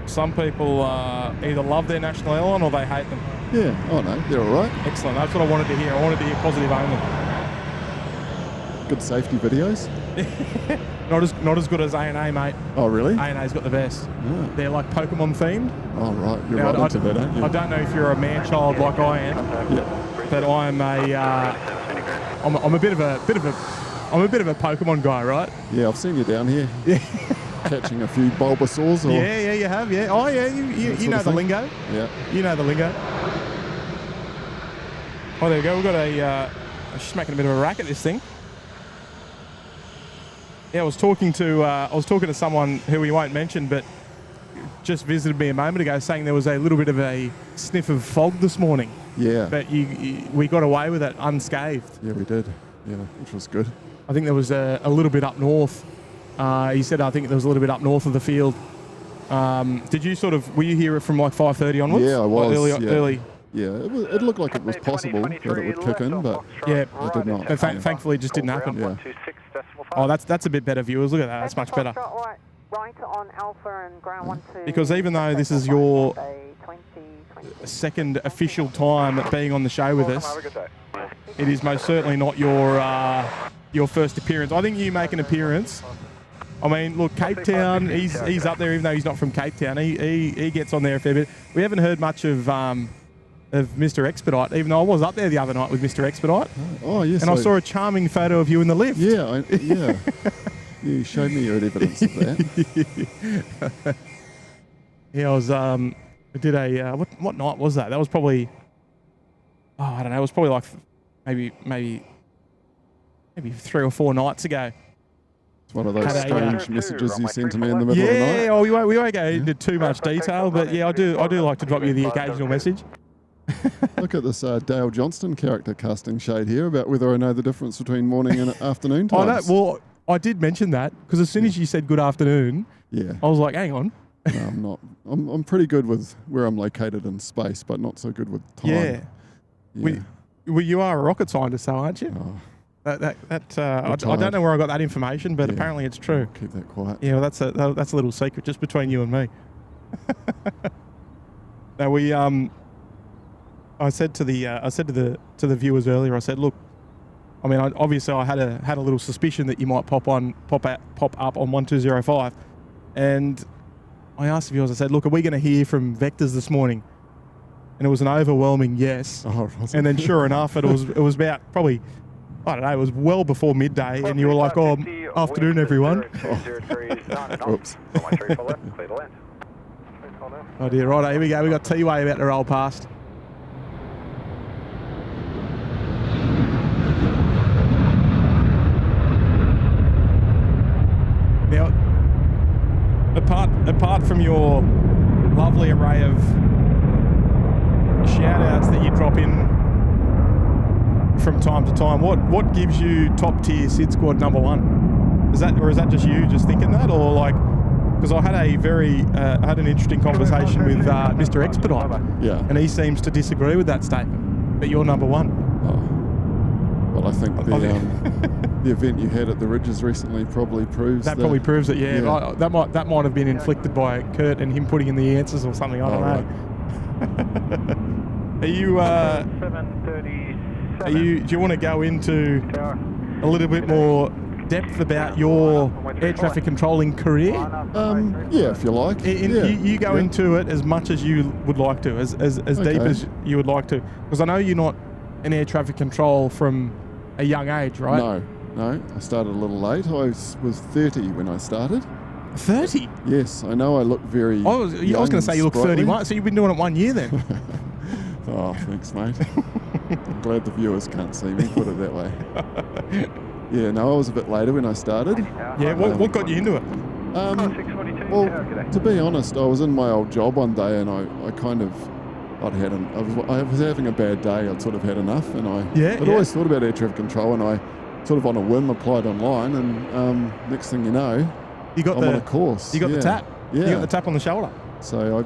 Some people either love their national airline or they hate them. Yeah. Oh no, they're all right. Excellent. That's what I wanted to hear. I wanted to hear positive only. Good safety videos. Not as good as A&A, mate. Oh really? A&A's got the best. Oh. They're like Pokemon themed. Oh right, you're Now, right into that, aren't you? I don't know if you're a man child like I am, but I'm a bit of a Pokemon guy, right? Yeah, I've seen you down here. Yeah. Catching a few Bulbasaurs. Or Yeah, you have, yeah. Oh, yeah, you know the lingo. Yeah. You know the lingo. Oh, there we go. We've got she's making a bit of a racket, this thing. Yeah, I was talking to someone who we won't mention, but just visited me a moment ago, saying there was a little bit of a sniff of fog this morning. Yeah. But we got away with it unscathed. Yeah, we did. Yeah, which was good. I think there was a little bit up north. He said, I think there was a little bit up north of the field. Did you were you here from like 5:30 onwards? Yeah, I was. Like early. Yeah, it looked like it was possible that it would kick in, but yeah, it did not. But thankfully, it just didn't happen. Yeah. Oh, that's a bit better, viewers. Look at that. That's much better. Because even though this is your second official time being on the show with us, it is most certainly not your first appearance. I think you make an appearance I mean, look, Cape Town, he's up there even though he's not from Cape Town. He gets on there a fair bit. We haven't heard much of Mr. Expedite, even though I was up there the other night with Mr. Expedite. Oh, yes. And I saw a charming photo of you in the lift. Yeah, yeah. You showed me your evidence of that. Yeah, I was, I did a, what night was that? That was probably, I don't know, it was probably like maybe 3 or 4 nights ago. It's one of those strange messages you send to me in the middle of the night. Yeah, we won't go into too much detail, but yeah, I do like to drop you the occasional message. Look at this Dale Johnston character casting shade here about whether I know the difference between morning and afternoon times. Well, I did mention that because as soon as you said good afternoon, I was like, hang on. No, I'm not. I'm pretty good with where I'm located in space, but not so good with time. Yeah. Well, you are a rocket scientist, though, aren't you? Oh, I don't know where I got that information, but apparently it's true. Keep that quiet. Yeah, well, that's a little secret just between you and me. Now I said to the viewers earlier, I said, look, I mean, obviously I had a little suspicion that you might pop up on 1205, and I asked the viewers, I said, look, are we going to hear from Vectors this morning? And it was an overwhelming yes. Oh, and then sure enough, it was about probably, I don't know, it was well before midday, and you were like, oh, afternoon, everyone. Oops. Oh dear, right, here we go. We got T-Way about to roll past. Now, apart from your lovely array of shout-outs that you drop in from time to time, what gives you top tier SydSquad number 1? Is that just you just thinking that, or like? Because I had an interesting conversation with Mr. Expedite, and he seems to disagree with that statement. But you're number 1. Oh. Well, I think the event you had at the Ridges recently probably proves that. Probably proves it. Yeah. That might have been inflicted by Kurt and him putting in the answers or something. I don't know. Right. Are you? 7:37. Do you want to go into a little bit more depth about your air traffic controlling career? Yeah, if you like. You go into it as much as you would like to, as deep as you would like to, because I know you're not in air traffic control from a young age, right? No. I started a little late. I was 30 when I started. 30? Yes, I know I look very I was going to say you look 31, so you've been doing it 1 year then. Oh, thanks, mate. I'm glad the viewers can't see me, put it that way. Yeah, no, I was a bit later when I started. Yeah, what got you into it? Well, to be honest, I was in my old job one day and I was having a bad day. I'd sort of had enough, and I'd always thought about air traffic control, and I sort of on a whim applied online, and next thing you know, I'm on a course. You got the tap. Yeah. You got the tap on the shoulder. So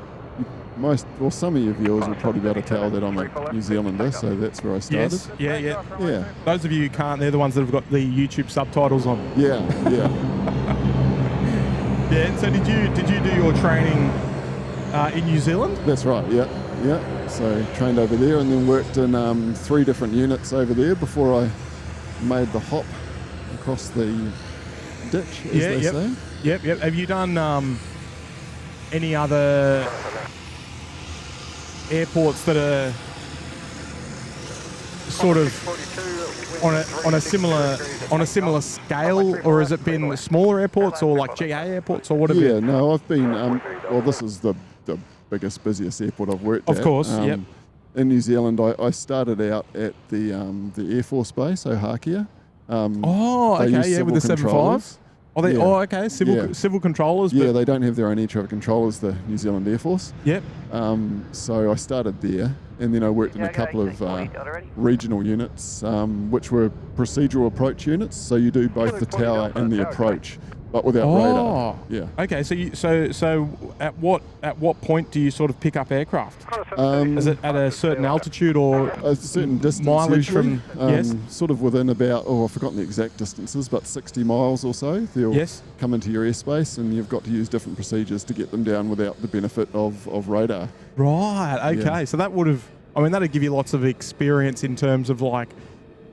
some of your viewers will probably be able to tell that I'm a New Zealander, so that's where I started. Yes, yeah. Those of you who can't, they're the ones that have got the YouTube subtitles on. Yeah. Yeah. So did you do your training in New Zealand? That's right. Yeah. So trained over there, and then worked in 3 different units over there before I made the hop across the ditch, as they say. Yep. Have you done any other airports that are sort of on a similar scale, or has it been smaller airports or like GA airports or whatever? Yeah, no, I've been. Well, this is the biggest, busiest airport I've worked at. Of course, In New Zealand, I started out at the Air Force Base, Ohakea. With the 75s. Civil controllers. Yeah, they don't have their own air traffic controllers, the New Zealand Air Force. Yep. So I started there, and then I worked in a couple of regional units, which were procedural approach units. So you do both the tower and the approach, but without radar. Yeah. Okay. So at what point do you sort of pick up aircraft? Is it at a certain altitude or a certain distance? Mileage usually, from sort of within about I've forgotten the exact distances, but 60 miles or so. They'll come into your airspace, and you've got to use different procedures to get them down without the benefit of radar. Right. Okay. Yeah. So that'd give you lots of experience in terms of like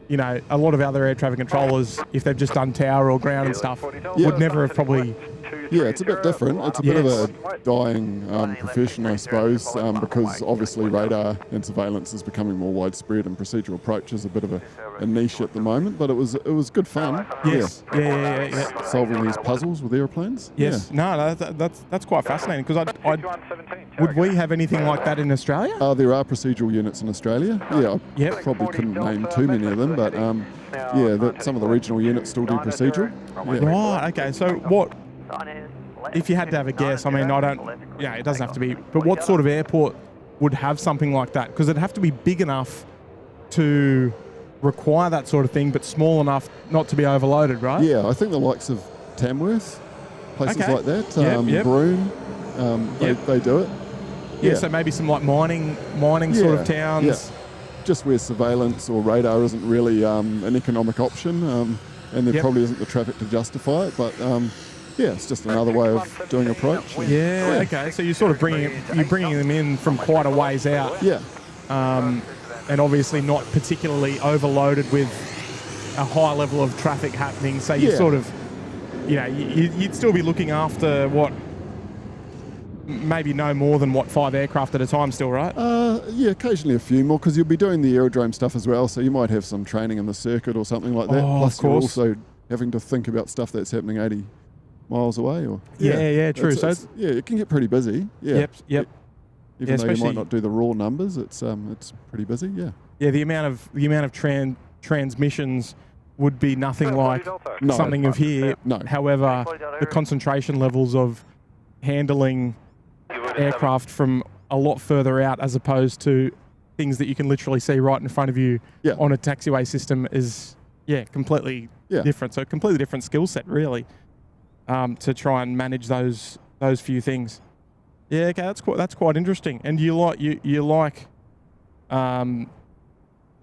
you know, a lot of other air traffic controllers, if they've just done tower or ground and stuff, would never have probably... Yeah, it's a bit different. It's a bit of a dying profession, I suppose, because obviously radar and surveillance is becoming more widespread, and procedural approach is a bit of a niche at the moment. But it was good fun. Yes. Yeah. Solving these puzzles with airplanes. Yes. Yeah. No, that's quite fascinating, because would we have anything like that in Australia? There are procedural units in Australia. Yeah, I probably couldn't name too many of them, but some of the regional units still do procedural. Yeah. Right. Okay. So what? If you had to have a guess, I mean, it doesn't have to be, but what sort of airport would have something like that? Because it'd have to be big enough to require that sort of thing, but small enough not to be overloaded, right? Yeah, I think the likes of Tamworth, places like that, Broome, they do it. Yeah, so maybe some like mining sort of towns. Yeah. Just where surveillance or radar isn't really an economic option, and there probably isn't the traffic to justify it, but it's just another way of doing approach. Yeah, okay. So you're sort of bringing them in from quite a ways out. Yeah. And obviously not particularly overloaded with a high level of traffic happening. So you sort of, you'd still be looking after maybe no more than 5 aircraft at a time still, right? Occasionally a few more, because you'll be doing the aerodrome stuff as well, so you might have some training in the circuit or something like that. Oh, Plus of course. You're also having to think about stuff that's happening 80 miles away. Or true. It can get pretty busy. Yeah. Yep. Even though you might not do the raw numbers, it's pretty busy. Yeah. Yeah, the amount of transmissions would be nothing like something of here. No. However, the concentration levels of handling aircraft from a lot further out, as opposed to things that you can literally see right in front of you on a taxiway system, is completely different. So a completely different skill set, really, to try and manage those few things. Yeah, okay, that's quite interesting. And you like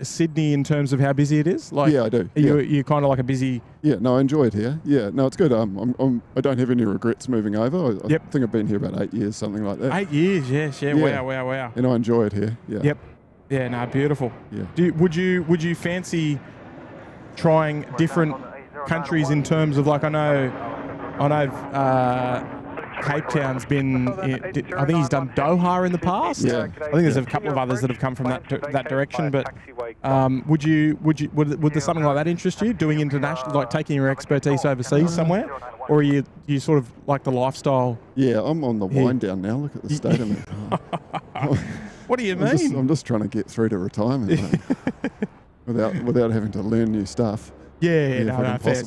Sydney in terms of how busy it is? Like, I do. You kind of like a busy... Yeah, no, I enjoy it here. Yeah, no, it's good. I don't have any regrets moving over. I think I've been here about 8 years, something like that. 8 years, yes, yeah. Wow. And I enjoy it here. Yeah. Yep. Yeah, no, beautiful. Yeah. Would you fancy trying different countries in terms of, like, I know Cape Town's been, I think he's done Doha in the past. Yeah. I think there's a couple of others that have come from that direction. But would there something like that interest you? Doing international, like taking your expertise overseas somewhere, or are you sort of like the lifestyle? Yeah, I'm on the wind down now. Look at the state of it. What do you mean? I'm just trying to get through to retirement without having to learn new stuff. No, fair.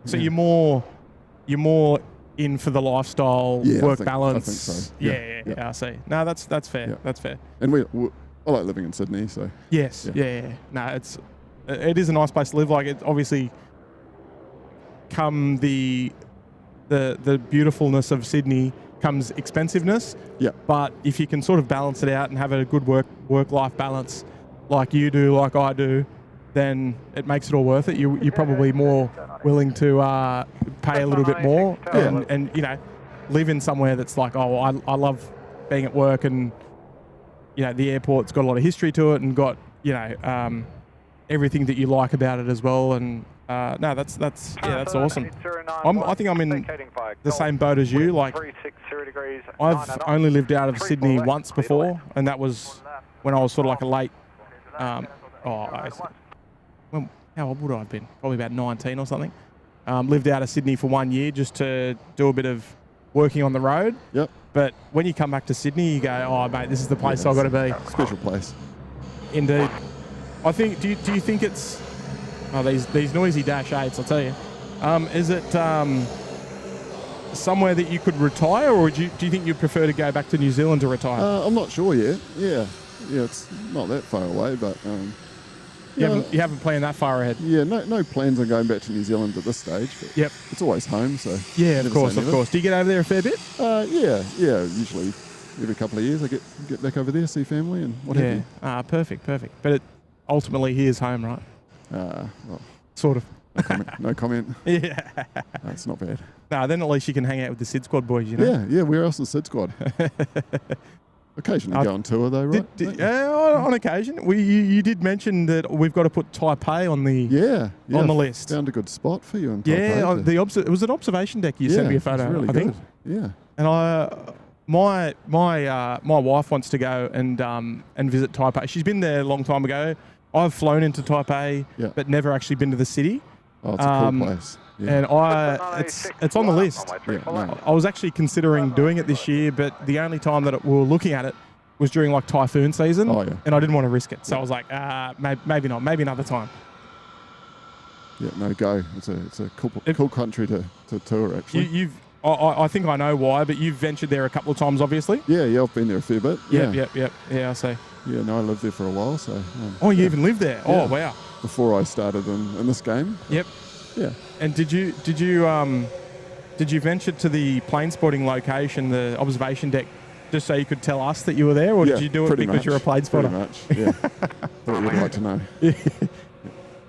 So you're more in for the lifestyle, work balance. I think so. Yeah, I see. No, that's fair. Yeah. That's fair. And I like living in Sydney, so. Yes. Yeah. No, it is a nice place to live. Like, it obviously come the beautifulness of Sydney comes expensiveness. Yeah. But if you can sort of balance it out and have a good work-life balance, like you do, like I do, then it makes it all worth it. You're probably more willing to pay a little bit more and live in somewhere that's like, I love being at work, and the airport's got a lot of history to it and got everything that you like about it as well. And that's awesome. I think I'm in the same boat as you. Like, I've only lived out of Sydney once before, and that was when I was sort of like a late how old would I have been? Probably about 19 or something. Lived out of Sydney for 1 year just to do a bit of working on the road. Yep. But when you come back to Sydney, you go, oh, mate, this is the place I've got to be. Special place. Indeed. I think, do you think it's... Oh, these noisy Dash 8s, I'll tell you. Is it somewhere that you could retire, or do you think you'd prefer to go back to New Zealand to retire? I'm not sure yet. Yeah, it's not that far away, but... You haven't planned that far ahead? Yeah, no plans on going back to New Zealand at this stage. But it's always home, so... Yeah, of course. Do you get over there a fair bit? Yeah. Usually every couple of years I get back over there, see family and what have you. Perfect. But ultimately here's home, right? Well... Sort of. No comment. Yeah. No, it's not bad. Then at least you can hang out with the SydSquad boys, Yeah, where else is SydSquad? Occasionally go on tour though, right? On occasion. You did mention that we've got to put Taipei on the on the list. Found a good spot for you in Taipei. Yeah, it was an observation deck. You sent me a photo. It's really I think. Yeah. And my wife wants to go and visit Taipei. She's been there a long time ago. I've flown into Taipei, but never actually been to the city. Oh, it's a cool place. Yeah. And it's on the list. I was actually considering doing it this year, but the only time that we were looking at it was during like typhoon season, and I didn't want to risk it. So I was like, maybe not, maybe another time. Yeah, no, go. It's a cool country to tour actually. I think I know why, but you've ventured there a couple of times, obviously. Yeah, I've been there a fair bit. Yep. Yeah, I see. Yeah, no, I lived there for a while, so. You even lived there? Yeah, oh, wow. Before I started in this game. Yep. Yeah. And did you venture to the planespotting location, the observation deck, just so you could tell us that you were there, or did you do it because you're a plane spotter? Pretty much. Yeah. Thought you'd like to know.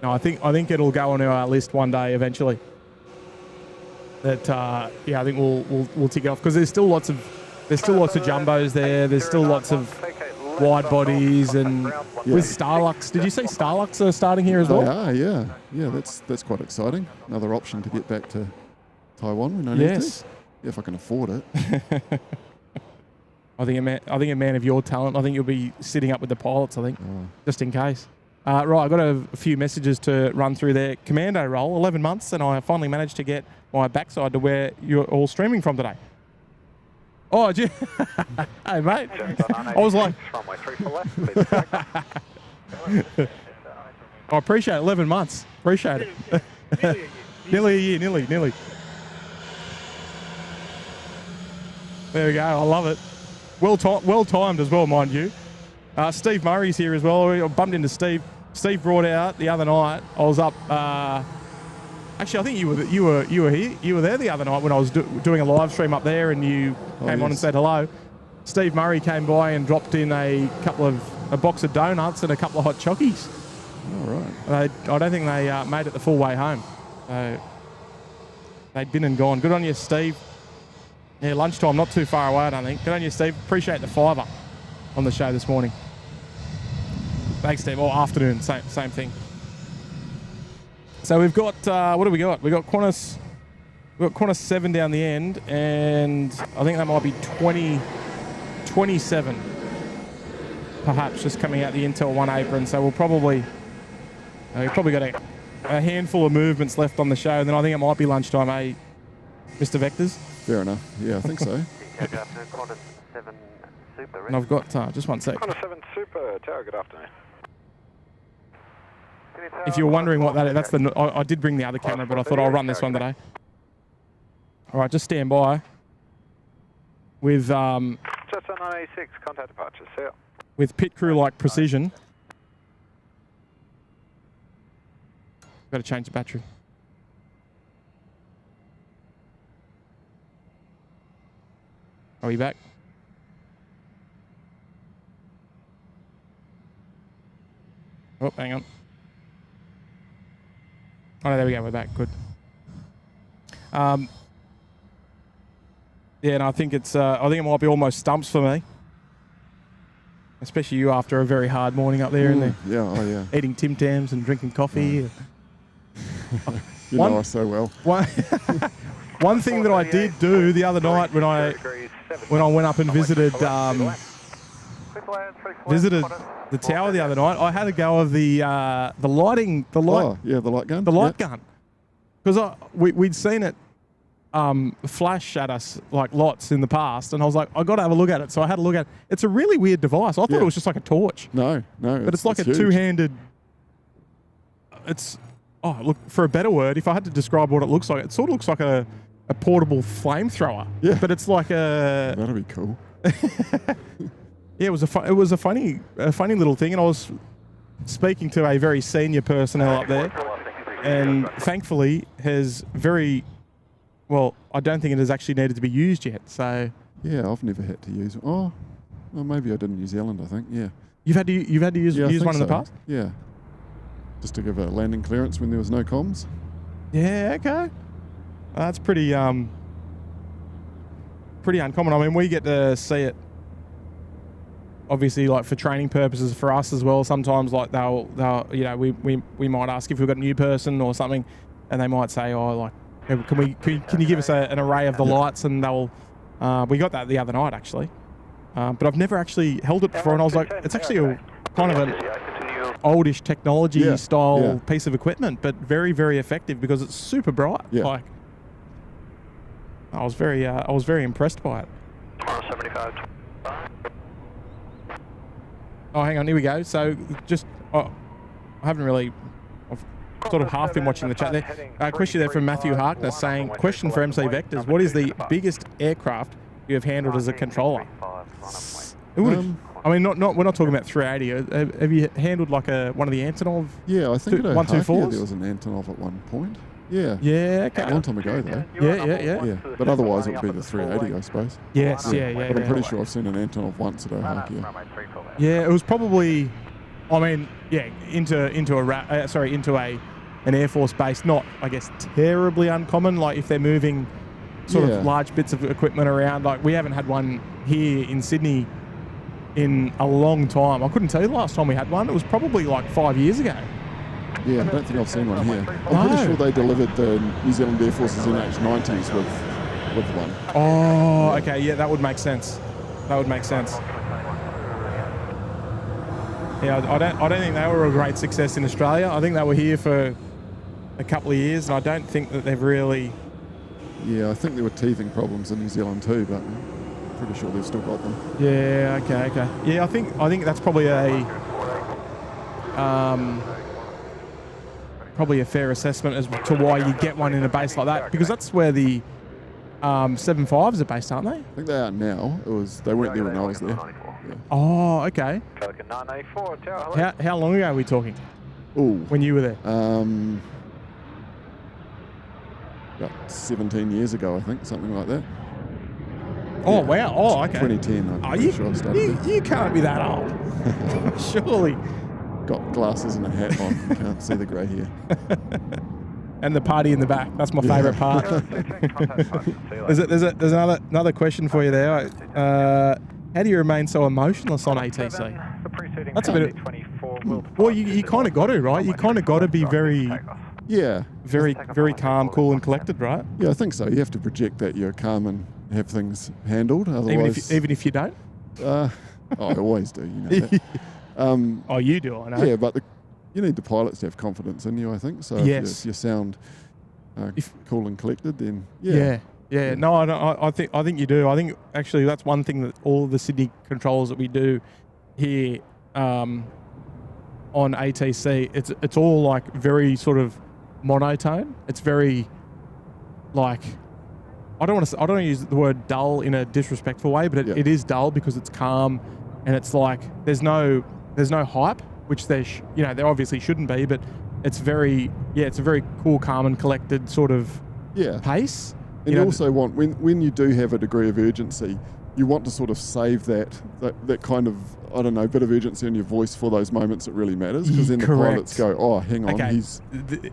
No, I think it'll go on our list one day eventually. That I think we'll tick it off because there's still lots of jumbos there. There's still lots of wide bodies and with Starlux. Did you say Starlux are starting here as well? They are, yeah. That's quite exciting. Another option to get back to Taiwan when I need to. Yeah, if I can afford it. I think a man of your talent. I think you'll be sitting up with the pilots. I think, just in case. Right, I've got a few messages to run through there. Commando role, 11 months, and I finally managed to get my backside to where you're all streaming from today. Oh, gee. Hey, mate. I was like... I appreciate it. 11 months. Appreciate it. Nearly a year, nearly. There we go. I love it. Well timed as well, mind you. Steve Murray's here as well. I bumped into Steve. Steve brought out the other night. I was up. Actually, I think you were here. You were there the other night when I was doing a live stream up there, and you came on and said hello. Steve Murray came by and dropped in a box of donuts and a couple of hot chockies. All right. I don't think they made it the full way home. So they'd been and gone. Good on you, Steve. Yeah, lunchtime, not too far away, I don't think. Good on you, Steve. Appreciate the $5 on the show this morning. Thanks, Steve. Or afternoon, same thing. So we've got, what do we got? We've got Qantas 7 down the end, and I think that might be 27, perhaps, just coming out the Intel 1 apron. So we'll probably, we've probably got a handful of movements left on the show, and then I think it might be lunchtime, eh, Mr. Vectors? Fair enough. Yeah, I think so. Good afternoon, Qantas 7 Super. And I've got, just one sec. Qantas 7 Super, Tower, good afternoon. If you're wondering what that is, that's the. I did bring the other camera, but I thought I'll run this one today. All right, just stand by. With Just on 986, contact departure. See ya. With pit crew like precision. Got to change the battery. Are we back? Oh, hang on. Oh, no, there we go. We're back. Good. Yeah, and I think it's. I think it might be almost stumps for me, especially you after a very hard morning up there, Yeah, eating Tim Tams and drinking coffee. You know us so well. One thing that I did do the other night when I went up and visited the tower the other night, I had a go of the light gun. The light gun. Because we'd seen it flash at us like lots in the past, and I was like, I got to have a look at it. So I had a look at it. It's a really weird device. I thought it was just like a torch. No. But it's like a huge. two-handed. Look, for a better word, if I had to describe what it looks like, it sort of looks like a portable flamethrower. Yeah. But it's like a. That'll be cool. Yeah, it was a funny little thing, and I was speaking to a very senior personnel up there, and thankfully has very well. I don't think it has actually needed to be used yet. So yeah, I've never had to use it. Oh, well, maybe I did in New Zealand. I think you've had to use one in the past. Yeah, just to give a landing clearance when there was no comms. Yeah, okay, that's pretty uncommon. I mean, we get to see it obviously like for training purposes for us as well. Sometimes like they'll you know, we might ask if we've got a new person or something, and they might say, oh, like, can you give us an array of the lights, and they'll we got that the other night actually, but I've never actually held it before, and I was like, it's actually a kind of an oldish technology style piece of equipment, but very, very effective because it's super bright. Like, I was very impressed by it. 75. Oh, hang on, here we go. So just, I haven't really, I've sort of half been watching the chat there. Question there from Matthew Harkness saying, question for MC Vectors, what is the biggest aircraft you have handled as a controller? I mean, we're not talking about 380. Have you handled like one of the Antonov? Yeah, I think 124s? there was an Antonov at one point. Yeah. Yeah, okay. A long time ago, though. Yeah. But otherwise, it would be the 380, I suppose. Yes, yeah. But I'm pretty sure I've seen an Antonov once at Ohio. Yeah, it was probably, I mean, into an Air Force base, not, I guess, terribly uncommon. Like if they're moving sort of large bits of equipment around. Like we haven't had one here in Sydney in a long time. I couldn't tell you the last time we had one. It was probably like 5 years ago. Yeah, I don't think I've seen one here. I'm pretty sure they delivered the New Zealand Air Force's NH90s with one. Oh, okay. Yeah, that would make sense. That would make sense. Yeah, I don't think they were a great success in Australia. I think they were here for a couple of years, and I don't think that they've really... Yeah, I think there were teething problems in New Zealand too, but I'm pretty sure they've still got them. Yeah, okay. Yeah, I think that's probably a fair assessment as to why you get one in a base like that, because that's where the 75s are based, aren't they? I think they are now. They weren't there when I was there. Yeah. Oh, okay. How long ago are we talking? Ooh, when you were there? About 17 years ago, I think, something like that. Oh, wow. Oh, okay. 2010, I'm pretty sure I started there. You can't be that old. Surely. Got glasses and a hat on. Can't see the grey hair. And the party in the back. That's my favourite part. There's another question for you there. How do you remain so emotionless on ATC? That's a bit of... Well, you kind of got to, right? You kind of got to be very... Yeah. Very cool, cool and collected, right? Yeah, I think so. You have to project that you're calm and have things handled. Otherwise... Even if you don't? I always do, you know that. Oh, you do, I know. Yeah, but you need the pilots to have confidence in you, I think. So if you sound cool and collected, then yeah. No, I think you do. I think actually that's one thing that all the Sydney controls that we do here on ATC, it's all like very sort of monotone. It's very like I don't want to use the word dull in a disrespectful way, but it is dull because it's calm and it's like there's no hype, which there obviously shouldn't be, but it's very it's a very cool, calm and collected sort of pace. And you also want when you do have a degree of urgency, you want to sort of save that kind of bit of urgency in your voice for those moments that really matters, because then the pilots go, oh, hang on,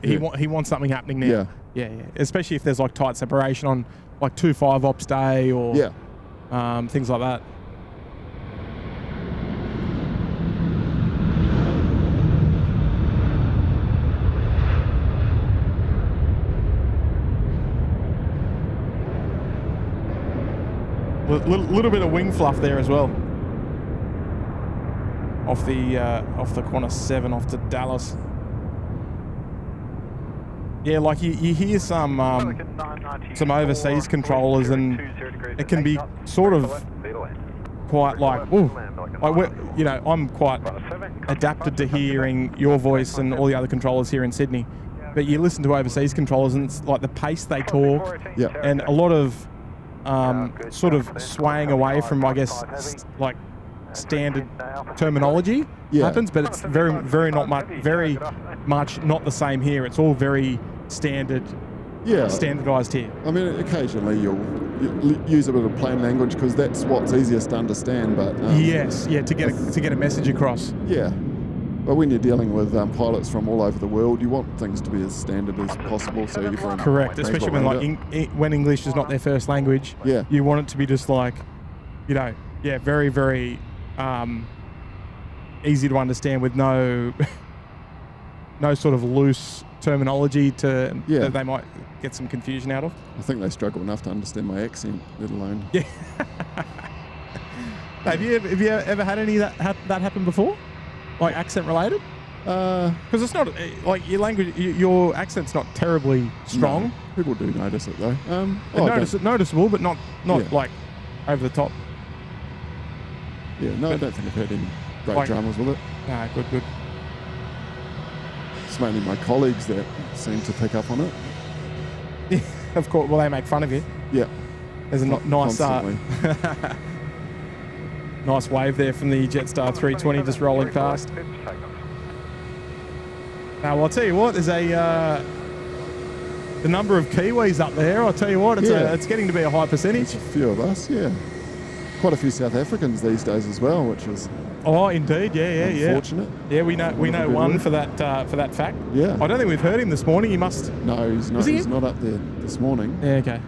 he wants something happening now. Yeah. Especially if there's like tight separation on like 2-5 ops day or things like that. Little bit of wing fluff there as well. Off the Qantas 7 off to Dallas. Yeah, like you hear some overseas controllers, and it can be sort of quite like, ooh, I'm quite adapted to hearing your voice and all the other controllers here in Sydney. But you listen to overseas controllers, and it's like the pace they talk, and a lot of sort of swaying away from, I guess, like standard terminology happens, but it's very much not the same here. It's all very standardized here. I mean, occasionally you'll use a bit of plain language because that's what's easiest to understand. But to get a message across. Yeah, but when you're dealing with pilots from all over the world, you want things to be as standard as possible. So you can especially when English is not their first language. Yeah, you want it to be just like, very, very easy to understand with no sort of loose terminology that they might get some confusion out of. I think they struggle enough to understand my accent, let alone. Yeah. Have you ever had any that happen before, like accent related? Because it's not like your language, your accent's not terribly strong. No, people do notice it though. Noticeable, but not like over the top. Yeah, no, I don't think I've had any great dramas with it. No, good. It's mainly my colleagues that seem to pick up on it. Yeah, of course. Well, they make fun of you. Yeah. There's a nice nice wave there from the Jetstar 320 just rolling past. Now, I'll tell you what, there's the number of Kiwis up there. I'll tell you what, it's getting to be a high percentage. There's a few of us, yeah. Quite a few South Africans these days as well, which is indeed, unfortunate. Yeah, we know one for that fact. Yeah. I don't think we've heard him this morning. He must. No, he's not. He's not up there this morning. Yeah, okay.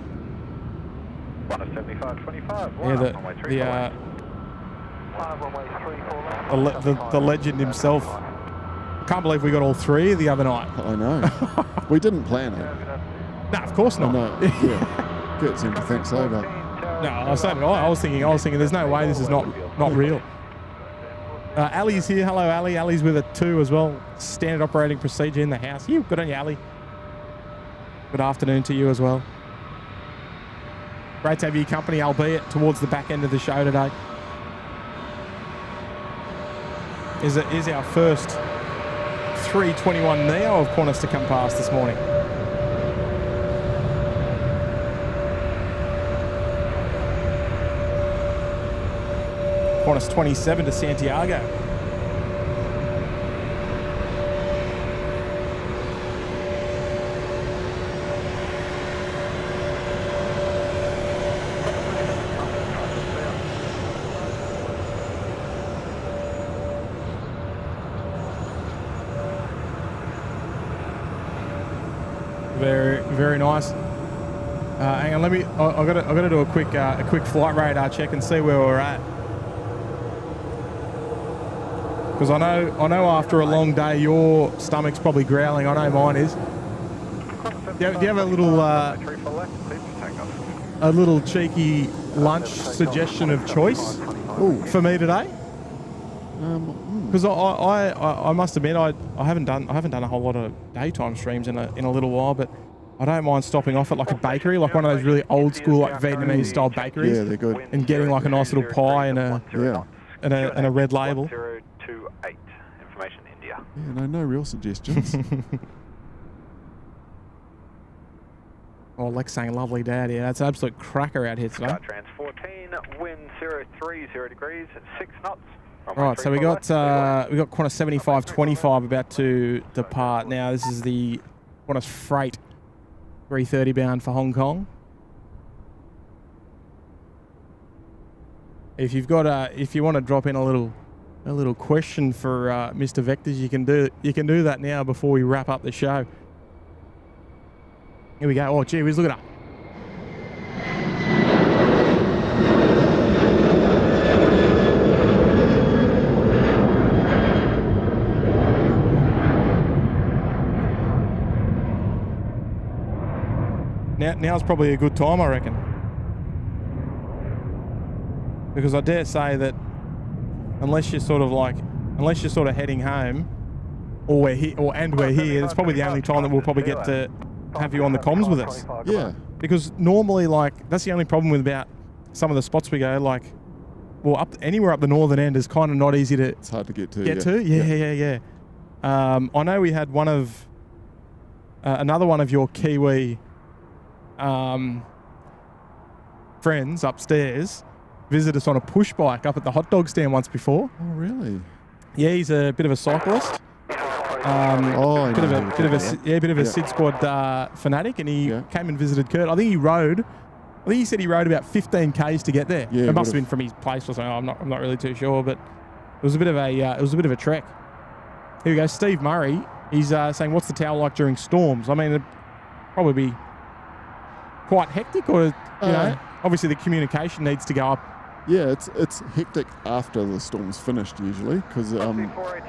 175.25. The legend himself. Can't believe we got all three the other night. I know. We didn't plan it. No, of course not. No, yeah. Kurt seemed to think so, but no, I was thinking. There's no way this is not real. Ali's here. Hello, Ali. Ali's with a 2 as well. Standard operating procedure in the house. Good on you, Ali. Good afternoon to you as well. Great to have your company, albeit towards the back end of the show today. Is our first 321 Neo of Qantas to come past this morning. Qantas 27 to Santiago. Very, very nice. Hang on, I gotta do a quick flight radar check and see where we're at. Because I know after a long day your stomach's probably growling. I know mine is. Do you have a little cheeky lunch suggestion of choice for me today? Because I must admit I haven't done a whole lot of daytime streams in a little while, but I don't mind stopping off at like a bakery, like one of those really old school like Vietnamese style bakeries. Yeah, they're good. And getting like a nice little pie and a red label. 028, information India. Yeah, no real suggestions. Oh, Lex saying lovely dad. Yeah, that's an absolute cracker out here today. Trans 14, wind 030 degrees, 6 knots. Right, so we got Qantas 7525 about to depart. Now this is the Qantas Freight 330 bound for Hong Kong. If you want to drop in a little question for Mr. Vectors, you can do that now before we wrap up the show. Here we go. Oh, gee whiz, look at that. Now's probably a good time, I reckon. Because I dare say that unless you're sort of heading home, or we're here, it's probably the only time that we'll probably get to have you on the comms with us. Yeah. Because normally, that's the only problem with about some of the spots we go, anywhere up the northern end is kind of not easy to. It's hard to get to. Yeah. I know we had another one of your Kiwi friends upstairs visit us on a push bike up at the hot dog stand once before. Oh, really? Yeah, he's a bit of a cyclist. Bit of a SydSquad fanatic, and he came and visited Kurt. I think he said he rode about 15 k's to get there. Yeah, it must have been from his place or something. I'm not really too sure, but it was a bit of a trek. Here we go, Steve Murray. He's saying, "What's the tower like during storms?" I mean, it'd probably be quite hectic, or you know, obviously the communication needs to go up Yeah, it's hectic after the storm's finished usually, because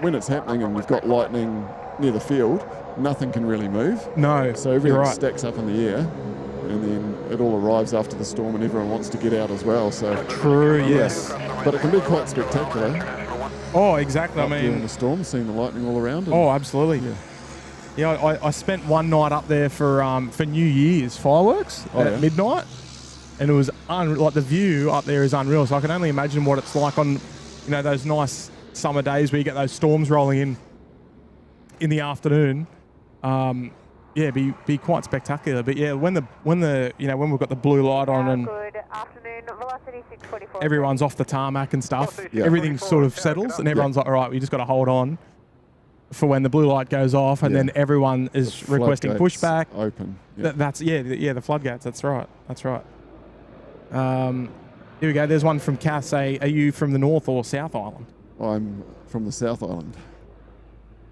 when it's happening and you've got lightning near the field, nothing can really move. No, So everything right. stacks up in the air, and then it all arrives after the storm, and everyone wants to get out as well. So True, yes. but it can be quite spectacular. Oh, exactly. Up during the storm, seeing the lightning all around. And, oh, absolutely. Yeah. I spent one night up there for New Year's fireworks at midnight, and it was like the view up there is unreal. So I can only imagine what it's like on, those nice summer days where you get those storms rolling in the afternoon. Be quite spectacular. But yeah, when we've got the blue light on and Good afternoon, velocity 644. everyone's off the tarmac and stuff, Yeah. everything sort of settles, and everyone's like, all right, we just got to hold on for when the blue light goes off, and then everyone is requesting pushback. Open. Yeah. The floodgates. That's right. Here we go. There's one from Cass. Are you from the North or South Island? I'm from the South Island.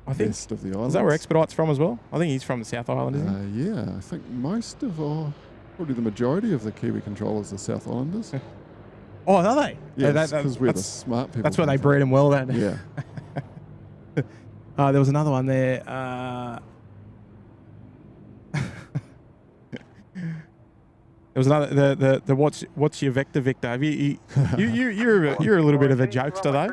I think. West of the island. Is that where Expedite's from as well? I think he's from the South Island, isn't he? Yeah, I think most of probably the majority of the Kiwi controllers are South Islanders. Oh, are they? Yeah, because we're the smart people. That's where they breed them well then. Yeah. There was another one there. There was another the what's your vector, Victor? Have you're a little bit of a jokester though.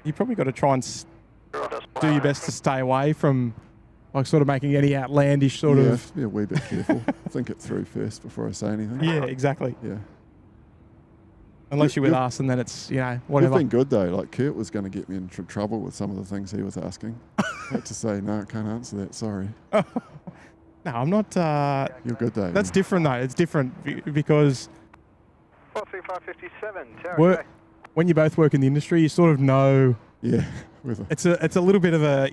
You probably got to try and do your best to stay away from like sort of making any outlandish sort of. Have to be a wee bit careful. Think it through first before I say anything. Yeah, exactly. Yeah. Unless you're with us, and then it's whatever. You've been good though. Like Kurt was going to get me into trouble with some of the things he was asking. I had to say no, I can't answer that. Sorry. No, I'm not. You're good though. That's different though. It's different because 43557. When you both work in the industry, you sort of know. Yeah. It's a little bit of a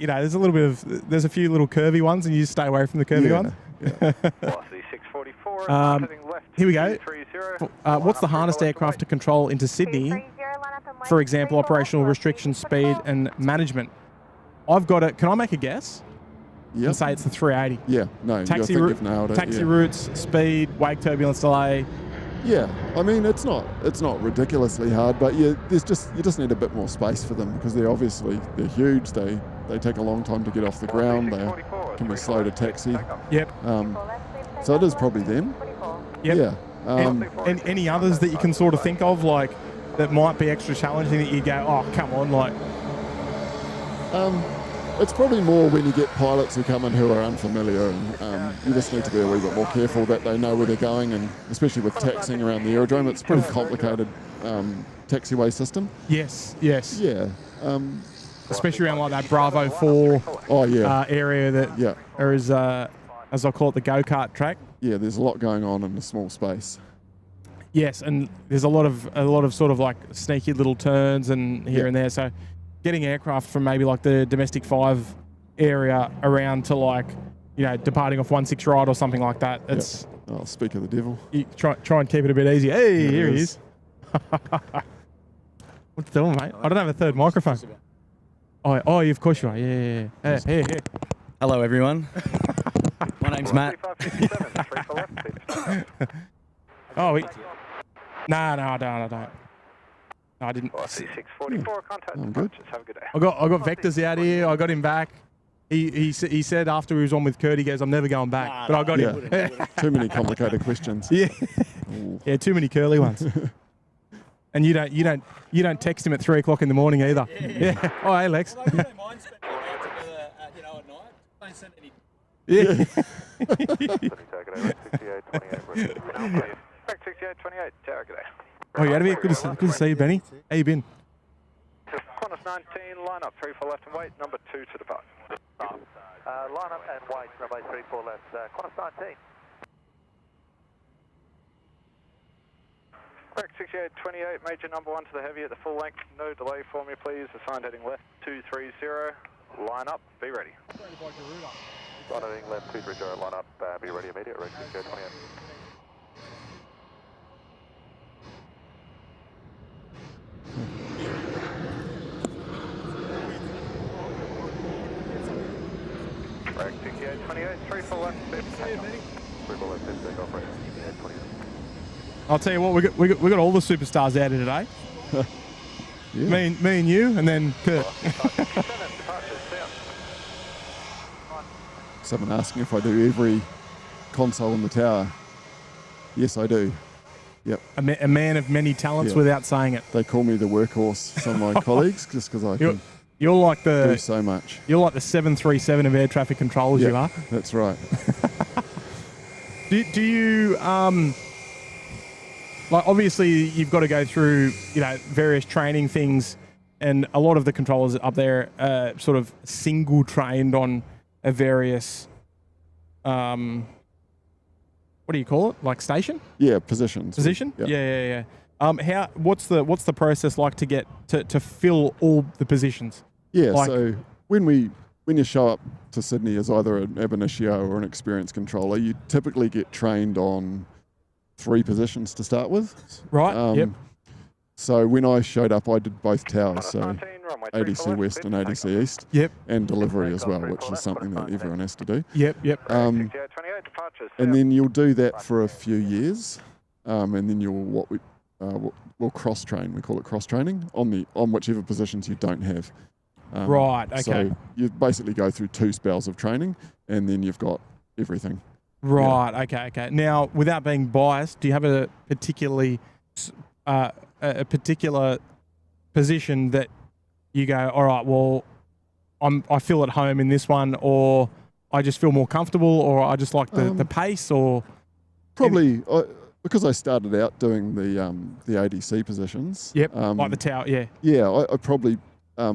there's a few little curvy ones, and you just stay away from the curvy ones. Yeah. Velocity 644. Here we go. What's the hardest aircraft to control into Sydney? For example, operational restrictions, speed, and management. I've got it. Can I make a guess? Yep. And say it's the 380. Yeah. No. Taxi you've nailed it. Taxi routes, speed, wake turbulence delay. Yeah, I mean it's not ridiculously hard, but you just need a bit more space for them because they're huge. They take a long time to get off the ground. They can be slow to taxi. Yep. So it is probably them. Yep. Yeah. And any others that you can sort of think of, like that might be extra challenging that you go, oh come on, like. It's probably more when you get pilots who come in who are unfamiliar, and you just need to be a wee bit more careful that they know where they're going, and especially with taxiing around the aerodrome, it's a pretty complicated taxiway system. Yes. Yeah. Especially around like that Bravo 4 area that is, as I call it, the go-kart track. Yeah, there's a lot going on in a small space. Yes, and there's a lot of sort of like sneaky little turns and here and there. So getting aircraft from maybe like the domestic 5 area around to like, departing off 16 right or something like that. It's speak of the devil. You try and keep it a bit easy. Hey, here he is. What's doing, mate? I don't have a third microphone. Oh, of course you are. Yeah. Hey. Hello, everyone. My name's Matt. No, I don't. No, I didn't. 644. Contact. I'm good. Just have a good day. I got Vectors out here. I got him back. He said after he was on with Kurt, he goes, I'm never going back. But I got him. Too many complicated questions. Yeah. Ooh. Yeah, too many curly ones. And you don't text him at 3 o'clock in the morning either. Yeah. Oh, hey, Lex. I don't mind spending hours together, at night. Don't send any. Yeah. 6828. Tower, good day. Oh, you had to be good to see you, Benny. How you been? Qantas 19, line up 3 for left and wait, number 2 to depart. Line up and wait, runway 34 left, Qantas 19. Correct, 6828, major number 1 to the heavy at the full length, no delay for me please, assigned heading left 230, line up, be ready. Line heading left 230, line up, be ready immediate, correct, 6828. Correct, 6828, 3 for left, 3 for left, take off, right, 6828. I'll tell you what, we got all the superstars out here today. Yeah. Me and you, and then Kurt. Someone asking if I do every console in the tower. Yes, I do. Yep. A man of many talents Yeah. without saying it. They call me the workhorse, some of my colleagues, just because I can You're like do the so much. You're like the 737 of air traffic controllers. Yep, You are. That's right. Do you like, obviously you've got to go through, you know, various training things, and a lot of the controllers up there are sort of single trained on a various what do you call it? Like station? Yeah, positions. Position? Yep. Yeah. What's the process like to get to fill all the positions? Yeah, Like- so when you show up to Sydney as either an ab initio or an experienced controller, you typically get trained on 3 positions to start with. Right. Yep. So when I showed up, I did both towers, so 19, runway 34 ADC left, West and clear for ADC takeoff. East, Yep. and delivery as well, which is something that everyone has to do. Yep. 6828 departures. And then you'll do that for a few years, and then you'll we'll cross train. We call it cross training on whichever positions you don't have. Right. Okay. So you basically go through 2 spells of training, and then you've got everything. Right. Okay. Now, without being biased, do you have a particular position that you go, all right, well, I feel at home in this one, or I just feel more comfortable, or I just like the pace, or Probably because I started out doing the ADC positions. yep, like the tower, yeah. Yeah, I probably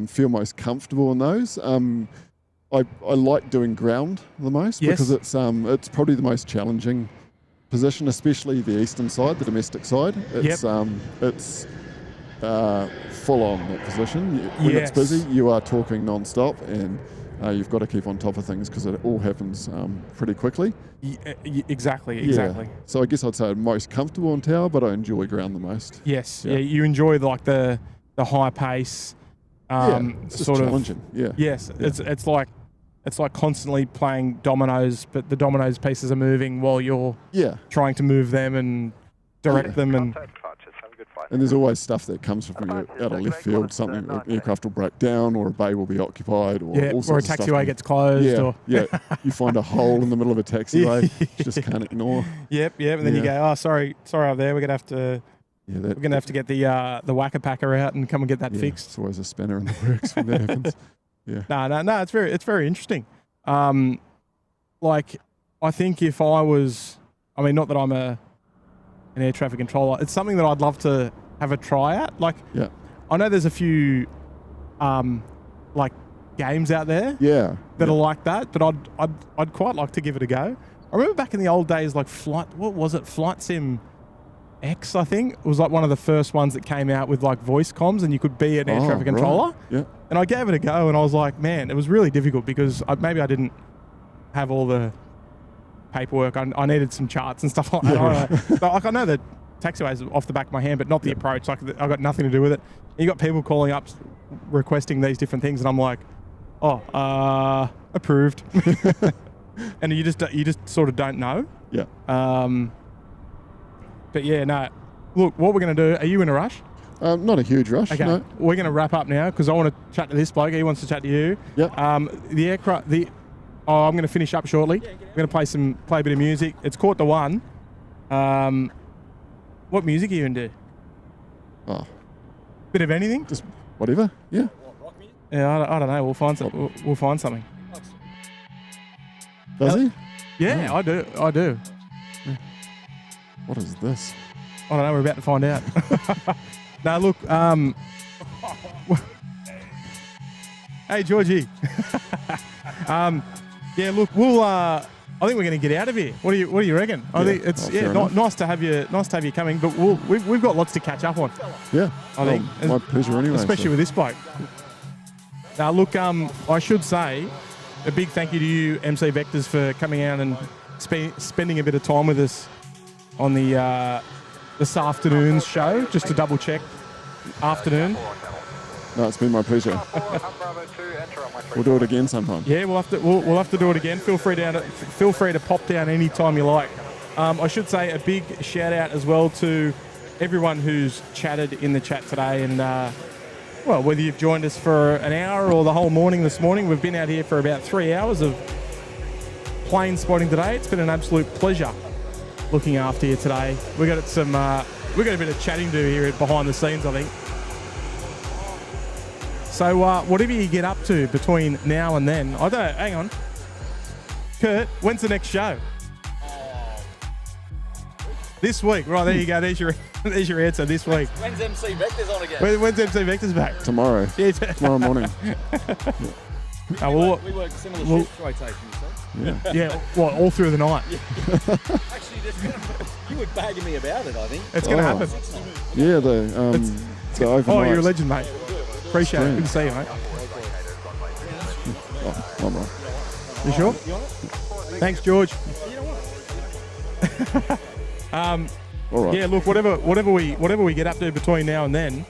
feel most comfortable in those. I like doing ground the most Yes. because it's probably the most challenging position, especially the eastern side, the domestic side. It's full on that position. When Yes. it's busy, you are talking non-stop, and you've got to keep on top of things because it all happens pretty quickly. Exactly. Yeah. So I guess I'd say I'm most comfortable in tower, but I enjoy ground the most. Yes. Yeah. Yeah. You enjoy like the high pace. It's just sort challenging. of. Yeah. Yes. Yeah. It's like constantly playing dominoes, but the dominoes pieces are moving while you're Yeah. trying to move them and direct them, and Contact departures. Have a good flight. And there's always stuff that comes from you out of left field. Something, an aircraft will break down, or a bay will be occupied, or all or a sorts of stuff. taxiway gets closed. Yeah, Or yeah. You find a hole in the middle of a taxiway, you just can't ignore. Yep. And then you Yeah. go, oh, sorry up there. We're gonna have to get the whacker packer out and come and get that fixed. It's always a spanner in the works when that happens. Yeah. No. It's very interesting. Like, I think if I was, I mean, not that I'm an air traffic controller, it's something that I'd love to have a try at. Like, Yeah. I know there's a few, like games out there Yeah. that are like that, but I'd quite like to give it a go. I remember back in the old days, like Flight Sim X, I think. It was like one of the first ones that came out with like voice comms, and you could be an air traffic right. controller. Yeah. And I gave it a go, and I was like, man, it was really difficult because maybe I didn't have all the paperwork. I needed some charts and stuff like that. So, like, I know the taxiways off the back of my hand, but not the approach. Like, I got nothing to do with it. And you got people calling up requesting these different things, and I'm like, approved. And you just sort of don't know. Yeah. But yeah, no. Look, what we're going to do, are you in a rush? Not a huge rush. Okay, No. we're going to wrap up now because I want to chat to this bloke. He wants to chat to you. Yep. I'm going to finish up shortly. We're going to play a bit of music. It's 1:45. What music are you into? Oh, Bit of anything? just whatever. Yeah. Rock music? Yeah, I don't know. We'll find some. We'll find something. Does he? Yeah, I do. What is this? I don't know. We're about to find out. No, look. Hey, Georgie. Yeah, look. We'll. I think we're going to get out of here. What do you reckon? I think it's fair enough. nice to have you. Nice to have you coming. But we've got lots to catch up on. Yeah. I think. My pleasure anyway. Especially with this bloke. Now, look. I should say a big thank you to you, MC Vectors, for coming out and spending a bit of time with us on the this afternoon's show, just to double check. Afternoon. No, it's been my pleasure. We'll do it again sometime. Yeah, we'll have to do it again. Feel free to pop down any time you like. I should say a big shout out as well to everyone who's chatted in the chat today. And, well, whether you've joined us for an hour or the whole morning this morning, we've been out here for about 3 hours of plane spotting today. It's been an absolute pleasure looking after you today. We got a bit of chatting to do here behind the scenes, I think. So whatever you get up to between now and then, I don't know, hang on. Kurt, when's the next show? This week. Right, there you go. There's your answer, this week. When's MC Vectors on again? When's MC Vectors back? Tomorrow. Yeah, tomorrow morning. We work similar shift rotations, so. Yeah, well, all through the night. Actually, you were bagging me about it, I think. It's going to happen. Yeah, the overnight. Oh, you're a legend, mate. Appreciate it. Good to see you, mate. Oh, I'm right. You sure? Thanks, George. All right. Yeah, look, whatever we get up to between now and then,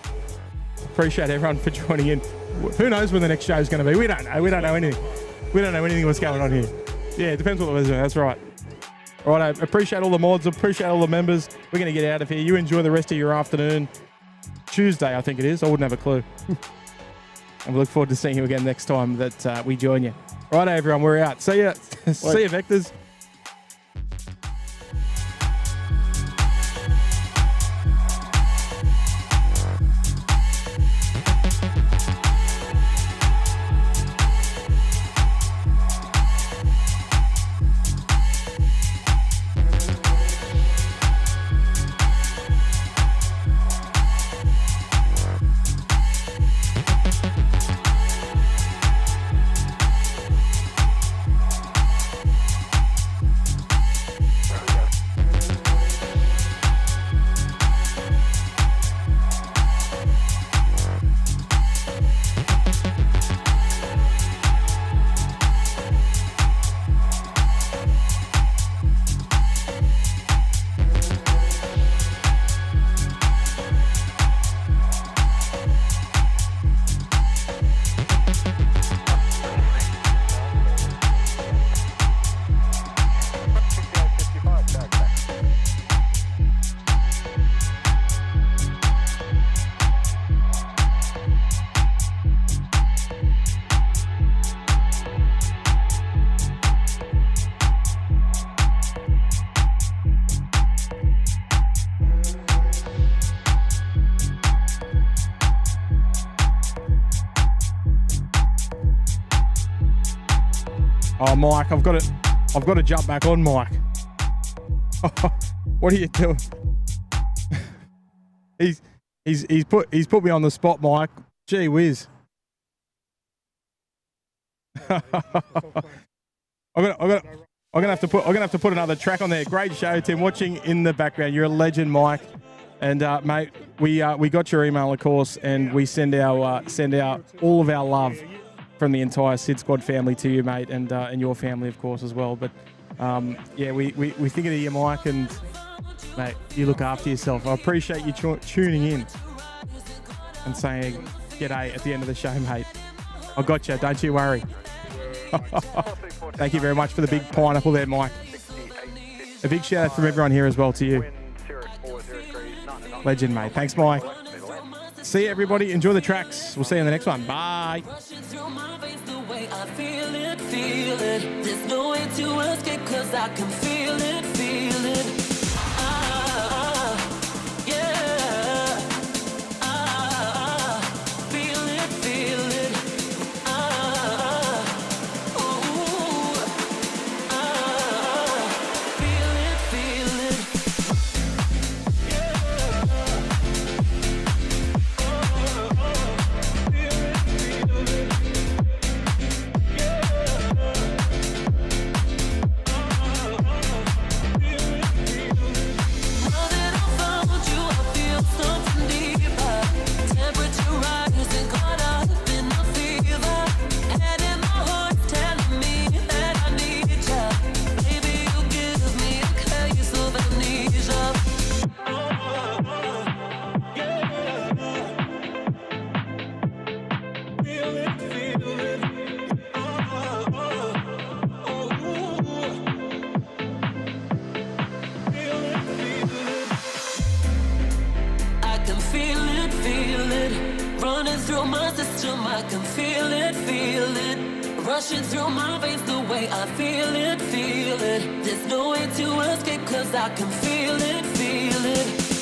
appreciate everyone for joining in. Who knows when the next show is going to be? We don't know. We don't know anything. We don't know anything what's going on here. Yeah, it depends what the weather's doing. That's right. All right, I appreciate all the mods. Appreciate all the members. We're going to get out of here. You enjoy the rest of your afternoon. Tuesday, I think it is. I wouldn't have a clue. And we look forward to seeing you again next time that we join you. Right, everyone, we're out. See ya. See ya, Vectors. Oh, Mike, I've got to jump back on, Mike. What are you doing? he's put me on the spot, Mike. Gee whiz. I'm gonna have to put another track on there. Great show, Tim. Watching in the background, you're a legend, Mike. And mate, we got your email, of course, and we send out all of our love from the entire SydSquad family to you, mate, and your family, of course, as well. But yeah, we think of you, Mike, and mate, you look after yourself. I appreciate you tuning in and saying g'day at the end of the show, mate. I got you. Don't you worry. Thank you very much for the big pineapple there, Mike. A big shout out from everyone here as well to you. Legend, mate. Thanks, Mike. See you, everybody. Enjoy the tracks. We'll see you in the next one. Bye. There's no way to escape 'cause I can feel it, feel it. can feel it. Running through my system, I can feel it. Rushing through my veins the way I feel it. There's no way to escape, cause I can feel it.